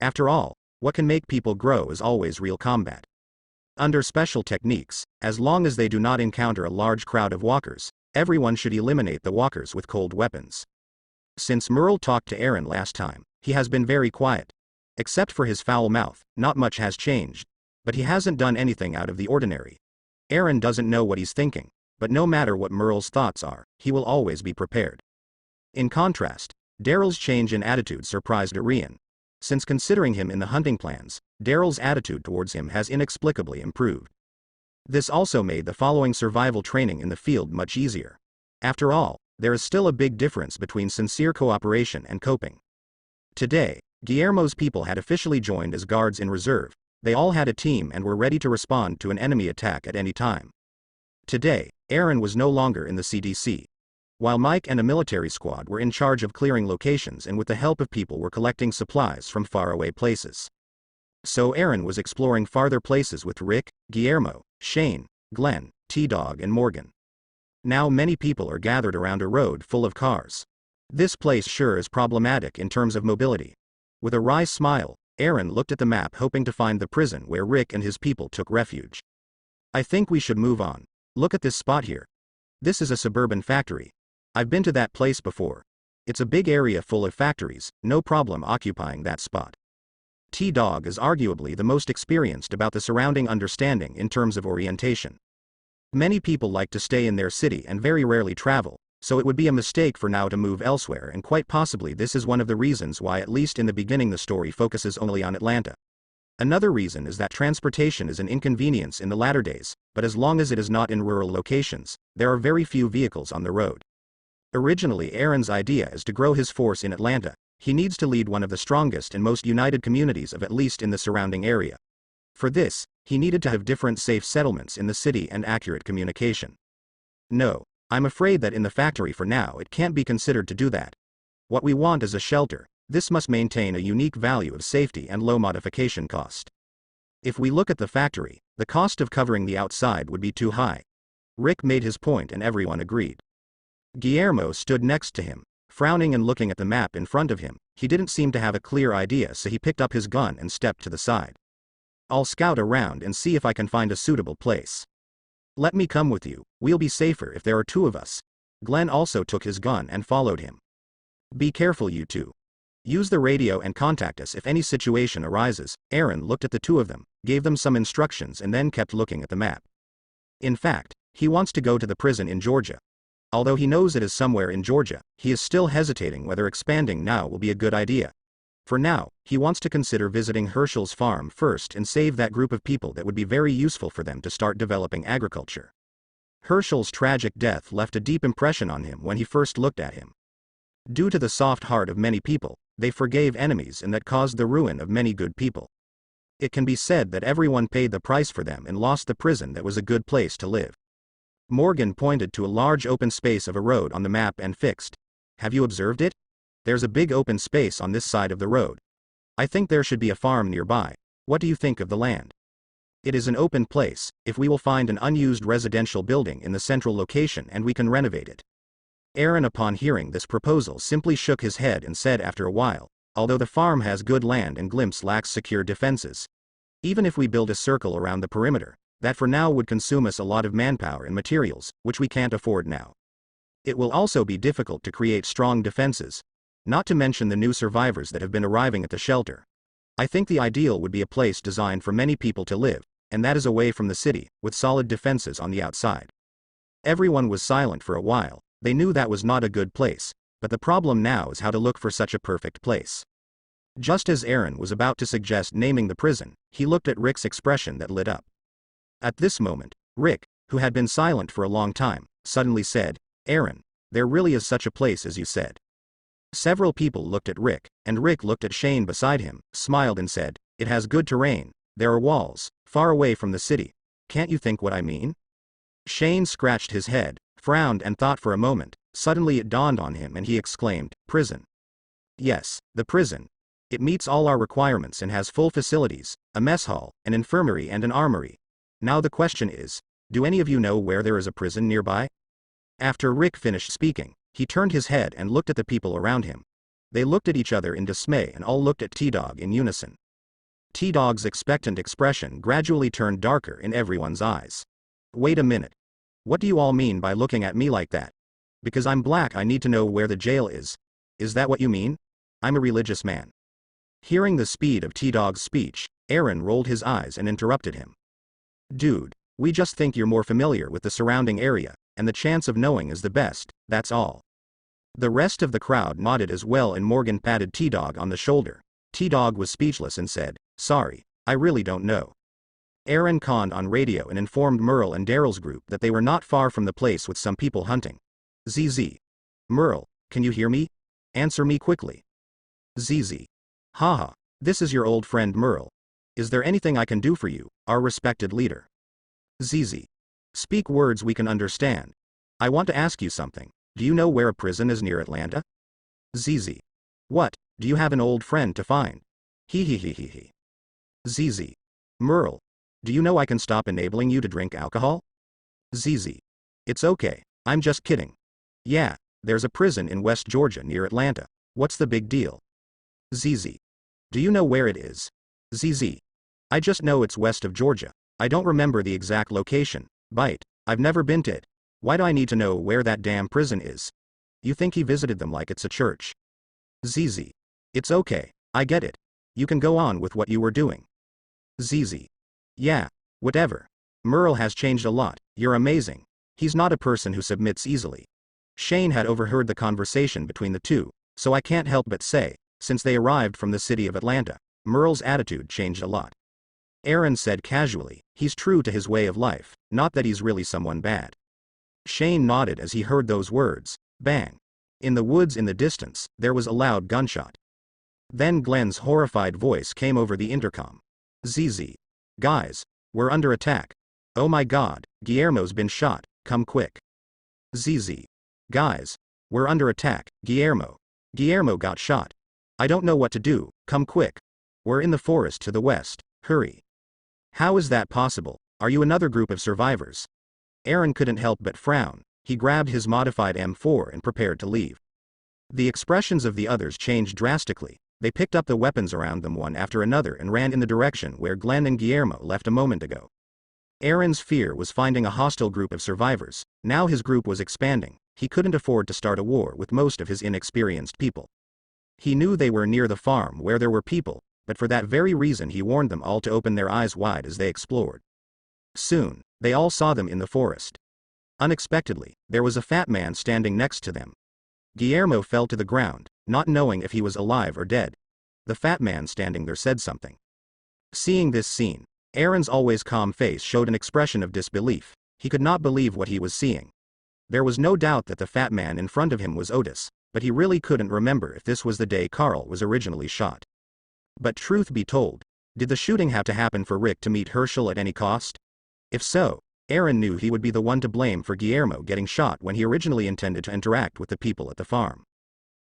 Speaker 1: After all, what can make people grow is always real combat. Under special techniques, as long as they do not encounter a large crowd of walkers, everyone should eliminate the walkers with cold weapons. Since Merle talked to Aaron last time, he has been very quiet. Except for his foul mouth, not much has changed, but he hasn't done anything out of the ordinary. Aaron doesn't know what he's thinking, but no matter what Merle's thoughts are, he will always be prepared. In contrast, Daryl's change in attitude surprised Aaron. Since considering him in the hunting plans, Daryl's attitude towards him has inexplicably improved. This also made the following survival training in the field much easier. After all, there is still a big difference between sincere cooperation and coping. Today, Guillermo's people had officially joined as guards in reserve. They all had a team and were ready to respond to an enemy attack at any time. Today, Aaron was no longer in the CDC. While Mike and a military squad were in charge of clearing locations and with the help of people were collecting supplies from faraway places. So Aaron was exploring farther places with Rick, Guillermo, Shane, Glenn, T-Dog and Morgan. Now many people are gathered around a road full of cars. This place sure is problematic in terms of mobility. With a wry smile, Aaron looked at the map hoping to find the prison where Rick and his people took refuge. "I think we should move on. Look at this spot here. This is a suburban factory. I've been to that place before. It's a big area full of factories, no problem occupying that spot." T-Dog is arguably the most experienced about the surrounding understanding in terms of orientation. Many people like to stay in their city and very rarely travel, so it would be a mistake for now to move elsewhere, and quite possibly this is one of the reasons why at least in the beginning the story focuses only on Atlanta. Another reason is that transportation is an inconvenience in the latter days, but as long as it is not in rural locations, there are very few vehicles on the road. Originally Aaron's idea is to grow his force in Atlanta. He needs to lead one of the strongest and most united communities of at least in the surrounding area. For this, he needed to have different safe settlements in the city and accurate communication. No, I'm afraid that in the factory for now it can't be considered to do that. What we want is a shelter. This must maintain a unique value of safety and low modification cost. If we look at the factory, the cost of covering the outside would be too high. Rick made his point and everyone agreed. Guillermo stood next to him, frowning and looking at the map in front of him. He didn't seem to have a clear idea, so he picked up his gun and stepped to the side. I'll scout around and see if I can find a suitable place. Let me come with you, we'll be safer if there are two of us. Glenn also took his gun and followed him. Be careful, you two. Use the radio and contact us if any situation arises. Aaron looked at the two of them, gave them some instructions and then kept looking at the map. In fact, he wants to go to the prison in Georgia. Although he knows it is somewhere in Georgia, he is still hesitating whether expanding now will be a good idea. For now, he wants to consider visiting Herschel's farm first and save that group of people that would be very useful for them to start developing agriculture. Herschel's tragic death left a deep impression on him when he first looked at him. Due to the soft heart of many people, they forgave enemies and that caused the ruin of many good people. It can be said that everyone paid the price for them and lost the prison that was a good place to live. Morgan pointed to a large open space of a road on the map and fixed. Have you observed it? There's a big open space on this side of the road. I think there should be a farm nearby. What do you think of the land? It is an open place. If we will find an unused residential building in the central location and we can renovate it. Aaron, upon hearing this proposal, simply shook his head and said after a while, although the farm has good land and Glimpse lacks secure defenses. Even if we build a circle around the perimeter, that for now would consume us a lot of manpower and materials, which we can't afford now. It will also be difficult to create strong defenses, not to mention the new survivors that have been arriving at the shelter. I think the ideal would be a place designed for many people to live, and that is away from the city, with solid defenses on the outside. Everyone was silent for a while. They knew that was not a good place, but the problem now is how to look for such a perfect place. Just as Aaron was about to suggest naming the prison, he looked at Rick's expression that lit up. At this moment, Rick, who had been silent for a long time, suddenly said, Aaron, there really is such a place as you said. Several people looked at Rick, and Rick looked at Shane beside him, smiled and said, it has good terrain, there are walls, far away from the city. Can't you think what I mean? Shane scratched his head, frowned and thought for a moment. Suddenly it dawned on him and he exclaimed, prison. Yes, the prison. It meets all our requirements and has full facilities, a mess hall, an infirmary and an armory. Now the question is, do any of you know where there is a prison nearby? After Rick finished speaking, he turned his head and looked at the people around him. They looked at each other in dismay and all looked at T-Dog in unison. T-Dog's expectant expression gradually turned darker in everyone's eyes. Wait a minute. What do you all mean by looking at me like that? Because I'm black I need to know where the jail is? Is that what you mean? I'm a religious man. Hearing the speed of T-Dog's speech, Aaron rolled his eyes and interrupted him. Dude, we just think you're more familiar with the surrounding area, and the chance of knowing is the best, that's all. The rest of the crowd nodded as well and Morgan patted T-Dog on the shoulder. T-Dog was speechless and said, sorry, I really don't know. Aaron conned on radio and informed Merle and Daryl's group that they were not far from the place with some people hunting. ZZ. Merle, can you hear me? Answer me quickly. ZZ. Haha, this is your old friend Merle. Is there anything I can do for you, our respected leader? ZZ. Speak words we can understand. I want to ask you something. Do you know where a prison is near Atlanta? ZZ. What, do you have an old friend to find? He. ZZ. Merle. Do you know I can stop enabling you to drink alcohol? ZZ. It's okay, I'm just kidding. Yeah, there's a prison in West Georgia near Atlanta. What's the big deal? ZZ. Do you know where it is? ZZ. I just know it's west of Georgia. I don't remember the exact location. Bite. I've never been to it. Why do I need to know where that damn prison is? You think he visited them like it's a church? ZZ. It's okay, I get it. You can go on with what you were doing. ZZ. Yeah, whatever. Merle has changed a lot. You're amazing. He's not a person who submits easily. Shane had overheard the conversation between the two, so I can't help but say, since they arrived from the city of Atlanta, Merle's attitude changed a lot. Aaron said casually, he's true to his way of life, not that he's really someone bad. Shane nodded as he heard those words. Bang. In the woods in the distance, there was a loud gunshot. Then Glenn's horrified voice came over the intercom. ZZ. Guys, we're under attack. Oh my god, Guillermo's been shot, come quick. ZZ. Guys, we're under attack, Guillermo. Guillermo got shot. I don't know what to do, come quick. We're in the forest to the west, hurry. How is that possible? Are you another group of survivors? Aaron couldn't help but frown. He grabbed his modified M4 and prepared to leave. The expressions of the others changed drastically. They picked up the weapons around them one after another and ran in the direction where Glenn and Guillermo left a moment ago. Aaron's fear was finding a hostile group of survivors. Now his group was expanding. He couldn't afford to start a war with most of his inexperienced people. He knew they were near the farm where there were people, but for that very reason he warned them all to open their eyes wide as they explored. Soon, they all saw them in the forest. Unexpectedly, there was a fat man standing next to them. Guillermo fell to the ground, not knowing if he was alive or dead. The fat man standing there said something. Seeing this scene, Aaron's always calm face showed an expression of disbelief. He could not believe what he was seeing. There was no doubt that the fat man in front of him was Otis, but he really couldn't remember if this was the day Carl was originally shot. But truth be told, did the shooting have to happen for Rick to meet Herschel at any cost? If so, Aaron knew he would be the one to blame for Guillermo getting shot when he originally intended to interact with the people at the farm.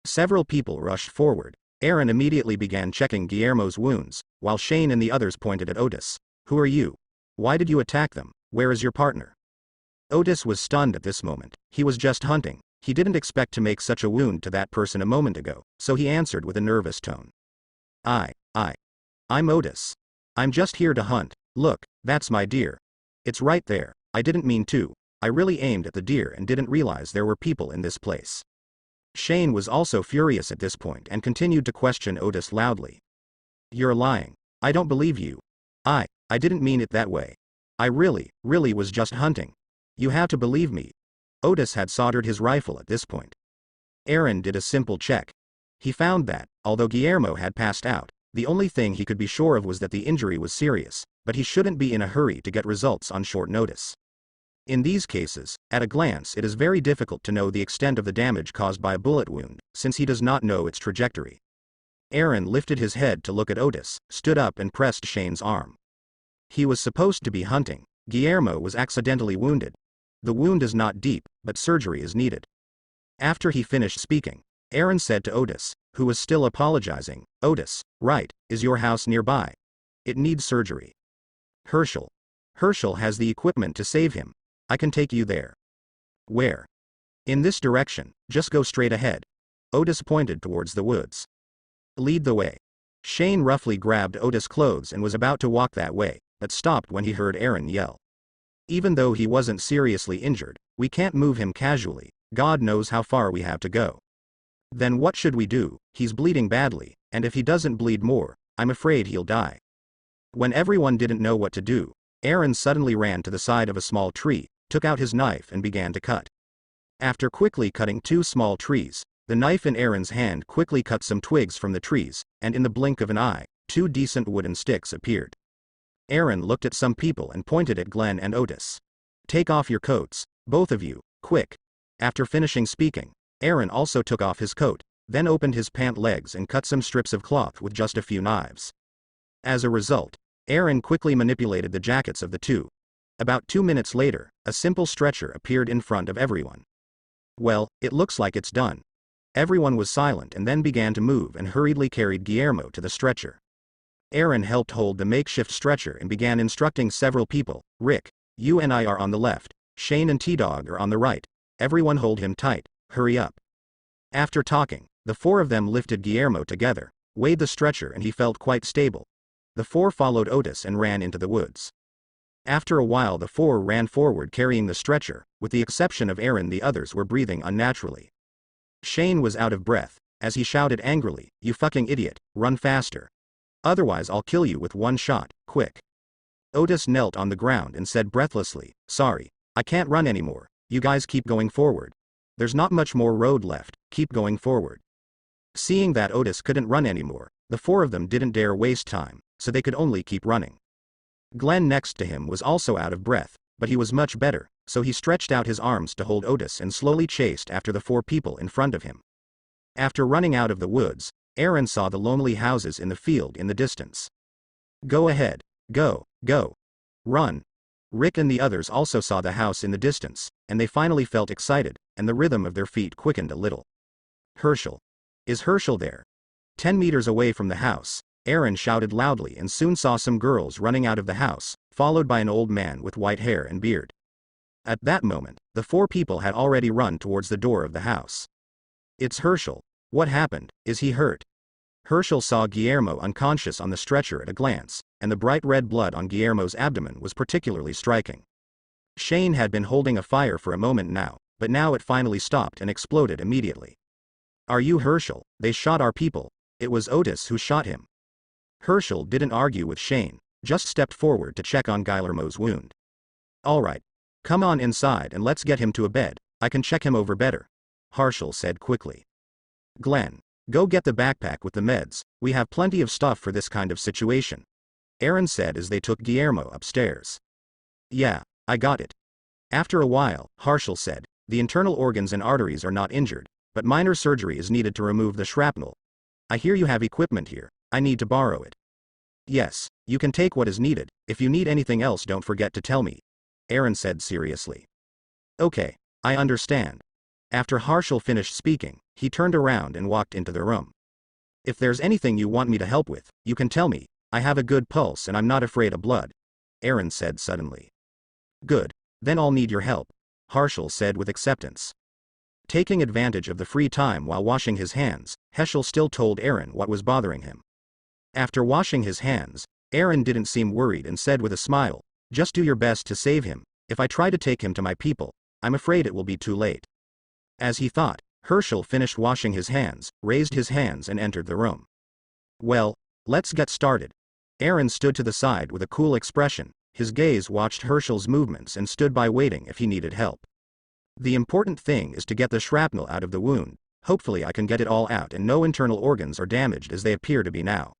Speaker 1: Several people rushed forward. Aaron immediately began checking Guillermo's wounds, while Shane and the others pointed at Otis. Who are you? Why did you attack them? Where is your partner? Otis was stunned at this moment. He was just hunting. He didn't expect to make such a wound to that person a moment ago, so he answered with a nervous tone. I'm Otis. I'm just here to hunt. Look, that's my deer. It's right there. I didn't mean to. I really aimed at the deer and didn't realize there were people in this place. Shane was also furious at this point and continued to question Otis loudly. You're lying. I don't believe you. I didn't mean it that way. I really was just hunting. You have to believe me. Otis had soldered his rifle at this point. Aaron did a simple check. He found that, although Guillermo had passed out, the only thing he could be sure of was that the injury was serious, but he shouldn't be in a hurry to get results on short notice. In these cases, at a glance it is very difficult to know the extent of the damage caused by a bullet wound, since he does not know its trajectory. Aaron lifted his head to look at Otis, stood up and pressed Shane's arm. He was supposed to be hunting. Guillermo was accidentally wounded. The wound is not deep, but surgery is needed. After he finished speaking, Aaron said to Otis, who was still apologizing, Otis, right, is your house nearby? It needs surgery. Herschel has the equipment to save him. I can take you there. Where? In this direction, just go straight ahead. Otis pointed towards the woods. Lead the way. Shane roughly grabbed Otis' clothes and was about to walk that way, but stopped when he heard Aaron yell. Even though he wasn't seriously injured, we can't move him casually. God knows how far we have to go. Then what should we do? He's bleeding badly, and if he doesn't bleed more, I'm afraid he'll die. When everyone didn't know what to do, Aaron suddenly ran to the side of a small tree, took out his knife and began to cut. After quickly cutting 2 small trees, the knife in Aaron's hand quickly cut some twigs from the trees, and in the blink of an eye, 2 decent wooden sticks appeared. Aaron looked at some people and pointed at Glenn and Otis. Take off your coats, both of you, quick. After finishing speaking, Aaron also took off his coat, then opened his pant legs and cut some strips of cloth with just a few knives. As a result, Aaron quickly manipulated the jackets of the two. About 2 minutes later, a simple stretcher appeared in front of everyone. Well, it looks like it's done. Everyone was silent and then began to move and hurriedly carried Guillermo to the stretcher. Aaron helped hold the makeshift stretcher and began instructing several people. Rick, you and I are on the left. Shane and T-Dog are on the right. Everyone hold him tight. Hurry up. After talking, the 4 of them lifted Guillermo together, weighed the stretcher and he felt quite stable. The 4 followed Otis and ran into the woods. After a while the 4 ran forward carrying the stretcher. With the exception of Aaron, the others were breathing unnaturally. Shane was out of breath, as he shouted angrily, you fucking idiot, run faster. Otherwise I'll kill you with 1 shot, quick. Otis knelt on the ground and said breathlessly, sorry, I can't run anymore, you guys keep going forward. There's not much more road left, keep going forward. Seeing that Otis couldn't run anymore, the 4 of them didn't dare waste time, so they could only keep running. Glenn next to him was also out of breath, but he was much better, so he stretched out his arms to hold Otis and slowly chased after the 4 people in front of him. After running out of the woods, Aaron saw the lonely houses in the field in the distance. Go ahead, go, Go. Run. Rick and the others also saw the house in the distance, and they finally felt excited, and the rhythm of their feet quickened a little. Herschel. Is Herschel there? 10 meters away from the house, Aaron shouted loudly and soon saw some girls running out of the house, followed by an old man with white hair and beard. At that moment, the 4 people had already run towards the door of the house. It's Herschel. What happened? Is he hurt? Herschel saw Guillermo unconscious on the stretcher at a glance, and the bright red blood on Guillermo's abdomen was particularly striking. Shane had been holding a fire for a moment now, but now it finally stopped and exploded immediately. Are you Herschel? They shot our people. It was Otis who shot him. Herschel didn't argue with Shane, just stepped forward to check on Guillermo's wound. All right. Come on inside and let's get him to a bed, I can check him over better, Herschel said quickly. Glenn, go get the backpack with the meds, we have plenty of stuff for this kind of situation, Aaron said as they took Guillermo upstairs. Yeah, I got it. After a while, Herschel said, the internal organs and arteries are not injured, but minor surgery is needed to remove the shrapnel. I hear you have equipment here, I need to borrow it. Yes, you can take what is needed, if you need anything else don't forget to tell me, Aaron said seriously. Okay, I understand. After Herschel finished speaking, he turned around and walked into the room. If there's anything you want me to help with, you can tell me, I have a good pulse and I'm not afraid of blood, Aaron said suddenly. Good, then I'll need your help, Herschel said with acceptance. Taking advantage of the free time while washing his hands, Herschel still told Aaron what was bothering him. After washing his hands, Aaron didn't seem worried and said with a smile, just do your best to save him, if I try to take him to my people, I'm afraid it will be too late. As he thought, Herschel finished washing his hands, raised his hands and entered the room. Well, let's get started. Aaron stood to the side with a cool expression, his gaze watched Herschel's movements and stood by waiting if he needed help. The important thing is to get the shrapnel out of the wound, hopefully I can get it all out and no internal organs are damaged as they appear to be now.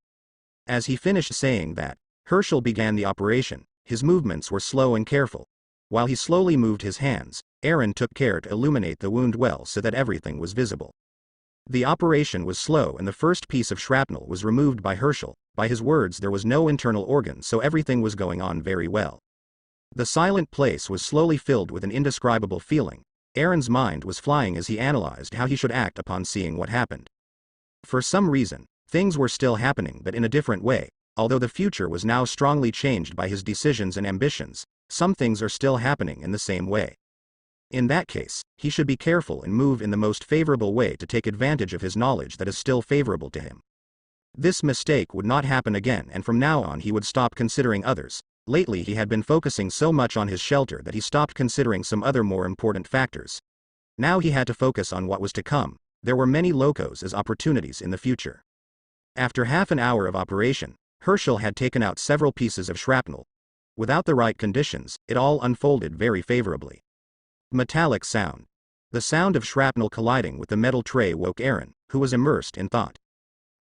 Speaker 1: As he finished saying that, Herschel began the operation, his movements were slow and careful. While he slowly moved his hands, Aaron took care to illuminate the wound well so that everything was visible. The operation was slow and the first piece of shrapnel was removed by Herschel, by his words there was no internal organ so everything was going on very well. The silent place was slowly filled with an indescribable feeling. Aaron's mind was flying as he analyzed how he should act upon seeing what happened. For some reason, things were still happening but in a different way, although the future was now strongly changed by his decisions and ambitions, some things are still happening in the same way. In that case, he should be careful and move in the most favorable way to take advantage of his knowledge that is still favorable to him. This mistake would not happen again and from now on he would stop considering others. Lately he had been focusing so much on his shelter that he stopped considering some other more important factors. Now he had to focus on what was to come. There were many locos as opportunities in the future. After half an hour of operation, Herschel had taken out several pieces of shrapnel. Without the right conditions, it all unfolded very favorably. Metallic sound. The sound of shrapnel colliding with the metal tray woke Aaron, who was immersed in thought.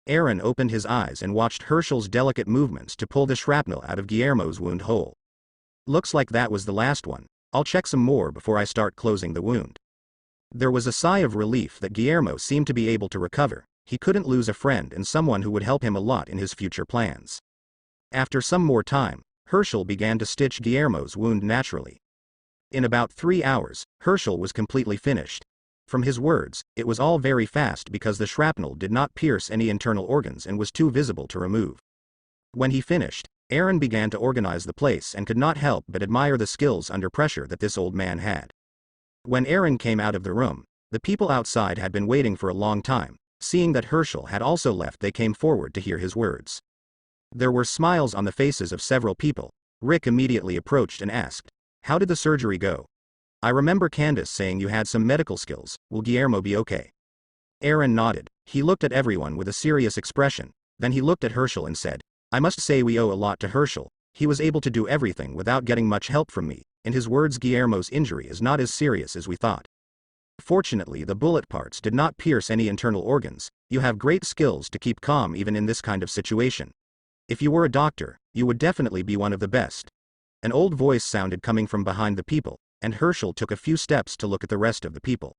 Speaker 1: Aaron opened his eyes and watched Herschel's delicate movements to pull the shrapnel out of Guillermo's wound hole. Looks like that was the last one, I'll check some more before I start closing the wound. There was a sigh of relief that Guillermo seemed to be able to recover. He couldn't lose a friend and someone who would help him a lot in his future plans. After some more time, Herschel began to stitch Guillermo's wound naturally. In about 3 hours, Herschel was completely finished. From his words, it was all very fast because the shrapnel did not pierce any internal organs and was too visible to remove. When he finished, Aaron began to organize the place and could not help but admire the skills under pressure that this old man had. When Aaron came out of the room, the people outside had been waiting for a long time. Seeing that Herschel had also left, they came forward to hear his words. There were smiles on the faces of several people. Rick immediately approached and asked, "How did the surgery go? I remember Candace saying you had some medical skills, will Guillermo be okay?" Aaron nodded. He looked at everyone with a serious expression, then he looked at Herschel and said, "I must say we owe a lot to Herschel. He was able to do everything without getting much help from me." In his words, Guillermo's injury is not as serious as we thought. Fortunately, the bullet parts did not pierce any internal organs. You have great skills to keep calm even in this kind of situation. If you were a doctor, you would definitely be one of the best. An old voice sounded coming from behind the people, and Herschel took a few steps to look at the rest of the people.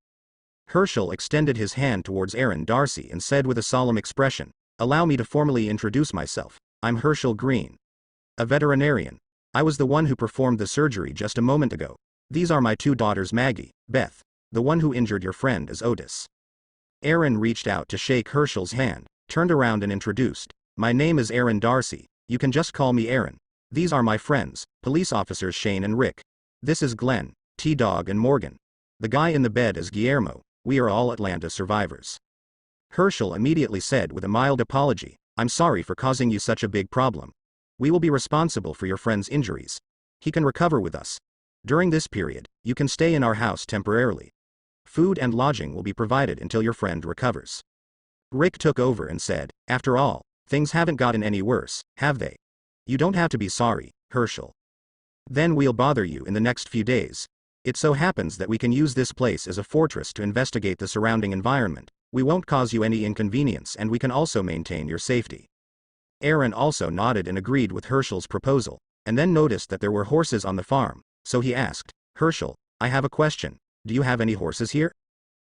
Speaker 1: Herschel extended his hand towards Aaron Darcy and said with a solemn expression, "Allow me to formally introduce myself. I'm Herschel Green, a veterinarian. I was the one who performed the surgery just a moment ago. These are my two daughters Maggie, Beth. The one who injured your friend is Otis. Aaron reached out to shake Herschel's hand, turned around and introduced. My name is Aaron Darcy. You can just call me Aaron. These are my friends, police officers Shane and Rick. This is Glenn, T-Dog and Morgan. The guy in the bed is Guillermo. We are all Atlanta survivors. Herschel immediately said with a mild apology, I'm sorry for causing you such a big problem. We will be responsible for your friend's injuries. He can recover with us. During this period, you can stay in our house temporarily. Food and lodging will be provided until your friend recovers. Rick took over and said, after all, things haven't gotten any worse, have they? You don't have to be sorry, Herschel. Then we'll bother you in the next few days. It so happens that we can use this place as a fortress to investigate the surrounding environment. We won't cause you any inconvenience and we can also maintain your safety. Aaron also nodded and agreed with Herschel's proposal, and then noticed that there were horses on the farm, so he asked, Herschel, I have a question. Do you have any horses here?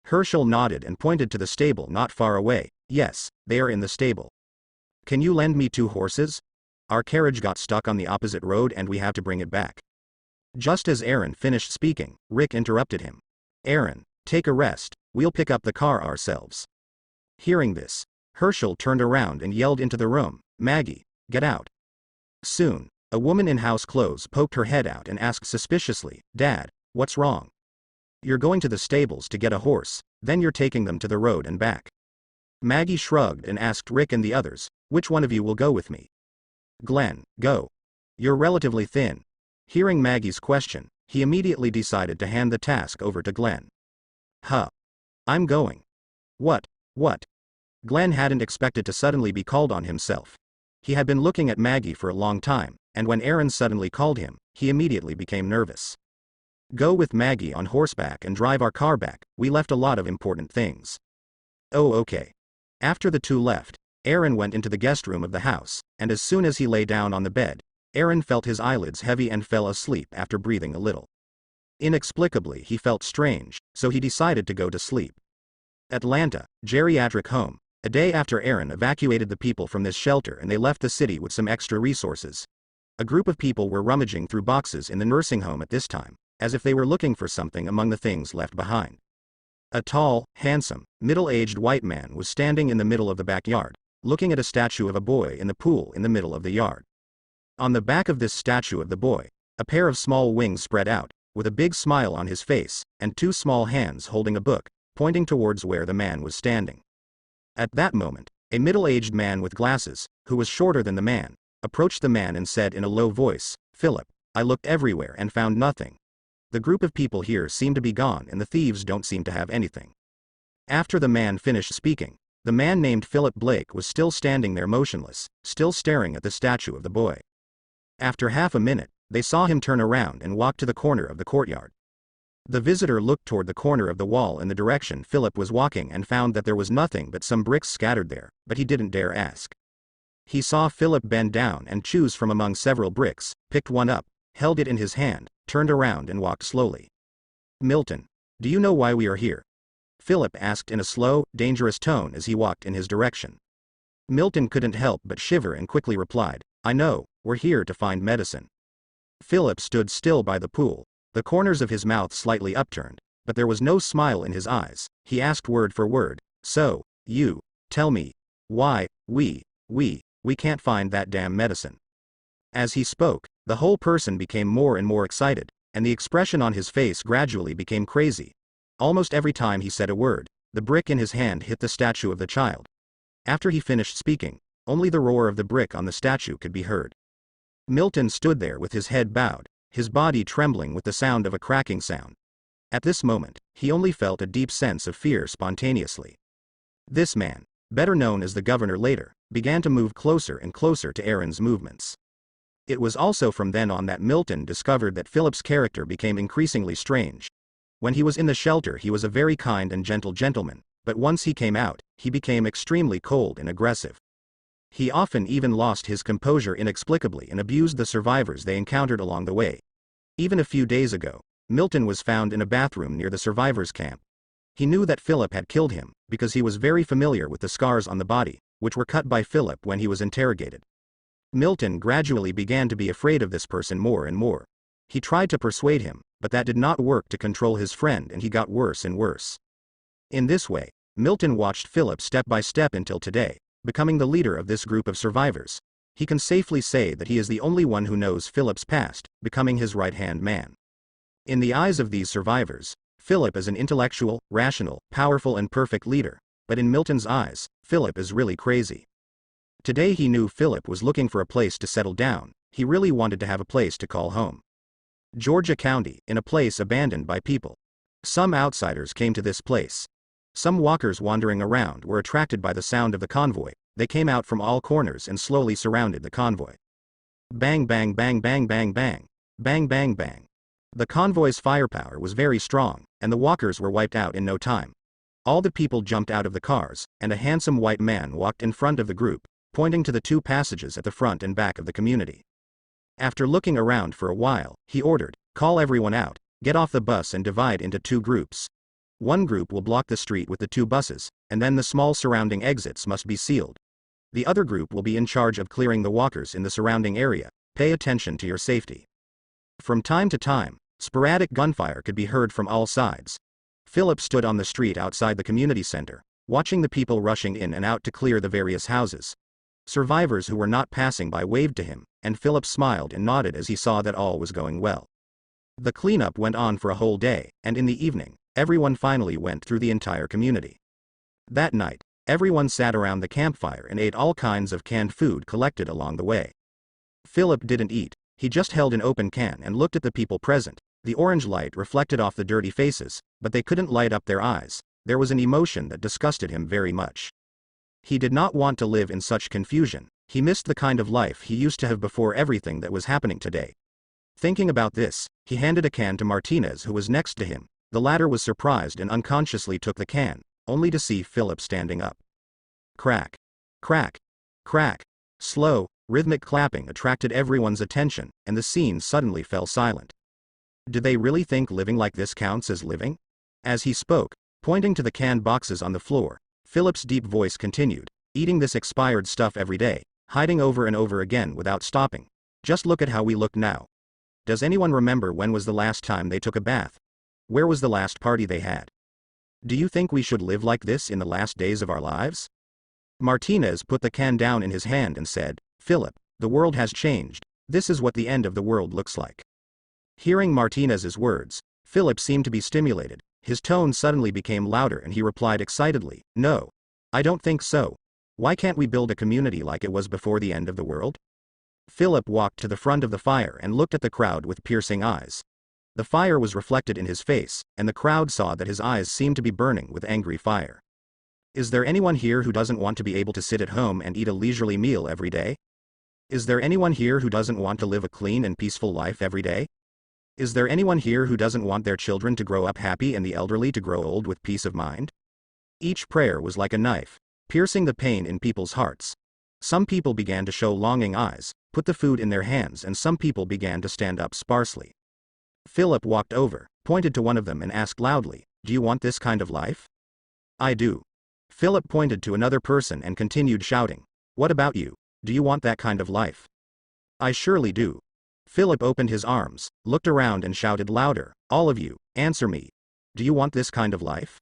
Speaker 1: Herschel nodded and pointed to the stable not far away. Yes, they are in the stable. Can you lend me 2 horses? Our carriage got stuck on the opposite road and we have to bring it back. Just as Aaron finished speaking, Rick interrupted him. Aaron, take a rest, we'll pick up the car ourselves. Hearing this, Herschel turned around and yelled into the room, Maggie, get out. Soon, a woman in house clothes poked her head out and asked suspiciously, Dad, what's wrong? You're going to the stables to get a horse, then you're taking them to the road and back. Maggie shrugged and asked Rick and the others, which one of you will go with me? Glenn, go. You're relatively thin. Hearing Maggie's question, he immediately decided to hand the task over to Glenn. Huh. I'm going. What? Glenn hadn't expected to suddenly be called on himself. He had been looking at Maggie for a long time, and when Aaron suddenly called him, he immediately became nervous. Go with Maggie on horseback and drive our car back, we left a lot of important things. Oh okay. After the two left, Aaron went into the guest room of the house, and as soon as he lay down on the bed, Aaron felt his eyelids heavy and fell asleep after breathing a little. Inexplicably he felt strange, so he decided to go to sleep. Atlanta, geriatric home. A day after Aaron evacuated the people from this shelter and they left the city with some extra resources. A group of people were rummaging through boxes in the nursing home at this time, as if they were looking for something among the things left behind. A tall, handsome, middle-aged white man was standing in the middle of the backyard, looking at a statue of a boy in the pool in the middle of the yard. On the back of this statue of the boy, a pair of small wings spread out, with a big smile on his face, and 2 small hands holding a book, pointing towards where the man was standing. At that moment, a middle-aged man with glasses, who was shorter than the man, approached the man and said in a low voice, Philip, I looked everywhere and found nothing. The group of people here seem to be gone and the thieves don't seem to have anything. After the man finished speaking, the man named Philip Blake was still standing there motionless, still staring at the statue of the boy. After half a minute, they saw him turn around and walk to the corner of the courtyard. The visitor looked toward the corner of the wall in the direction Philip was walking and found that there was nothing but some bricks scattered there, but he didn't dare ask. He saw Philip bend down and choose from among several bricks, picked one up, held it in his hand, turned around and walked slowly. Milton, do you know why we are here? Philip asked in a slow, dangerous tone as he walked in his direction. Milton couldn't help but shiver and quickly replied, I know, we're here to find medicine. Philip stood still by the pool, the corners of his mouth slightly upturned, but there was no smile in his eyes. He asked word for word, so, you, tell me, why, we can't find that damn medicine. As he spoke, the whole person became more and more excited, and the expression on his face gradually became crazy. Almost every time he said a word, the brick in his hand hit the statue of the child. After he finished speaking, only the roar of the brick on the statue could be heard. Milton stood there with his head bowed, his body trembling with the sound of a cracking sound. At this moment, he only felt a deep sense of fear spontaneously. This man, better known as the governor later, began to move closer and closer to Aaron's movements. It was also from then on that Milton discovered that Philip's character became increasingly strange. When he was in the shelter he was a very kind and gentle gentleman, but once he came out, he became extremely cold and aggressive. He often even lost his composure inexplicably and abused the survivors they encountered along the way. Even a few days ago, Milton was found in a bathroom near the survivors' camp. He knew that Philip had killed him, because he was very familiar with the scars on the body, which were cut by Philip when he was interrogated. Milton gradually began to be afraid of this person more and more. He tried to persuade him, but that did not work to control his friend, and he got worse and worse. In this way, Milton watched Philip step by step until today, becoming the leader of this group of survivors. He can safely say that he is the only one who knows Philip's past, becoming his right-hand man. In the eyes of these survivors, Philip is an intellectual, rational, powerful and perfect leader, but in Milton's eyes, Philip is really crazy. Today he knew Philip was looking for a place to settle down. He really wanted to have a place to call home. Georgia County, in a place abandoned by people. Some outsiders came to this place. Some walkers wandering around were attracted by the sound of the convoy. They came out from all corners and slowly surrounded the convoy. Bang bang bang bang bang bang. Bang bang bang. The convoy's firepower was very strong, and the walkers were wiped out in no time. All the people jumped out of the cars, and a handsome white man walked in front of the group, pointing to the two passages at the front and back of the community. After looking around for a while, he ordered, "Call everyone out, get off the bus and divide into two groups. One group will block the street with the two buses, and then the small surrounding exits must be sealed. The other group will be in charge of clearing the walkers in the surrounding area. Pay attention to your safety." From time to time, sporadic gunfire could be heard from all sides. Philip stood on the street outside the community center, watching the people rushing in and out to clear the various houses. Survivors who were not passing by waved to him, and Philip smiled and nodded as he saw that all was going well. The cleanup went on for a whole day, and in the evening, everyone finally went through the entire community. That night, everyone sat around the campfire and ate all kinds of canned food collected along the way. Philip didn't eat, he just held an open can and looked at the people present. The orange light reflected off the dirty faces, but they couldn't light up their eyes. There was an emotion that disgusted him very much. He did not want to live in such confusion. He missed the kind of life he used to have before everything that was happening today. Thinking about this, he handed a can to Martinez, who was next to him. The latter was surprised and unconsciously took the can, only to see Philip standing up. Crack. Crack. Crack. Slow, rhythmic clapping attracted everyone's attention, and the scene suddenly fell silent. Do they really think living like this counts as living? As he spoke, pointing to the canned boxes on the floor, Philip's deep voice continued, "Eating this expired stuff every day, hiding over and over again without stopping. Just look at how we look now. Does anyone remember when was the last time they took a bath? Where was the last party they had? Do you think we should live like this in the last days of our lives?" Martinez put the can down in his hand and said, "Philip, the world has changed. This is what the end of the world looks like." Hearing Martinez's words, Philip seemed to be stimulated. His tone suddenly became louder and he replied excitedly, "No. I don't think so. Why can't we build a community like it was before the end of the world?" Philip walked to the front of the fire and looked at the crowd with piercing eyes. The fire was reflected in his face, and the crowd saw that his eyes seemed to be burning with angry fire. "Is there anyone here who doesn't want to be able to sit at home and eat a leisurely meal every day? Is there anyone here who doesn't want to live a clean and peaceful life every day? Is there anyone here who doesn't want their children to grow up happy and the elderly to grow old with peace of mind?" Each prayer was like a knife, piercing the pain in people's hearts. Some people began to show longing eyes, put the food in their hands, and some people began to stand up sparsely. Philip walked over, pointed to one of them and asked loudly, "Do you want this kind of life?" "I do." Philip pointed to another person and continued shouting, "What about you? Do you want that kind of life?" "I surely do." Philip opened his arms, looked around and shouted louder, "All of you, answer me. Do you want this kind of life?"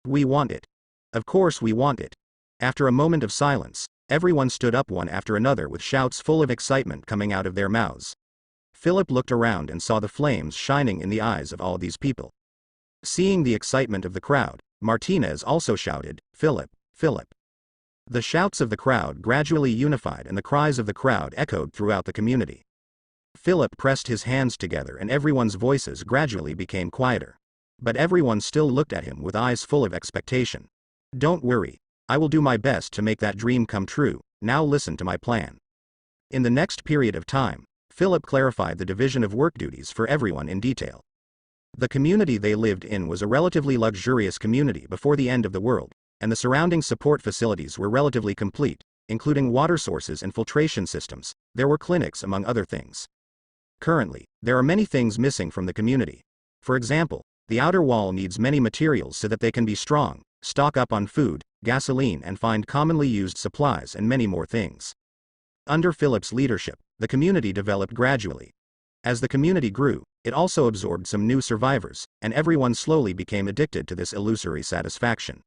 Speaker 1: "We want it. Of course we want it." After a moment of silence, everyone stood up one after another with shouts full of excitement coming out of their mouths. Philip looked around and saw the flames shining in the eyes of all these people. Seeing the excitement of the crowd, Martinez also shouted, "Philip, Philip." The shouts of the crowd gradually unified and the cries of the crowd echoed throughout the community. Philip pressed his hands together and everyone's voices gradually became quieter. But everyone still looked at him with eyes full of expectation. "Don't worry. I will do my best to make that dream come true. Now listen to my plan." In the next period of time, Philip clarified the division of work duties for everyone in detail. The community they lived in was a relatively luxurious community before the end of the world, and the surrounding support facilities were relatively complete, including water sources and filtration systems. There were clinics among other things. Currently, there are many things missing from the community. For example, the outer wall needs many materials so that they can be strong, stock up on food, gasoline and find commonly used supplies and many more things. Under Philip's leadership, the community developed gradually. As the community grew, it also absorbed some new survivors, and everyone slowly became addicted to this illusory satisfaction.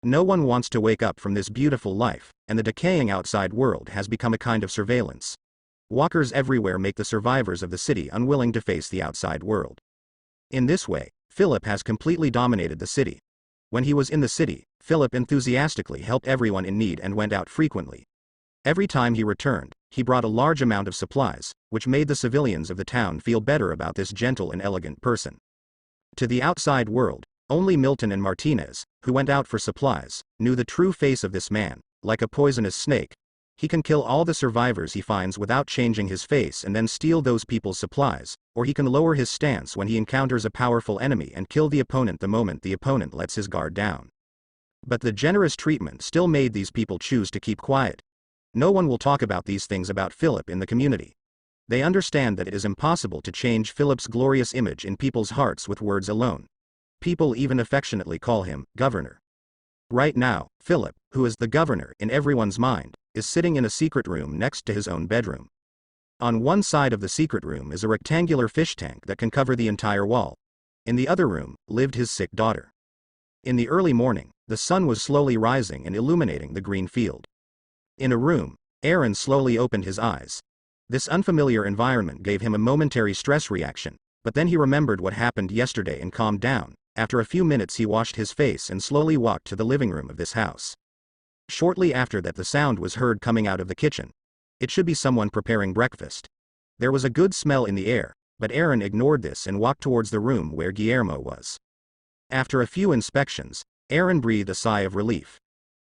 Speaker 1: No one wants to wake up from this beautiful life, and the decaying outside world has become a kind of surveillance. Walkers everywhere make the survivors of the city unwilling to face the outside world. In this way, Philip has completely dominated the city. When he was in the city, Philip enthusiastically helped everyone in need and went out frequently. Every time he returned, he brought a large amount of supplies, which made the civilians of the town feel better about this gentle and elegant person. To the outside world, only Milton and Martinez, who went out for supplies, knew the true face of this man. Like a poisonous snake, he can kill all the survivors he finds without changing his face and then steal those people's supplies, or he can lower his stance when he encounters a powerful enemy and kill the opponent the moment the opponent lets his guard down. But the generous treatment still made these people choose to keep quiet. No one will talk about these things about Philip in the community. They understand that it is impossible to change Philip's glorious image in people's hearts with words alone. People even affectionately call him governor. Right now, Philip, who is the governor in everyone's mind, is sitting in a secret room next to his own bedroom. On one side of the secret room is a rectangular fish tank that can cover the entire wall. In the other room, lived his sick daughter. In the early morning, the sun was slowly rising and illuminating the green field. In a room, Aaron slowly opened his eyes. This unfamiliar environment gave him a momentary stress reaction, but then he remembered what happened yesterday and calmed down. After a few minutes he washed his face and slowly walked to the living room of this house. Shortly after that the sound was heard coming out of the kitchen. It should be someone preparing breakfast. There was a good smell in the air, but Aaron ignored this and walked towards the room where Guillermo was. After a few inspections, Aaron breathed a sigh of relief.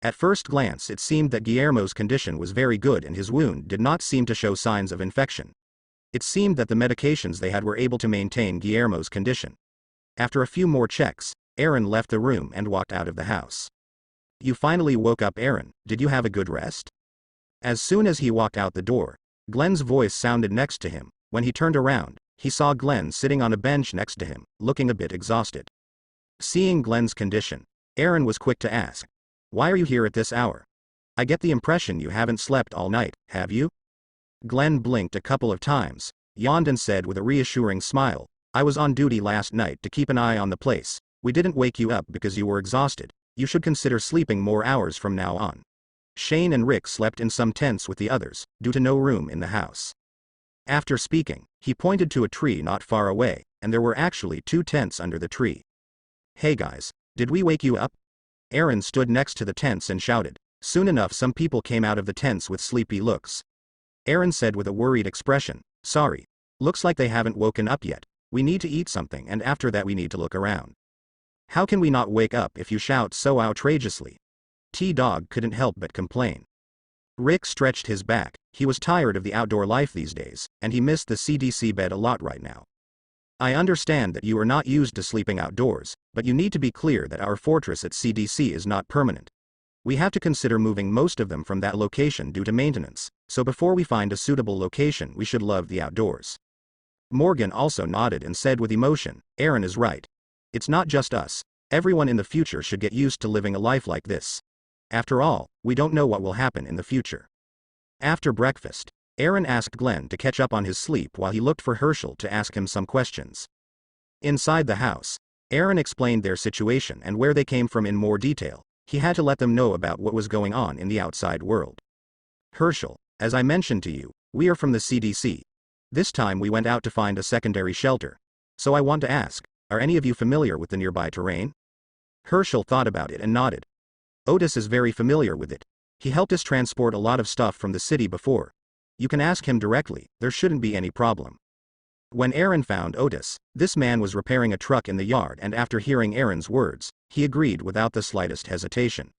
Speaker 1: At first glance it seemed that Guillermo's condition was very good and his wound did not seem to show signs of infection. It seemed that the medications they had were able to maintain Guillermo's condition. After a few more checks, Aaron left the room and walked out of the house. You finally woke up, Aaron. Did you have a good rest? As soon as he walked out the door, Glenn's voice sounded next to him. When he turned around, he saw Glenn sitting on a bench next to him, looking a bit exhausted. Seeing Glenn's condition, Aaron was quick to ask, "Why are you here at this hour? I get the impression you haven't slept all night, have you?" Glenn blinked a couple of times, yawned and said with a reassuring smile, "I was on duty last night to keep an eye on the place. We didn't wake you up because you were exhausted. You should consider sleeping more hours from now on." Shane and Rick slept in some tents with the others, due to no room in the house. After speaking, he pointed to a tree not far away, and there were actually 2 tents under the tree. "Hey guys, did we wake you up?" Aaron stood next to the tents and shouted. Soon enough some people came out of the tents with sleepy looks. Aaron said with a worried expression, "Sorry. Looks like they haven't woken up yet. We need to eat something and after that we need to look around." "How can we not wake up if you shout so outrageously?" T-Dog couldn't help but complain. Rick stretched his back. He was tired of the outdoor life these days, and he missed the CDC bed a lot right now. "I understand that you are not used to sleeping outdoors, but you need to be clear that our fortress at CDC is not permanent. We have to consider moving most of them from that location due to maintenance, so before we find a suitable location we should love the outdoors." Morgan also nodded and said with emotion, "Aaron is right. It's not just us. Everyone in the future should get used to living a life like this. After all, we don't know what will happen in the future." After breakfast, Aaron asked Glenn to catch up on his sleep while he looked for Herschel to ask him some questions. Inside the house, Aaron explained their situation and where they came from in more detail. He had to let them know about what was going on in the outside world. "Herschel, as I mentioned to you, we are from the CDC. This time we went out to find a secondary shelter. So I want to ask, are any of you familiar with the nearby terrain?" Herschel thought about it and nodded. "Otis is very familiar with it. He helped us transport a lot of stuff from the city before. You can ask him directly, there shouldn't be any problem." When Aaron found Otis, this man was repairing a truck in the yard and after hearing Aaron's words, he agreed without the slightest hesitation.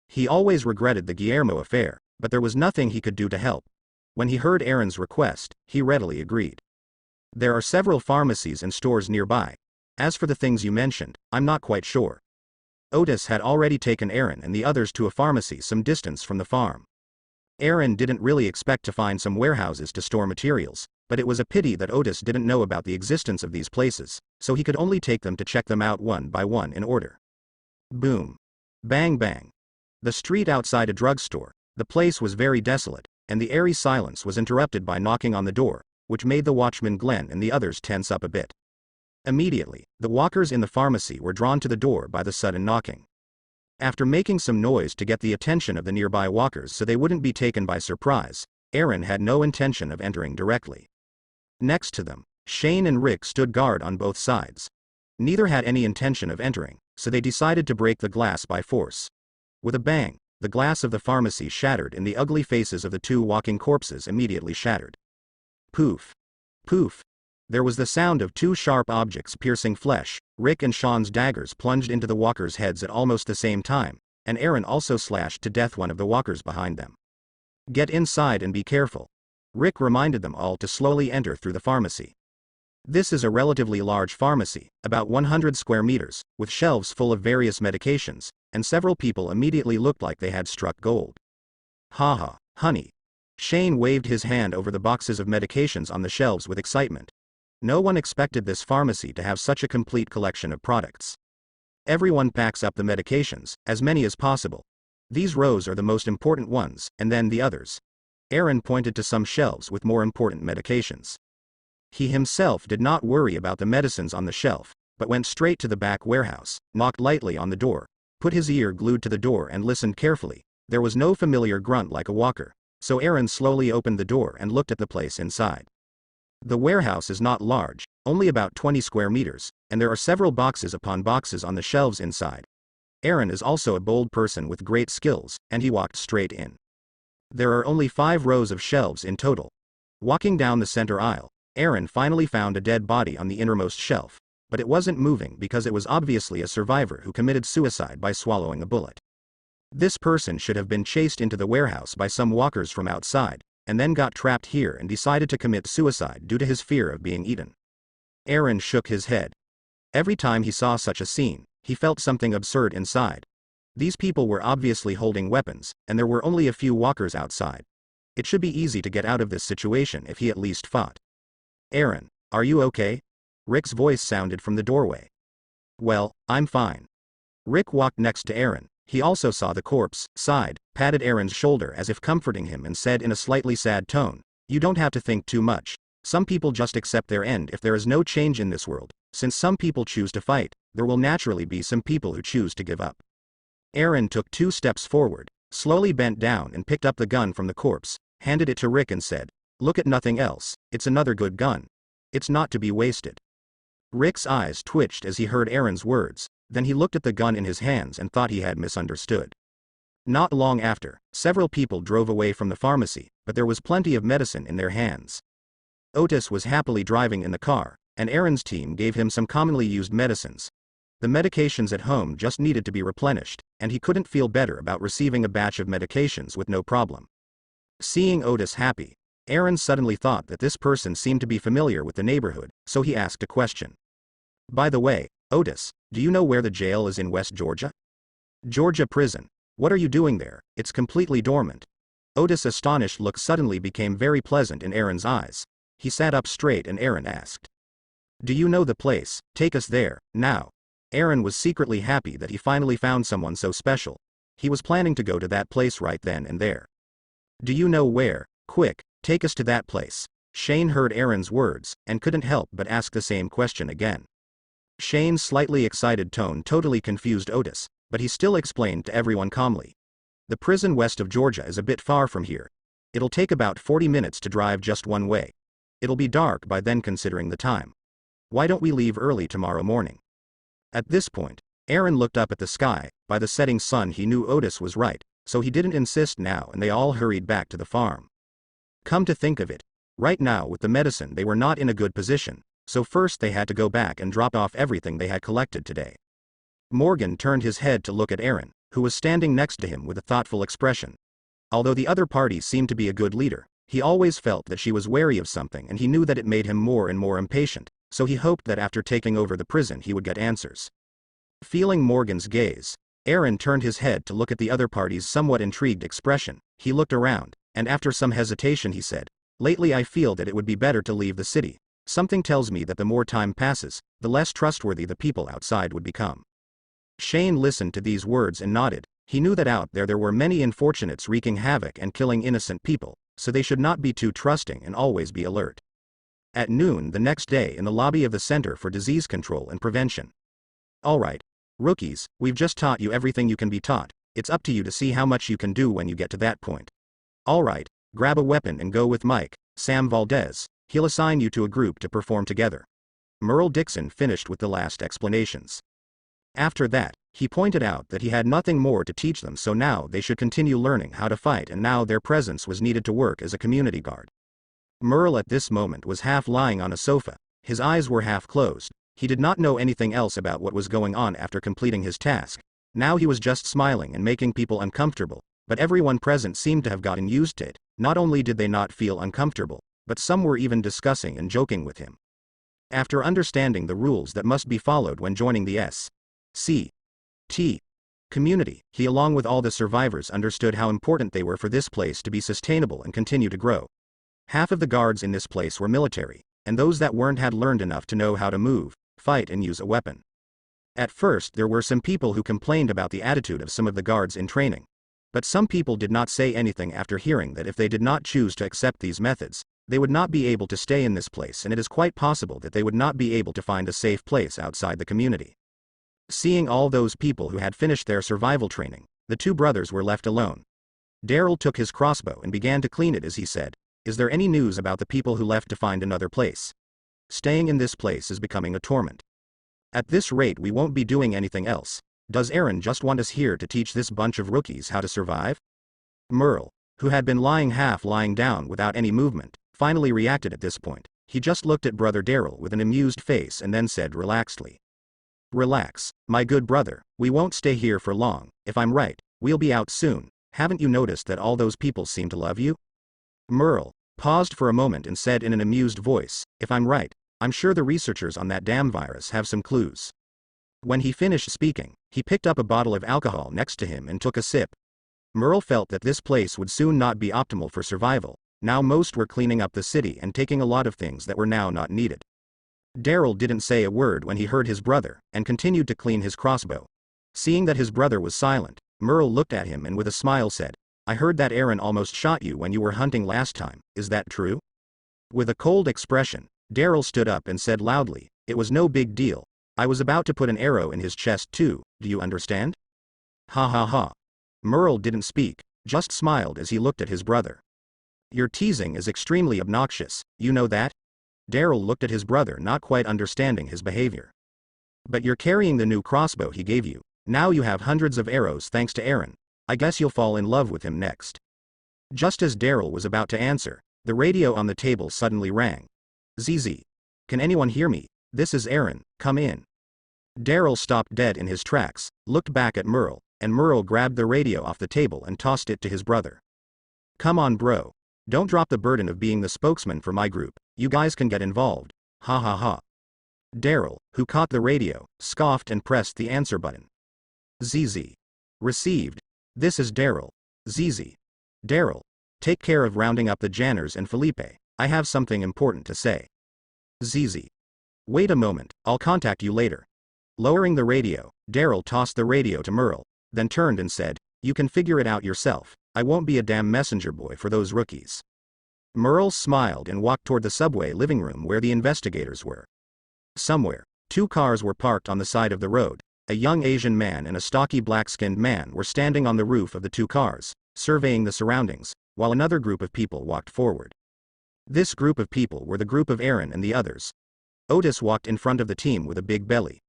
Speaker 1: He always regretted the Guillermo affair, but there was nothing he could do to help. When he heard Aaron's request, he readily agreed. "There are several pharmacies and stores nearby. As for the things you mentioned, I'm not quite sure." Otis had already taken Aaron and the others to a pharmacy some distance from the farm. Aaron didn't really expect to find some warehouses to store materials, but it was a pity that Otis didn't know about the existence of these places, so he could only take them to check them out one by one in order. Boom. Bang bang. The street outside a drugstore. The place was very desolate. and the airy silence was interrupted by knocking on the door, which made the watchman Glenn and the others tense up a bit. Immediately, the walkers in the pharmacy were drawn to the door by the sudden knocking. After making some noise to get the attention of the nearby walkers so they wouldn't be taken by surprise, Aaron had no intention of entering directly. Next to them, Shane and Rick stood guard on both sides. Neither had any intention of entering, so they decided to break the glass by force. With a bang, the glass of the pharmacy shattered and the ugly faces of the two walking corpses immediately shattered. Poof. Poof. There was the sound of two sharp objects piercing flesh. Rick and Sean's daggers plunged into the walkers' heads at almost the same time, and Aaron also slashed to death one of the walkers behind them. Get inside and be careful. Rick reminded them all to slowly enter through the pharmacy. This is a relatively large pharmacy, about 100 square meters, with shelves full of various medications, and several people immediately looked like they had struck gold. Haha, honey. Shane waved his hand over the boxes of medications on the shelves with excitement. No one expected this pharmacy to have such a complete collection of products. Everyone packs up the medications, as many as possible. These rows are the most important ones, and then the others. Aaron pointed to some shelves with more important medications. He himself did not worry about the medicines on the shelf, but went straight to the back warehouse, knocked lightly on the door, put his ear glued to the door and listened carefully. There was no familiar grunt like a walker, so Aaron slowly opened the door and looked at the place inside. The warehouse is not large, only about 20 square meters, and there are several boxes upon boxes on the shelves inside. Aaron is also a bold person with great skills, and he walked straight in. There are only 5 rows of shelves in total. Walking down the center aisle, Aaron finally found a dead body on the innermost shelf, but it wasn't moving because it was obviously a survivor who committed suicide by swallowing a bullet. This person should have been chased into the warehouse by some walkers from outside, and then got trapped here and decided to commit suicide due to his fear of being eaten. Aaron shook his head. Every time he saw such a scene, he felt something absurd inside. These people were obviously holding weapons, and there were only a few walkers outside. It should be easy to get out of this situation if he at least fought. Aaron, are you okay? Rick's voice sounded from the doorway. Well, I'm fine. Rick walked next to Aaron. He also saw the corpse, sighed, patted Aaron's shoulder as if comforting him and said in a slightly sad tone, "You don't have to think too much. Some people just accept their end if there is no change in this world. Since some people choose to fight, there will naturally be some people who choose to give up." Aaron took 2 steps forward, slowly bent down and picked up the gun from the corpse, handed it to Rick and said, "Look at nothing else, it's another good gun. It's not to be wasted." Rick's eyes twitched as he heard Aaron's words, then he looked at the gun in his hands and thought he had misunderstood. Not long after, several people drove away from the pharmacy, but there was plenty of medicine in their hands. Otis was happily driving in the car, and Aaron's team gave him some commonly used medicines. The medications at home just needed to be replenished, and he couldn't feel better about receiving a batch of medications with no problem. Seeing Otis happy, Aaron suddenly thought that this person seemed to be familiar with the neighborhood, so he asked a question. "By the way, Otis, do you know where the jail is in West Georgia?" "Georgia prison. What are you doing there? It's completely dormant." Otis' astonished look suddenly became very pleasant in Aaron's eyes. He sat up straight and Aaron asked, "Do you know the place? Take us there, now." Aaron was secretly happy that he finally found someone so special. He was planning to go to that place right then and there. "Do you know where? Quick, take us to that place." Shane heard Aaron's words, and couldn't help but ask the same question again. Shane's slightly excited tone totally confused Otis, but he still explained to everyone calmly. "The prison west of Georgia is a bit far from here. It'll take about 40 minutes to drive just one way. It'll be dark by then considering the time. Why don't we leave early tomorrow morning?" At this point, Aaron looked up at the sky. By the setting sun he knew Otis was right, so he didn't insist now and they all hurried back to the farm. Come to think of it, right now with the medicine they were not in a good position, so first they had to go back and drop off everything they had collected today. Morgan turned his head to look at Aaron, who was standing next to him with a thoughtful expression. Although the other party seemed to be a good leader, he always felt that she was wary of something and he knew that it made him more and more impatient, so he hoped that after taking over the prison he would get answers. Feeling Morgan's gaze, Aaron turned his head to look at the other party's somewhat intrigued expression. He looked around, and after some hesitation he said, "Lately I feel that it would be better to leave the city. Something tells me that the more time passes, the less trustworthy the people outside would become." Shane listened to these words and nodded. He knew that out there were many unfortunates wreaking havoc and killing innocent people, so they should not be too trusting and always be alert. At noon the next day in the lobby of the Center for Disease Control and Prevention. Alright, rookies, we've just taught you everything you can be taught. It's up to you to see how much you can do when you get to that point. Alright, grab a weapon and go with Mike, Sam Valdez. He'll assign you to a group to perform together. Merle Dixon finished with the last explanations. After that, he pointed out that he had nothing more to teach them, so now they should continue learning how to fight, and now their presence was needed to work as a community guard. Merle at this moment was half lying on a sofa. His eyes were half closed. He did not know anything else about what was going on after completing his task. Now he was just smiling and making people uncomfortable, but everyone present seemed to have gotten used to it. Not only did they not feel uncomfortable, but some were even discussing and joking with him. After understanding the rules that must be followed when joining the S.C.T. community, he along with all the survivors understood how important they were for this place to be sustainable and continue to grow. Half of the guards in this place were military, and those that weren't had learned enough to know how to move, fight and use a weapon. At first there were some people who complained about the attitude of some of the guards in training. But some people did not say anything after hearing that if they did not choose to accept these methods, they would not be able to stay in this place, and it is quite possible that they would not be able to find a safe place outside the community. Seeing all those people who had finished their survival training, the two brothers were left alone. Daryl took his crossbow and began to clean it as he said, "Is there any news about the people who left to find another place? Staying in this place is becoming a torment. At this rate we won't be doing anything else. Does Aaron just want us here to teach this bunch of rookies how to survive?" Merle, who had been lying down without any movement, finally reacted at this point. He just looked at brother Daryl with an amused face and then said relaxedly, "Relax, my good brother, we won't stay here for long. If I'm right, we'll be out soon. Haven't you noticed that all those people seem to love you?" Merle paused for a moment and said in an amused voice, "If I'm right, I'm sure the researchers on that damn virus have some clues." When he finished speaking, he picked up a bottle of alcohol next to him and took a sip. Merle felt that this place would soon not be optimal for survival. Now most were cleaning up the city and taking a lot of things that were now not needed. Daryl didn't say a word when he heard his brother, and continued to clean his crossbow. Seeing that his brother was silent, Merle looked at him and with a smile said, "I heard that Aaron almost shot you when you were hunting last time, is that true?" With a cold expression, Daryl stood up and said loudly, "It was no big deal. I was about to put an arrow in his chest too, do you understand?" Ha ha ha. Merle didn't speak, just smiled as he looked at his brother. "Your teasing is extremely obnoxious, you know that?" Daryl looked at his brother, not quite understanding his behavior. "But you're carrying the new crossbow he gave you. Now you have hundreds of arrows thanks to Aaron. I guess you'll fall in love with him next." Just as Daryl was about to answer, the radio on the table suddenly rang. "ZZ. Can anyone hear me? This is Aaron, come in." Daryl stopped dead in his tracks, looked back at Merle, and Merle grabbed the radio off the table and tossed it to his brother. "Come on bro. Don't drop the burden of being the spokesman for my group, you guys can get involved. Ha ha ha." Daryl, who caught the radio, scoffed and pressed the answer button. "ZZ. Received. This is Daryl. ZZ. Daryl, take care of rounding up the Janners and Felipe. I have something important to say." "ZZ. Wait a moment, I'll contact you later." Lowering the radio, Daryl tossed the radio to Merle, then turned and said, "You can figure it out yourself. I won't be a damn messenger boy for those rookies." Merle smiled and walked toward the subway living room where the investigators were. Somewhere, two cars were parked on the side of the road. A young Asian man and a stocky black-skinned man were standing on the roof of the two cars, surveying the surroundings, while another group of people walked forward. This group of people were the group of Aaron and the others. Otis walked in front of the team with a big belly.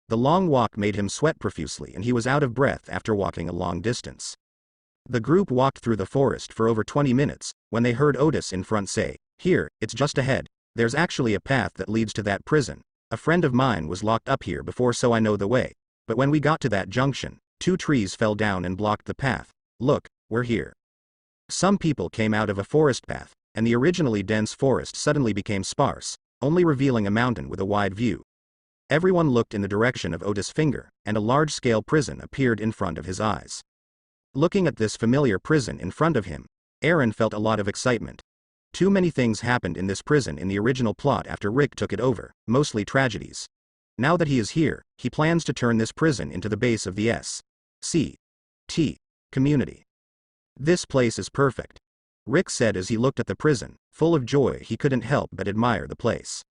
Speaker 1: The long walk made him sweat profusely and he was out of breath after walking a long distance. The group walked through the forest for over 20 minutes, when they heard Otis in front say, "Here, it's just ahead. There's actually a path that leads to that prison. A friend of mine was locked up here before, so I know the way. But when we got to that junction, 2 trees fell down and blocked the path. Look, we're here." Some people came out of a forest path, and the originally dense forest suddenly became sparse, only revealing a mountain with a wide view. Everyone looked in the direction of Otis' finger, and a large-scale prison appeared in front of his eyes. Looking at this familiar prison in front of him, Aaron felt a lot of excitement. Too many things happened in this prison in the original plot after Rick took it over, mostly tragedies. Now that he is here, he plans to turn this prison into the base of the S.C.T. community. This place is perfect. Rick said as he looked at the prison. Full of joy, he couldn't help but admire the place.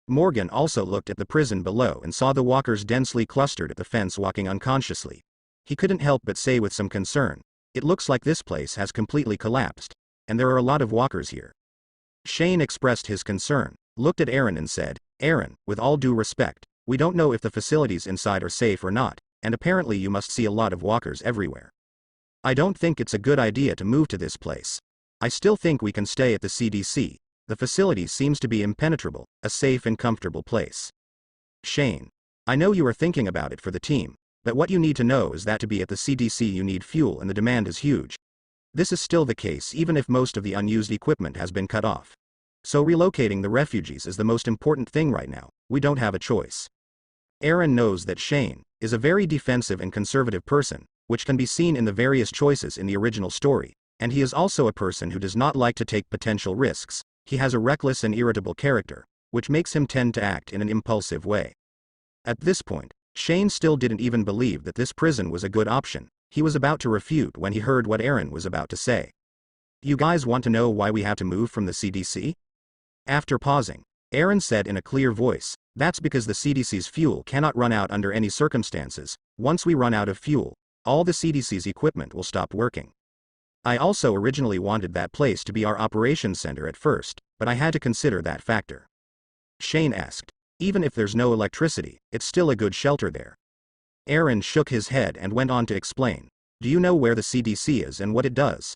Speaker 1: Morgan also looked at the prison below and saw the walkers densely clustered at the fence walking unconsciously. He couldn't help but say with some concern, "It looks like this place has completely collapsed, and there are a lot of walkers here." Shane expressed his concern, looked at Aaron and said, "Aaron, with all due respect, we don't know if the facilities inside are safe or not, and apparently you must see a lot of walkers everywhere. I don't think it's a good idea to move to this place. I still think we can stay at the CDC. The facility seems to be impenetrable, a safe and comfortable place." Shane: "I know you are thinking about it for the team, but what you need to know is that to be at the CDC you need fuel and the demand is huge. This is still the case even if most of the unused equipment has been cut off. So relocating the refugees is the most important thing right now. We don't have a choice." Aaron knows that Shane is a very defensive and conservative person, which can be seen in the various choices in the original story, and he is also a person who does not like to take potential risks. He has a reckless and irritable character, which makes him tend to act in an impulsive way. At this point, Shane still didn't even believe that this prison was a good option. He was about to refute when he heard what Aaron was about to say. "You guys want to know why we have to move from the CDC?" After pausing, Aaron said in a clear voice, "That's because the CDC's fuel cannot run out under any circumstances. Once we run out of fuel, all the CDC's equipment will stop working. I also originally wanted that place to be our operations center at first, but I had to consider that factor." Shane asked, "Even if there's no electricity, it's still a good shelter there?" Aaron shook his head and went on to explain, "Do you know where the CDC is and what it does?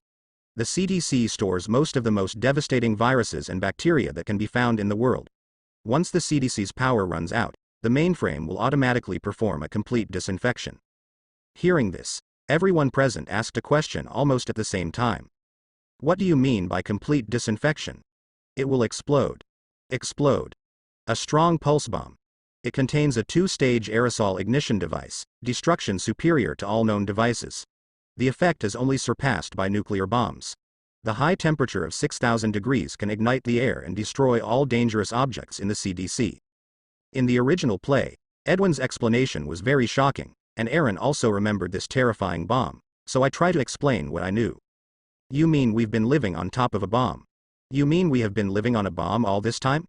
Speaker 1: The CDC stores most of the most devastating viruses and bacteria that can be found in the world. Once the CDC's power runs out, the mainframe will automatically perform a complete disinfection." Hearing this, everyone present asked a question almost at the same time. "What do you mean by complete disinfection?" "It will explode." "Explode?" "A strong pulse bomb. It contains a 2-stage aerosol ignition device, destruction superior to all known devices. The effect is only surpassed by nuclear bombs. The high temperature of 6,000 degrees can ignite the air and destroy all dangerous objects in the CDC." In the original play, Edwin's explanation was very shocking, and Aaron also remembered this terrifying bomb, so I try to explain what I knew. "You mean we've been living on top of a bomb? You mean we have been living on a bomb all this time?"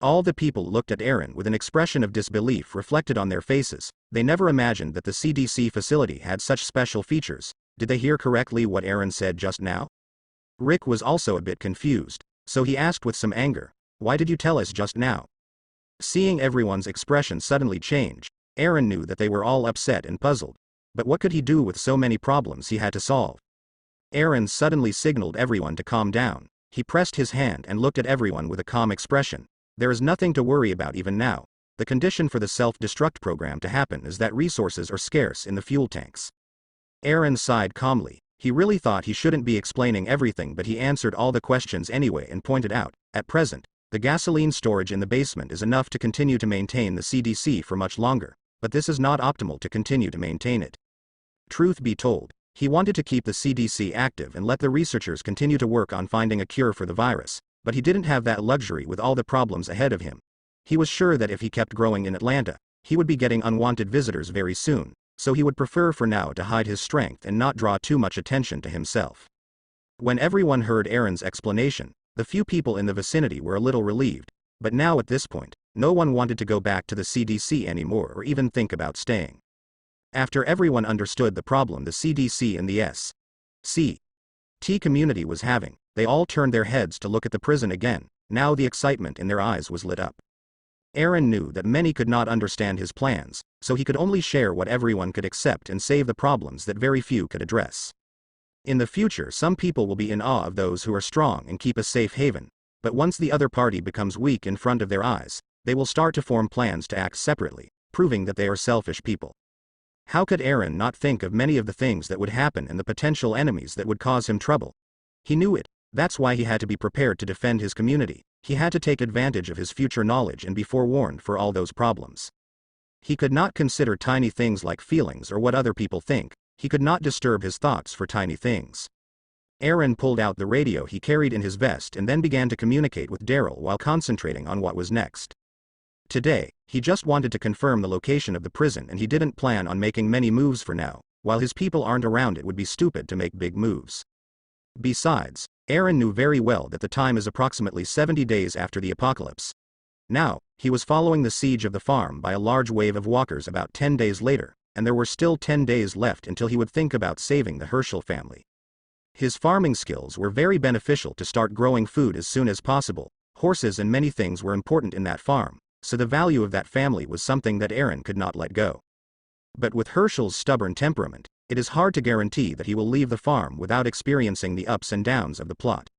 Speaker 1: All the people looked at Aaron with an expression of disbelief reflected on their faces. They never imagined that the CDC facility had such special features. Did they hear correctly what Aaron said just now? Rick was also a bit confused, so he asked with some anger, "Why did you tell us just now?" Seeing everyone's expression suddenly change, Aaron knew that they were all upset and puzzled. But what could he do with so many problems he had to solve? Aaron suddenly signaled everyone to calm down. He pressed his hand and looked at everyone with a calm expression. "There is nothing to worry about even now. The condition for the self-destruct program to happen is that resources are scarce in the fuel tanks." Aaron sighed calmly. He really thought he shouldn't be explaining everything, but he answered all the questions anyway and pointed out, "At present, the gasoline storage in the basement is enough to continue to maintain the CDC for much longer, but this is not optimal to continue to maintain it." Truth be told, he wanted to keep the CDC active and let the researchers continue to work on finding a cure for the virus, but he didn't have that luxury with all the problems ahead of him. He was sure that if he kept growing in Atlanta, he would be getting unwanted visitors very soon, so he would prefer for now to hide his strength and not draw too much attention to himself. When everyone heard Aaron's explanation, the few people in the vicinity were a little relieved, but now at this point, no one wanted to go back to the CDC anymore or even think about staying. After everyone understood the problem the CDC and the S.C.T. community was having, they all turned their heads to look at the prison again. Now the excitement in their eyes was lit up. Aaron knew that many could not understand his plans, so he could only share what everyone could accept and save the problems that very few could address. In the future, some people will be in awe of those who are strong and keep a safe haven, but once the other party becomes weak in front of their eyes, they will start to form plans to act separately, proving that they are selfish people. How could Aaron not think of many of the things that would happen and the potential enemies that would cause him trouble? He knew it. That's why he had to be prepared to defend his community. He had to take advantage of his future knowledge and be forewarned for all those problems. He could not consider tiny things like feelings or what other people think. He could not disturb his thoughts for tiny things. Aaron pulled out the radio he carried in his vest and then began to communicate with Daryl while concentrating on what was next. Today, he just wanted to confirm the location of the prison and he didn't plan on making many moves for now. While his people aren't around, it would be stupid to make big moves. Besides, Aaron knew very well that the time is approximately 70 days after the apocalypse. Now, he was following the siege of the farm by a large wave of walkers about 10 days later, and there were still 10 days left until he would think about saving the Herschel family. His farming skills were very beneficial to start growing food as soon as possible. Horses and many things were important in that farm, so the value of that family was something that Aaron could not let go. But with Herschel's stubborn temperament, it is hard to guarantee that he will leave the farm without experiencing the ups and downs of the plot.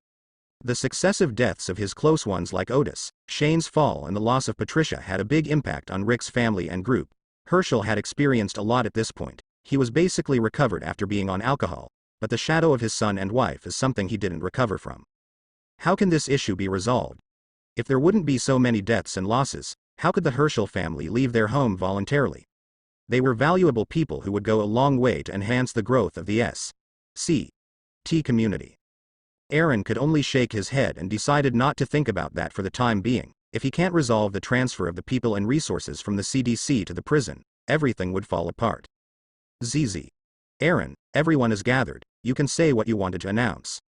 Speaker 1: The successive deaths of his close ones like Otis, Shane's fall and the loss of Patricia had a big impact on Rick's family and group. Herschel had experienced a lot at this point. He was basically recovered after being on alcohol, but the shadow of his son and wife is something he didn't recover from. How can this issue be resolved? If there wouldn't be so many deaths and losses, how could the Herschel family leave their home voluntarily? They were valuable people who would go a long way to enhance the growth of the S.C.T. community. Aaron could only shake his head and decided not to think about that for the time being. If he can't resolve the transfer of the people and resources from the CDC to the prison, everything would fall apart. ZZ. Aaron, everyone is gathered, you can say what you wanted to announce.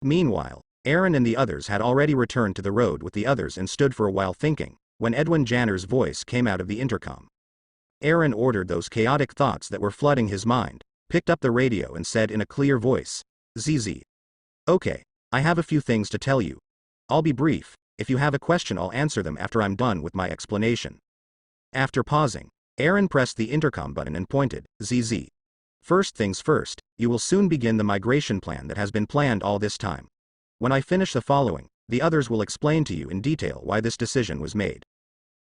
Speaker 1: Meanwhile, Aaron and the others had already returned to the road with the others and stood for a while thinking, when Edwin Janner's voice came out of the intercom. Aaron ordered those chaotic thoughts that were flooding his mind, picked up the radio and said in a clear voice, ZZ. Okay, I have a few things to tell you. I'll be brief. If you have a question I'll answer them after I'm done with my explanation. After pausing, Aaron pressed the intercom button and pointed, ZZ. First things first, you will soon begin the migration plan that has been planned all this time. When I finish the following, the others will explain to you in detail why this decision was made.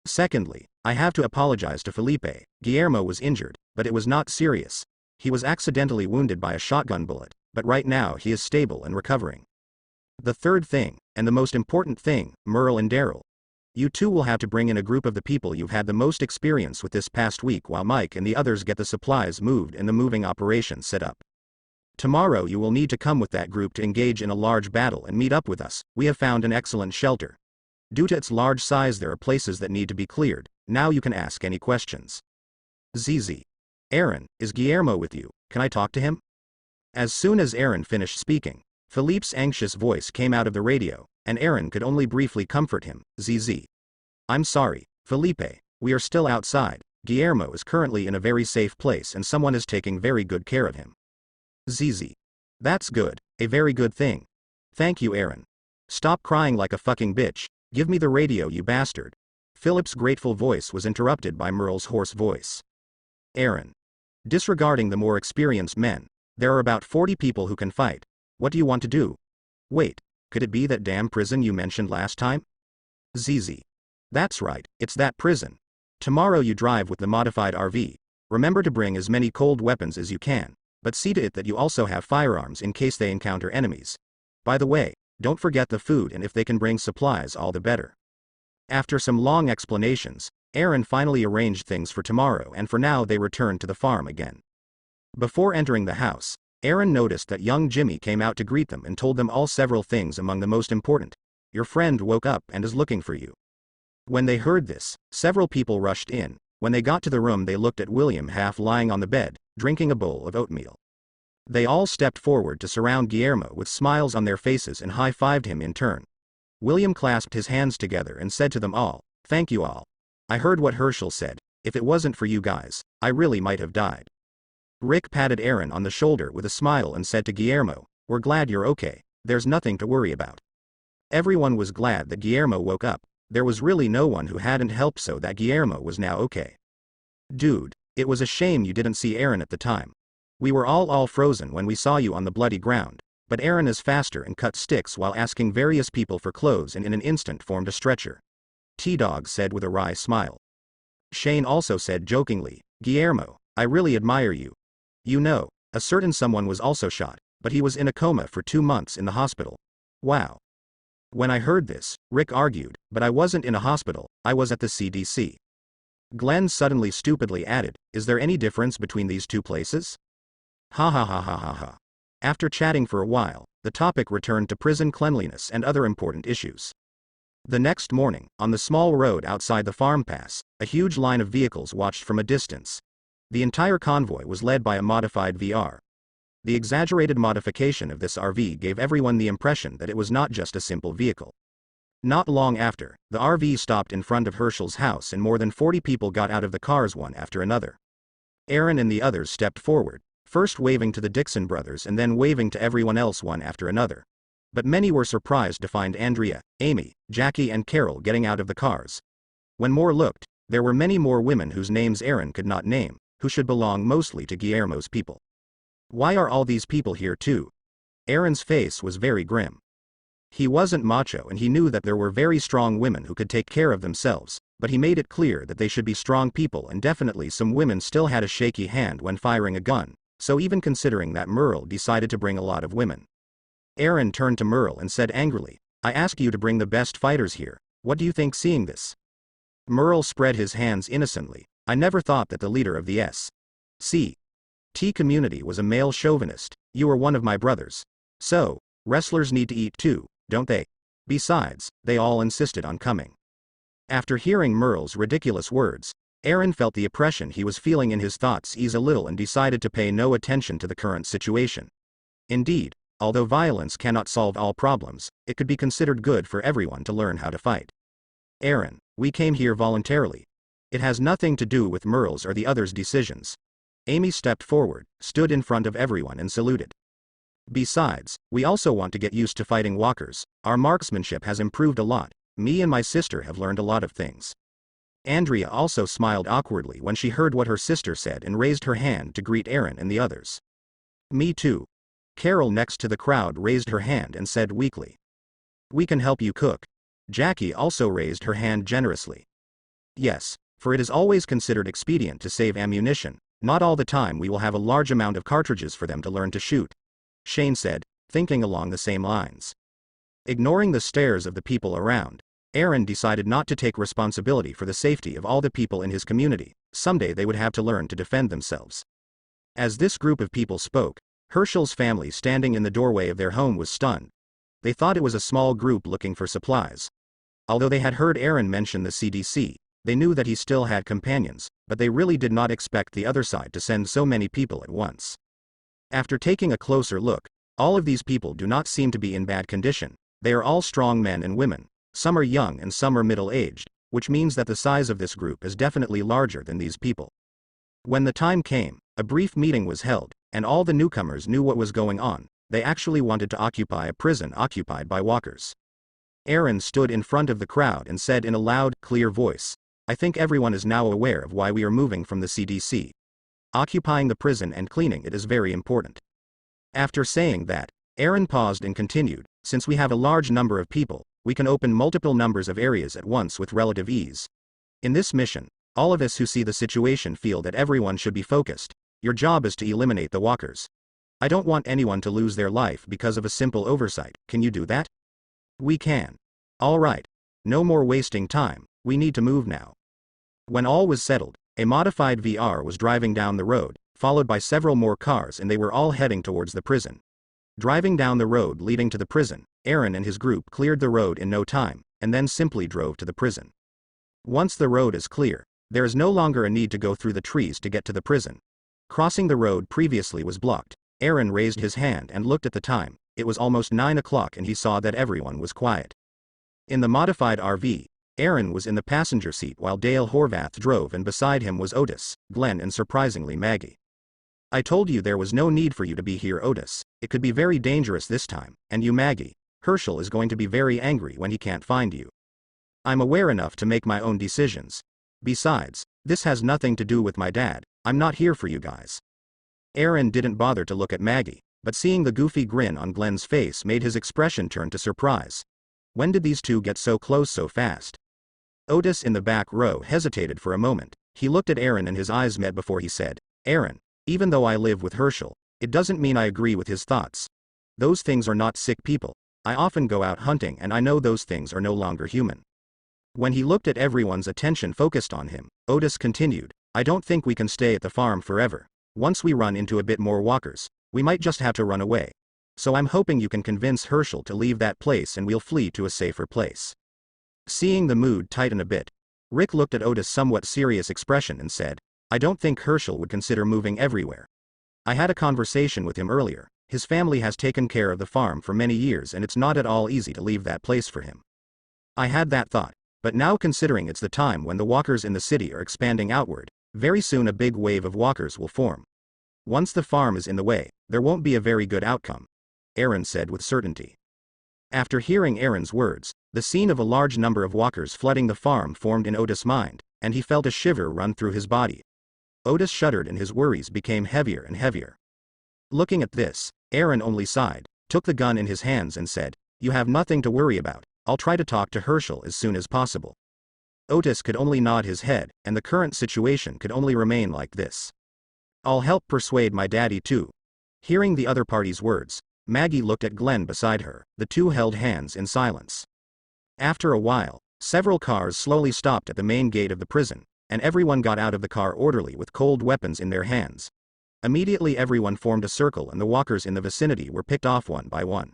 Speaker 1: Secondly, I have to apologize to Felipe. Guillermo was injured, but it was not serious. He was accidentally wounded by a shotgun bullet, but right now he is stable and recovering. The third thing, and the most important thing, Merle and Daryl. You two will have to bring in a group of the people you've had the most experience with this past week while Mike and the others get the supplies moved and the moving operation set up. Tomorrow you will need to come with that group to engage in a large battle and meet up with us. We have found an excellent shelter. Due to its large size there are places that need to be cleared. Now you can ask any questions. ZZ. Aaron, is Guillermo with you? Can I talk to him? As soon as Aaron finished speaking, Philippe's anxious voice came out of the radio, and Aaron could only briefly comfort him. ZZ. I'm sorry, Felipe, we are still outside. Guillermo is currently in a very safe place and someone is taking very good care of him. ZZ. That's good, a very good thing. Thank you, Aaron. Stop crying like a fucking bitch. Give me the radio, you bastard. Philip's grateful voice was interrupted by Merle's hoarse voice. Aaron. Disregarding the more experienced men, there are about 40 people who can fight. What do you want to do? Wait, could it be that damn prison you mentioned last time? ZZ. That's right, it's that prison. Tomorrow you drive with the modified RV. Remember to bring as many cold weapons as you can, but see to it that you also have firearms in case they encounter enemies. By the way, don't forget the food, and if they can bring supplies all the better. After some long explanations, Aaron finally arranged things for tomorrow, and for now they returned to the farm again. Before entering the house, Aaron noticed that young Jimmy came out to greet them and told them all several things, among the most important. Your friend woke up and is looking for you. When they heard this, several people rushed in. When they got to the room they looked at William half lying on the bed, drinking a bowl of oatmeal. They all stepped forward to surround Guillermo with smiles on their faces and high-fived him in turn. William clasped his hands together and said to them all, "Thank you all. I heard what Herschel said. If it wasn't for you guys, I really might have died." Rick patted Aaron on the shoulder with a smile and said to Guillermo, "We're glad you're okay. There's nothing to worry about." Everyone was glad that Guillermo woke up. There was really no one who hadn't helped so that Guillermo was now okay. Dude, it was a shame you didn't see Aaron at the time. We were all frozen when we saw you on the bloody ground, but Aaron is faster and cut sticks while asking various people for clothes and in an instant formed a stretcher. T-Dog said with a wry smile. Shane also said jokingly, "Guillermo, I really admire you. You know, a certain someone was also shot, but he was in a coma for 2 months in the hospital. Wow." When I heard this, Rick argued, "But I wasn't in a hospital, I was at the CDC. Glenn suddenly stupidly added, "Is there any difference between these two places?" Ha ha ha ha ha ha. After chatting for a while, the topic returned to prison cleanliness and other important issues. The next morning, on the small road outside the farm pass, a huge line of vehicles watched from a distance. The entire convoy was led by a modified VR. The exaggerated modification of this RV gave everyone the impression that it was not just a simple vehicle. Not long after, the RV stopped in front of Herschel's house and more than 40 people got out of the cars one after another. Aaron and the others stepped forward, first waving to the Dixon brothers and then waving to everyone else one after another. But many were surprised to find Andrea, Amy, Jackie and Carol getting out of the cars. When more looked, there were many more women whose names Aaron could not name, who should belong mostly to Guillermo's people. Why are all these people here too? Aaron's face was very grim. He wasn't macho and he knew that there were very strong women who could take care of themselves, but he made it clear that they should be strong people, and definitely some women still had a shaky hand when firing a gun, so even considering that, Merle decided to bring a lot of women. Aaron turned to Merle and said angrily, "I asked you to bring the best fighters here, what do you think seeing this?" Merle spread his hands innocently. "I never thought that the leader of the S.C.T. community was a male chauvinist. You are one of my brothers. So, wrestlers need to eat too, don't they? Besides, they all insisted on coming." After hearing Merle's ridiculous words, Aaron felt the oppression he was feeling in his thoughts ease a little and decided to pay no attention to the current situation. Indeed, although violence cannot solve all problems, it could be considered good for everyone to learn how to fight. "Aaron, we came here voluntarily. It has nothing to do with Merle's or the others' decisions." Amy stepped forward, stood in front of everyone and saluted. "Besides, we also want to get used to fighting walkers. Our marksmanship has improved a lot. Me and my sister have learned a lot of things." Andrea also smiled awkwardly when she heard what her sister said and raised her hand to greet Aaron and the others. "Me too." Carol next to the crowd raised her hand and said weakly, "We can help you cook." Jackie also raised her hand generously. "Yes, for it is always considered expedient to save ammunition. Not all the time we will have a large amount of cartridges for them to learn to shoot," Shane said, thinking along the same lines. Ignoring the stares of the people around, Aaron decided not to take responsibility for the safety of all the people in his community. Someday they would have to learn to defend themselves. As this group of people spoke, Herschel's family standing in the doorway of their home was stunned. They thought it was a small group looking for supplies. Although they had heard Aaron mention the CDC, they knew that he still had companions, but they really did not expect the other side to send so many people at once. After taking a closer look, all of these people do not seem to be in bad condition. They are all strong men and women. Some are young and some are middle-aged, which means that the size of this group is definitely larger than these people. When the time came, a brief meeting was held, and all the newcomers knew what was going on. They actually wanted to occupy a prison occupied by walkers. Aaron stood in front of the crowd and said in a loud, clear voice, "I think everyone is now aware of why we are moving from the CDC. Occupying the prison and cleaning it is very important." After saying that, Aaron paused and continued, "Since we have a large number of people, we can open multiple numbers of areas at once with relative ease. In this mission, all of us who see the situation feel that everyone should be focused. Your job is to eliminate the walkers. I don't want anyone to lose their life because of a simple oversight. Can you do that?" "We can." "All right. No more wasting time, we need to move now." When all was settled, a modified VR was driving down the road, followed by several more cars, and they were all heading towards the prison. Driving down the road leading to the prison, Aaron and his group cleared the road in no time, and then simply drove to the prison. Once the road is clear, there is no longer a need to go through the trees to get to the prison. Crossing the road previously was blocked. Aaron raised his hand and looked at the time. It was almost 9 o'clock and he saw that everyone was quiet. In the modified RV, Aaron was in the passenger seat while Dale Horvath drove, and beside him was Otis, Glenn and surprisingly Maggie. "I told you there was no need for you to be here, Otis. It could be very dangerous this time, and you, Maggie. Herschel is going to be very angry when he can't find you. I'm aware enough to make my own decisions. Besides, this has nothing to do with my dad. I'm not here for you guys." Aaron didn't bother to look at Maggie, but seeing the goofy grin on Glenn's face made his expression turn to surprise. When did these two get so close so fast? Otis in the back row hesitated for a moment. He looked at Aaron and his eyes met before he said, "Aaron, even though I live with Herschel, it doesn't mean I agree with his thoughts. Those things are not sick people. I often go out hunting and I know those things are no longer human." When he looked at everyone's attention focused on him, Otis continued, "I don't think we can stay at the farm forever. Once we run into a bit more walkers, we might just have to run away. So I'm hoping you can convince Herschel to leave that place and we'll flee to a safer place." Seeing the mood tighten a bit, Rick looked at Otis' somewhat serious expression and said, "I don't think Herschel would consider moving everywhere. I had a conversation with him earlier. His family has taken care of the farm for many years and it's not at all easy to leave that place for him. I had that thought. But now considering it's the time when the walkers in the city are expanding outward, very soon a big wave of walkers will form. Once the farm is in the way, there won't be a very good outcome, Aaron said with certainty. After hearing Aaron's words, the scene of a large number of walkers flooding the farm formed in Otis' mind, and he felt a shiver run through his body. Otis shuddered and his worries became heavier and heavier. Looking at this, Aaron only sighed, took the gun in his hands and said, "You have nothing to worry about. I'll try to talk to Herschel as soon as possible." Otis could only nod his head, and the current situation could only remain like this. "I'll help persuade my daddy too." Hearing the other party's words, Maggie looked at Glenn beside her. The two held hands in silence. After a while, several cars slowly stopped at the main gate of the prison, and everyone got out of the car orderly with cold weapons in their hands. Immediately everyone formed a circle and the walkers in the vicinity were picked off one by one.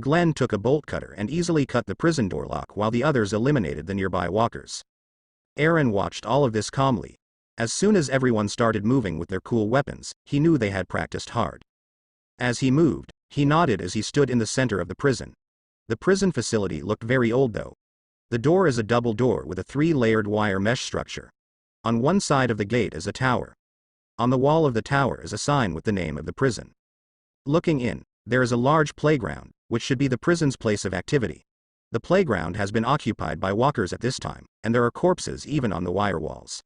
Speaker 1: Glenn took a bolt cutter and easily cut the prison door lock while the others eliminated the nearby walkers. Aaron watched all of this calmly. As soon as everyone started moving with their cool weapons, he knew they had practiced hard. As he moved, he nodded as he stood in the center of the prison. The prison facility looked very old though. The door is a double door with a 3-layered wire mesh structure. On one side of the gate is a tower. On the wall of the tower is a sign with the name of the prison. Looking in, there is a large playground, which should be the prison's place of activity. The playground has been occupied by walkers at this time, and there are corpses even on the wire walls.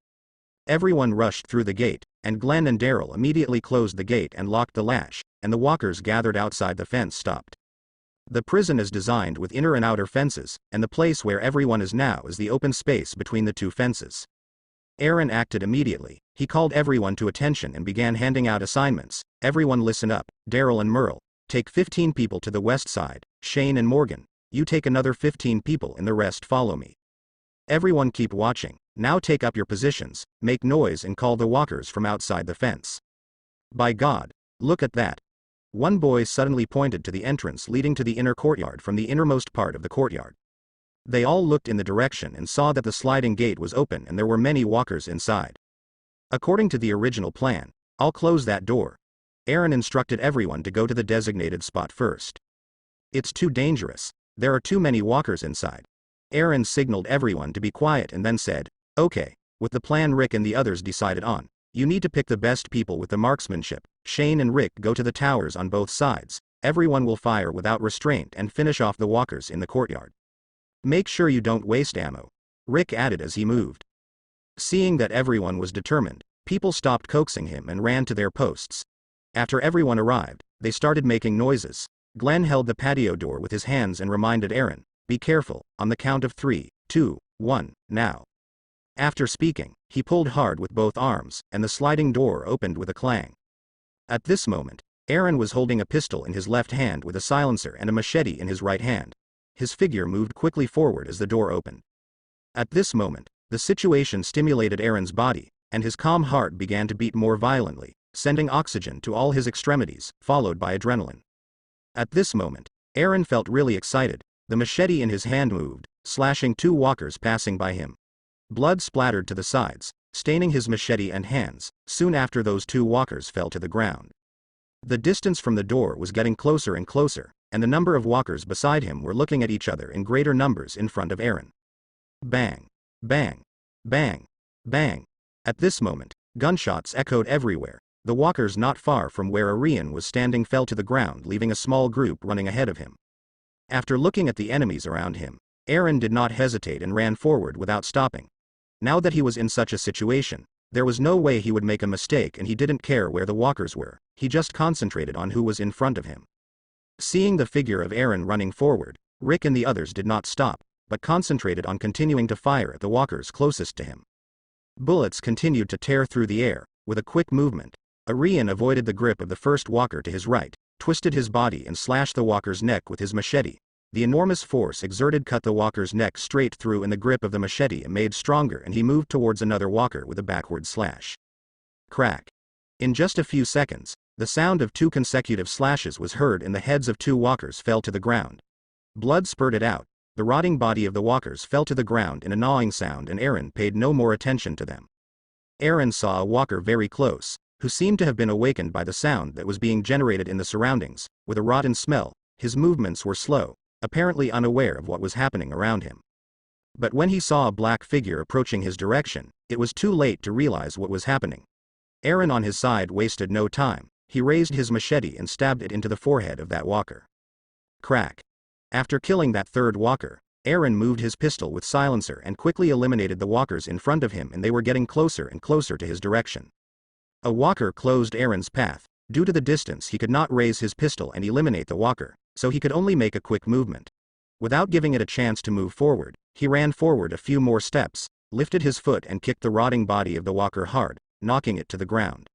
Speaker 1: Everyone rushed through the gate, and Glenn and Daryl immediately closed the gate and locked the latch, and the walkers gathered outside the fence stopped. The prison is designed with inner and outer fences, and the place where everyone is now is the open space between the two fences. Aaron acted immediately. He called everyone to attention and began handing out assignments. "Everyone listen up, Daryl and Merle. Take 15 people to the west side. Shane and Morgan, you take another 15 people and the rest follow me. Everyone keep watching. Now take up your positions, make noise and call the walkers from outside the fence." "By God, look at that." One boy suddenly pointed to the entrance leading to the inner courtyard from the innermost part of the courtyard. They all looked in the direction and saw that the sliding gate was open and there were many walkers inside. "According to the original plan, I'll close that door." Aaron instructed everyone to go to the designated spot first. "It's too dangerous. There are too many walkers inside." Aaron signaled everyone to be quiet and then said, "Okay, with the plan Rick and the others decided on, you need to pick the best people with the marksmanship. Shane and Rick go to the towers on both sides. Everyone will fire without restraint and finish off the walkers in the courtyard. Make sure you don't waste ammo," Rick added as he moved. Seeing that everyone was determined, people stopped coaxing him and ran to their posts. After everyone arrived, they started making noises. Glenn held the patio door with his hands and reminded Aaron, "Be careful, on the count of 3, 2, 1, now." After speaking, he pulled hard with both arms, and the sliding door opened with a clang. At this moment, Aaron was holding a pistol in his left hand with a silencer and a machete in his right hand. His figure moved quickly forward as the door opened. At this moment, the situation stimulated Aaron's body, and his calm heart began to beat more violently, sending oxygen to all his extremities, followed by adrenaline. At this moment, Aaron felt really excited. The machete in his hand moved, slashing 2 walkers passing by him. Blood splattered to the sides, staining his machete and hands. Soon after, those 2 walkers fell to the ground. The distance from the door was getting closer and closer, and the number of walkers beside him were looking at each other in greater numbers in front of Aaron. Bang! Bang! Bang! Bang! At this moment, gunshots echoed everywhere. The walkers not far from where Arian was standing fell to the ground, leaving a small group running ahead of him. After looking at the enemies around him, Aaron did not hesitate and ran forward without stopping. Now that he was in such a situation, there was no way he would make a mistake, and he didn't care where the walkers were. He just concentrated on who was in front of him. Seeing the figure of Aaron running forward, Rick and the others did not stop, but concentrated on continuing to fire at the walkers closest to him. Bullets continued to tear through the air. With a quick movement, Arian avoided the grip of the first walker to his right, twisted his body and slashed the walker's neck with his machete. The enormous force exerted cut the walker's neck straight through, and the grip of the machete made stronger, and he moved towards another walker with a backward slash. Crack. In just a few seconds, the sound of 2 consecutive slashes was heard and the heads of 2 walkers fell to the ground. Blood spurted out. The rotting body of the walkers fell to the ground in a gnawing sound, and Aaron paid no more attention to them. Aaron saw a walker very close. who seemed to have been awakened by the sound that was being generated in the surroundings. With a rotten smell, his movements were slow, apparently unaware of what was happening around him. But when he saw a black figure approaching his direction, it was too late to realize what was happening. Aaron on his side wasted no time. He raised his machete and stabbed it into the forehead of that walker. Crack. After killing that third walker, Aaron moved his pistol with silencer and quickly eliminated the walkers in front of him, and they were getting closer and closer to his direction. A walker closed Aaron's path. Due to the distance, he could not raise his pistol and eliminate the walker, so he could only make a quick movement. Without giving it a chance to move forward, he ran forward a few more steps, lifted his foot and kicked the rotting body of the walker hard, knocking it to the ground.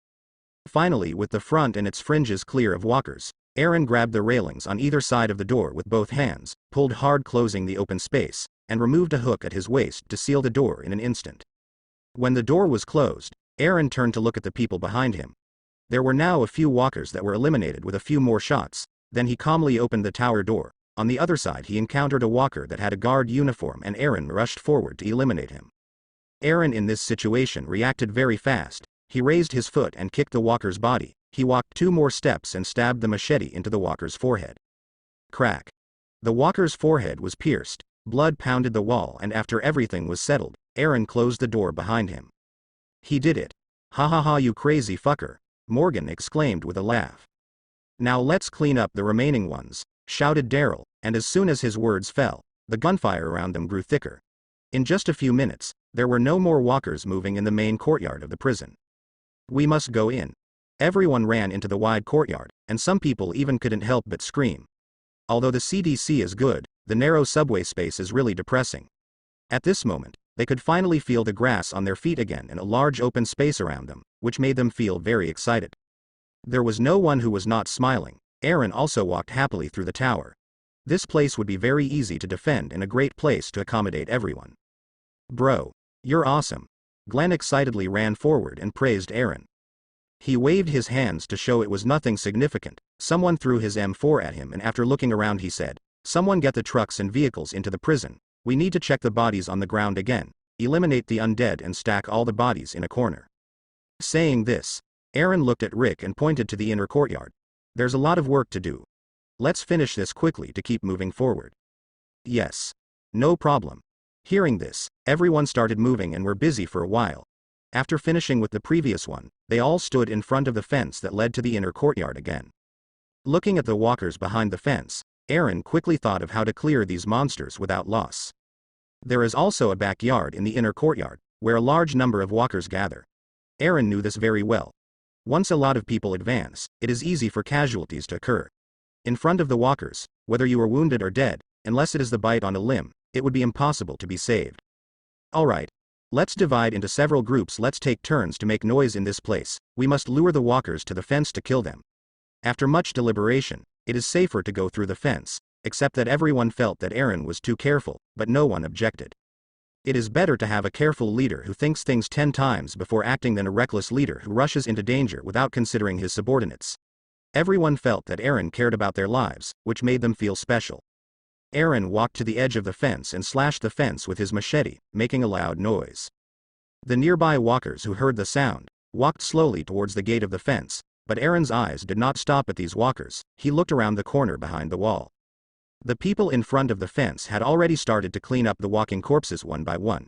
Speaker 1: Finally, with the front and its fringes clear of walkers, Aaron grabbed the railings on either side of the door with both hands, pulled hard closing the open space, and removed a hook at his waist to seal the door in an instant. When the door was closed, Aaron turned to look at the people behind him. There were now a few walkers that were eliminated with a few more shots. Then he calmly opened the tower door. On the other side he encountered a walker that had a guard uniform, and Aaron rushed forward to eliminate him. Aaron in this situation reacted very fast. He raised his foot and kicked the walker's body. He walked 2 more steps and stabbed the machete into the walker's forehead. Crack. The walker's forehead was pierced, blood pounded the wall, and after everything was settled, Aaron closed the door behind him. He did it. Ha ha ha, you crazy fucker, Morgan exclaimed with a laugh. Now let's clean up the remaining ones, shouted Daryl, and as soon as his words fell, the gunfire around them grew thicker. In just a few minutes, there were no more walkers moving in the main courtyard of the prison. We must go in. Everyone ran into the wide courtyard, and some people even couldn't help but scream. Although the CDC is good, the narrow subway space is really depressing. At this moment, they could finally feel the grass on their feet again and a large open space around them, which made them feel very excited. There was no one who was not smiling. Aaron also walked happily through the tower. This place would be very easy to defend and a great place to accommodate everyone. Bro, you're awesome. Glenn excitedly ran forward and praised Aaron. He waved his hands to show it was nothing significant. Someone threw his M4 at him, and after looking around he said, "Someone get the trucks and vehicles into the prison. We need to check the bodies on the ground again, eliminate the undead and stack all the bodies in a corner." Saying this, Aaron looked at Rick and pointed to the inner courtyard. "There's a lot of work to do. Let's finish this quickly to keep moving forward." "Yes. No problem." Hearing this, everyone started moving and were busy for a while. After finishing with the previous one, they all stood in front of the fence that led to the inner courtyard again. Looking at the walkers behind the fence, Aaron quickly thought of how to clear these monsters without loss. There is also a backyard in the inner courtyard, where a large number of walkers gather. Aaron knew this very well. Once a lot of people advance, it is easy for casualties to occur. In front of the walkers, whether you are wounded or dead, unless it is the bite on a limb, it would be impossible to be saved. Alright. Let's divide into several groups. Let's take turns to make noise in this place. We must lure the walkers to the fence to kill them. After much deliberation, it is safer to go through the fence, except that everyone felt that Aaron was too careful, but no one objected. It is better to have a careful leader who thinks things 10 times before acting than a reckless leader who rushes into danger without considering his subordinates. Everyone felt that Aaron cared about their lives, which made them feel special. Aaron walked to the edge of the fence and slashed the fence with his machete, making a loud noise. The nearby walkers who heard the sound walked slowly towards the gate of the fence, but Aaron's eyes did not stop at these walkers. He looked around the corner behind the wall. The people in front of the fence had already started to clean up the walking corpses one by one.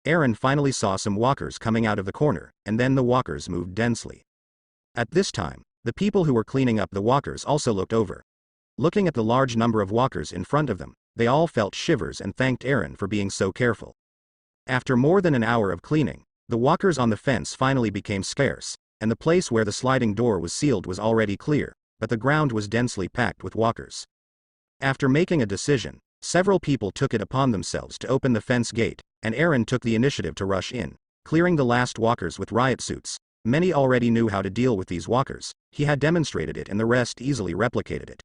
Speaker 1: Aaron finally saw some walkers coming out of the corner, and then the walkers moved densely. At this time, the people who were cleaning up the walkers also looked over. Looking at the large number of walkers in front of them, they all felt shivers and thanked Aaron for being so careful. After more than an hour of cleaning, the walkers on the fence finally became scarce, and the place where the sliding door was sealed was already clear, but the ground was densely packed with walkers. After making a decision, several people took it upon themselves to open the fence gate, and Aaron took the initiative to rush in, clearing the last walkers with riot suits. Many already knew how to deal with these walkers. He had demonstrated it and the rest easily replicated it.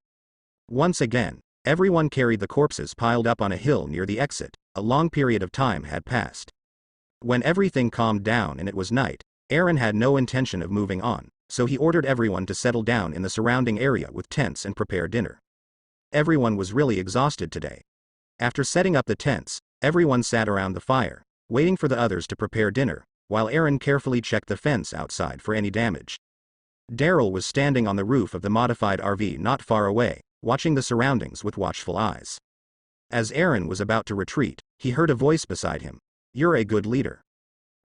Speaker 1: Once again, everyone carried the corpses piled up on a hill near the exit. A long period of time had passed. When everything calmed down and it was night, Aaron had no intention of moving on, so he ordered everyone to settle down in the surrounding area with tents and prepare dinner. Everyone was really exhausted today. After setting up the tents, everyone sat around the fire, waiting for the others to prepare dinner, while Aaron carefully checked the fence outside for any damage. Daryl was standing on the roof of the modified RV not far away, watching the surroundings with watchful eyes. As Aaron was about to retreat, he heard a voice beside him. "You're a good leader."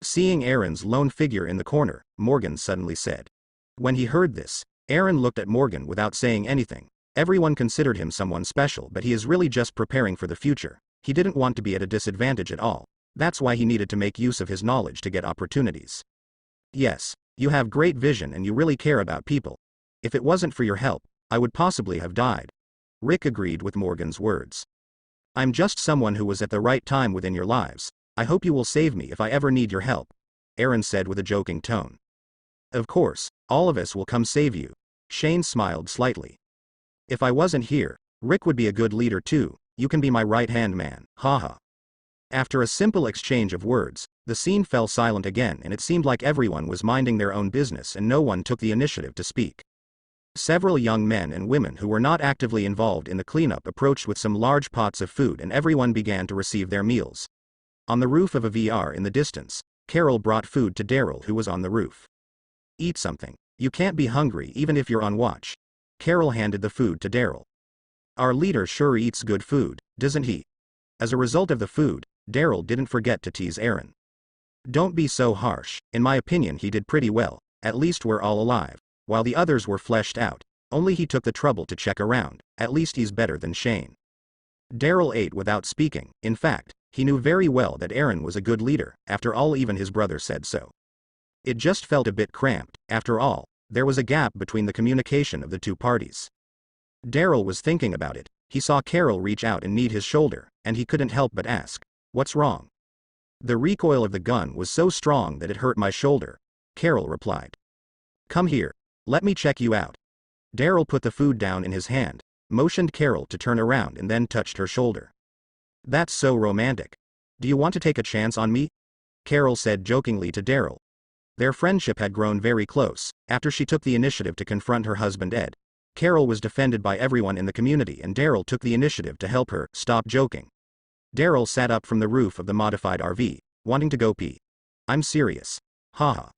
Speaker 1: Seeing Aaron's lone figure in the corner, Morgan suddenly said. When he heard this, Aaron looked at Morgan without saying anything. Everyone considered him someone special, but he is really just preparing for the future. He didn't want to be at a disadvantage at all. That's why he needed to make use of his knowledge to get opportunities. "Yes, you have great vision and you really care about people. If it wasn't for your help, I would possibly have died." Rick agreed with Morgan's words. "I'm just someone who was at the right time within your lives. I hope you will save me if I ever need your help," Aaron said with a joking tone. "Of course, all of us will come save you." Shane smiled slightly. "If I wasn't here, Rick would be a good leader too. You can be my right-hand man, haha." After a simple exchange of words, the scene fell silent again and it seemed like everyone was minding their own business and no one took the initiative to speak. Several young men and women who were not actively involved in the cleanup approached with some large pots of food and everyone began to receive their meals. On the roof of a VR in the distance, Carol brought food to Daryl who was on the roof. "Eat something. You can't be hungry even if you're on watch." Carol handed the food to Daryl. "Our leader sure eats good food, doesn't he?" As a result of the food, Daryl didn't forget to tease Aaron. "Don't be so harsh, in my opinion he did pretty well, at least we're all alive. While the others were fleshed out, only he took the trouble to check around, at least he's better than Shane." Daryl ate without speaking. In fact, he knew very well that Aaron was a good leader, after all even his brother said so. It just felt a bit cramped. After all, there was a gap between the communication of the two parties. Daryl was thinking about it. He saw Carol reach out and knead his shoulder, and he couldn't help but ask, "What's wrong?" "The recoil of the gun was so strong that it hurt my shoulder," Carol replied. "Come here. Let me check you out." Daryl put the food down in his hand, motioned Carol to turn around and then touched her shoulder. "That's so romantic. Do you want to take a chance on me?" Carol said jokingly to Daryl. Their friendship had grown very close. After she took the initiative to confront her husband Ed, Carol was defended by everyone in the community and Daryl took the initiative to help her. "Stop joking." Daryl sat up from the roof of the modified RV, wanting to go pee. "I'm serious. Haha.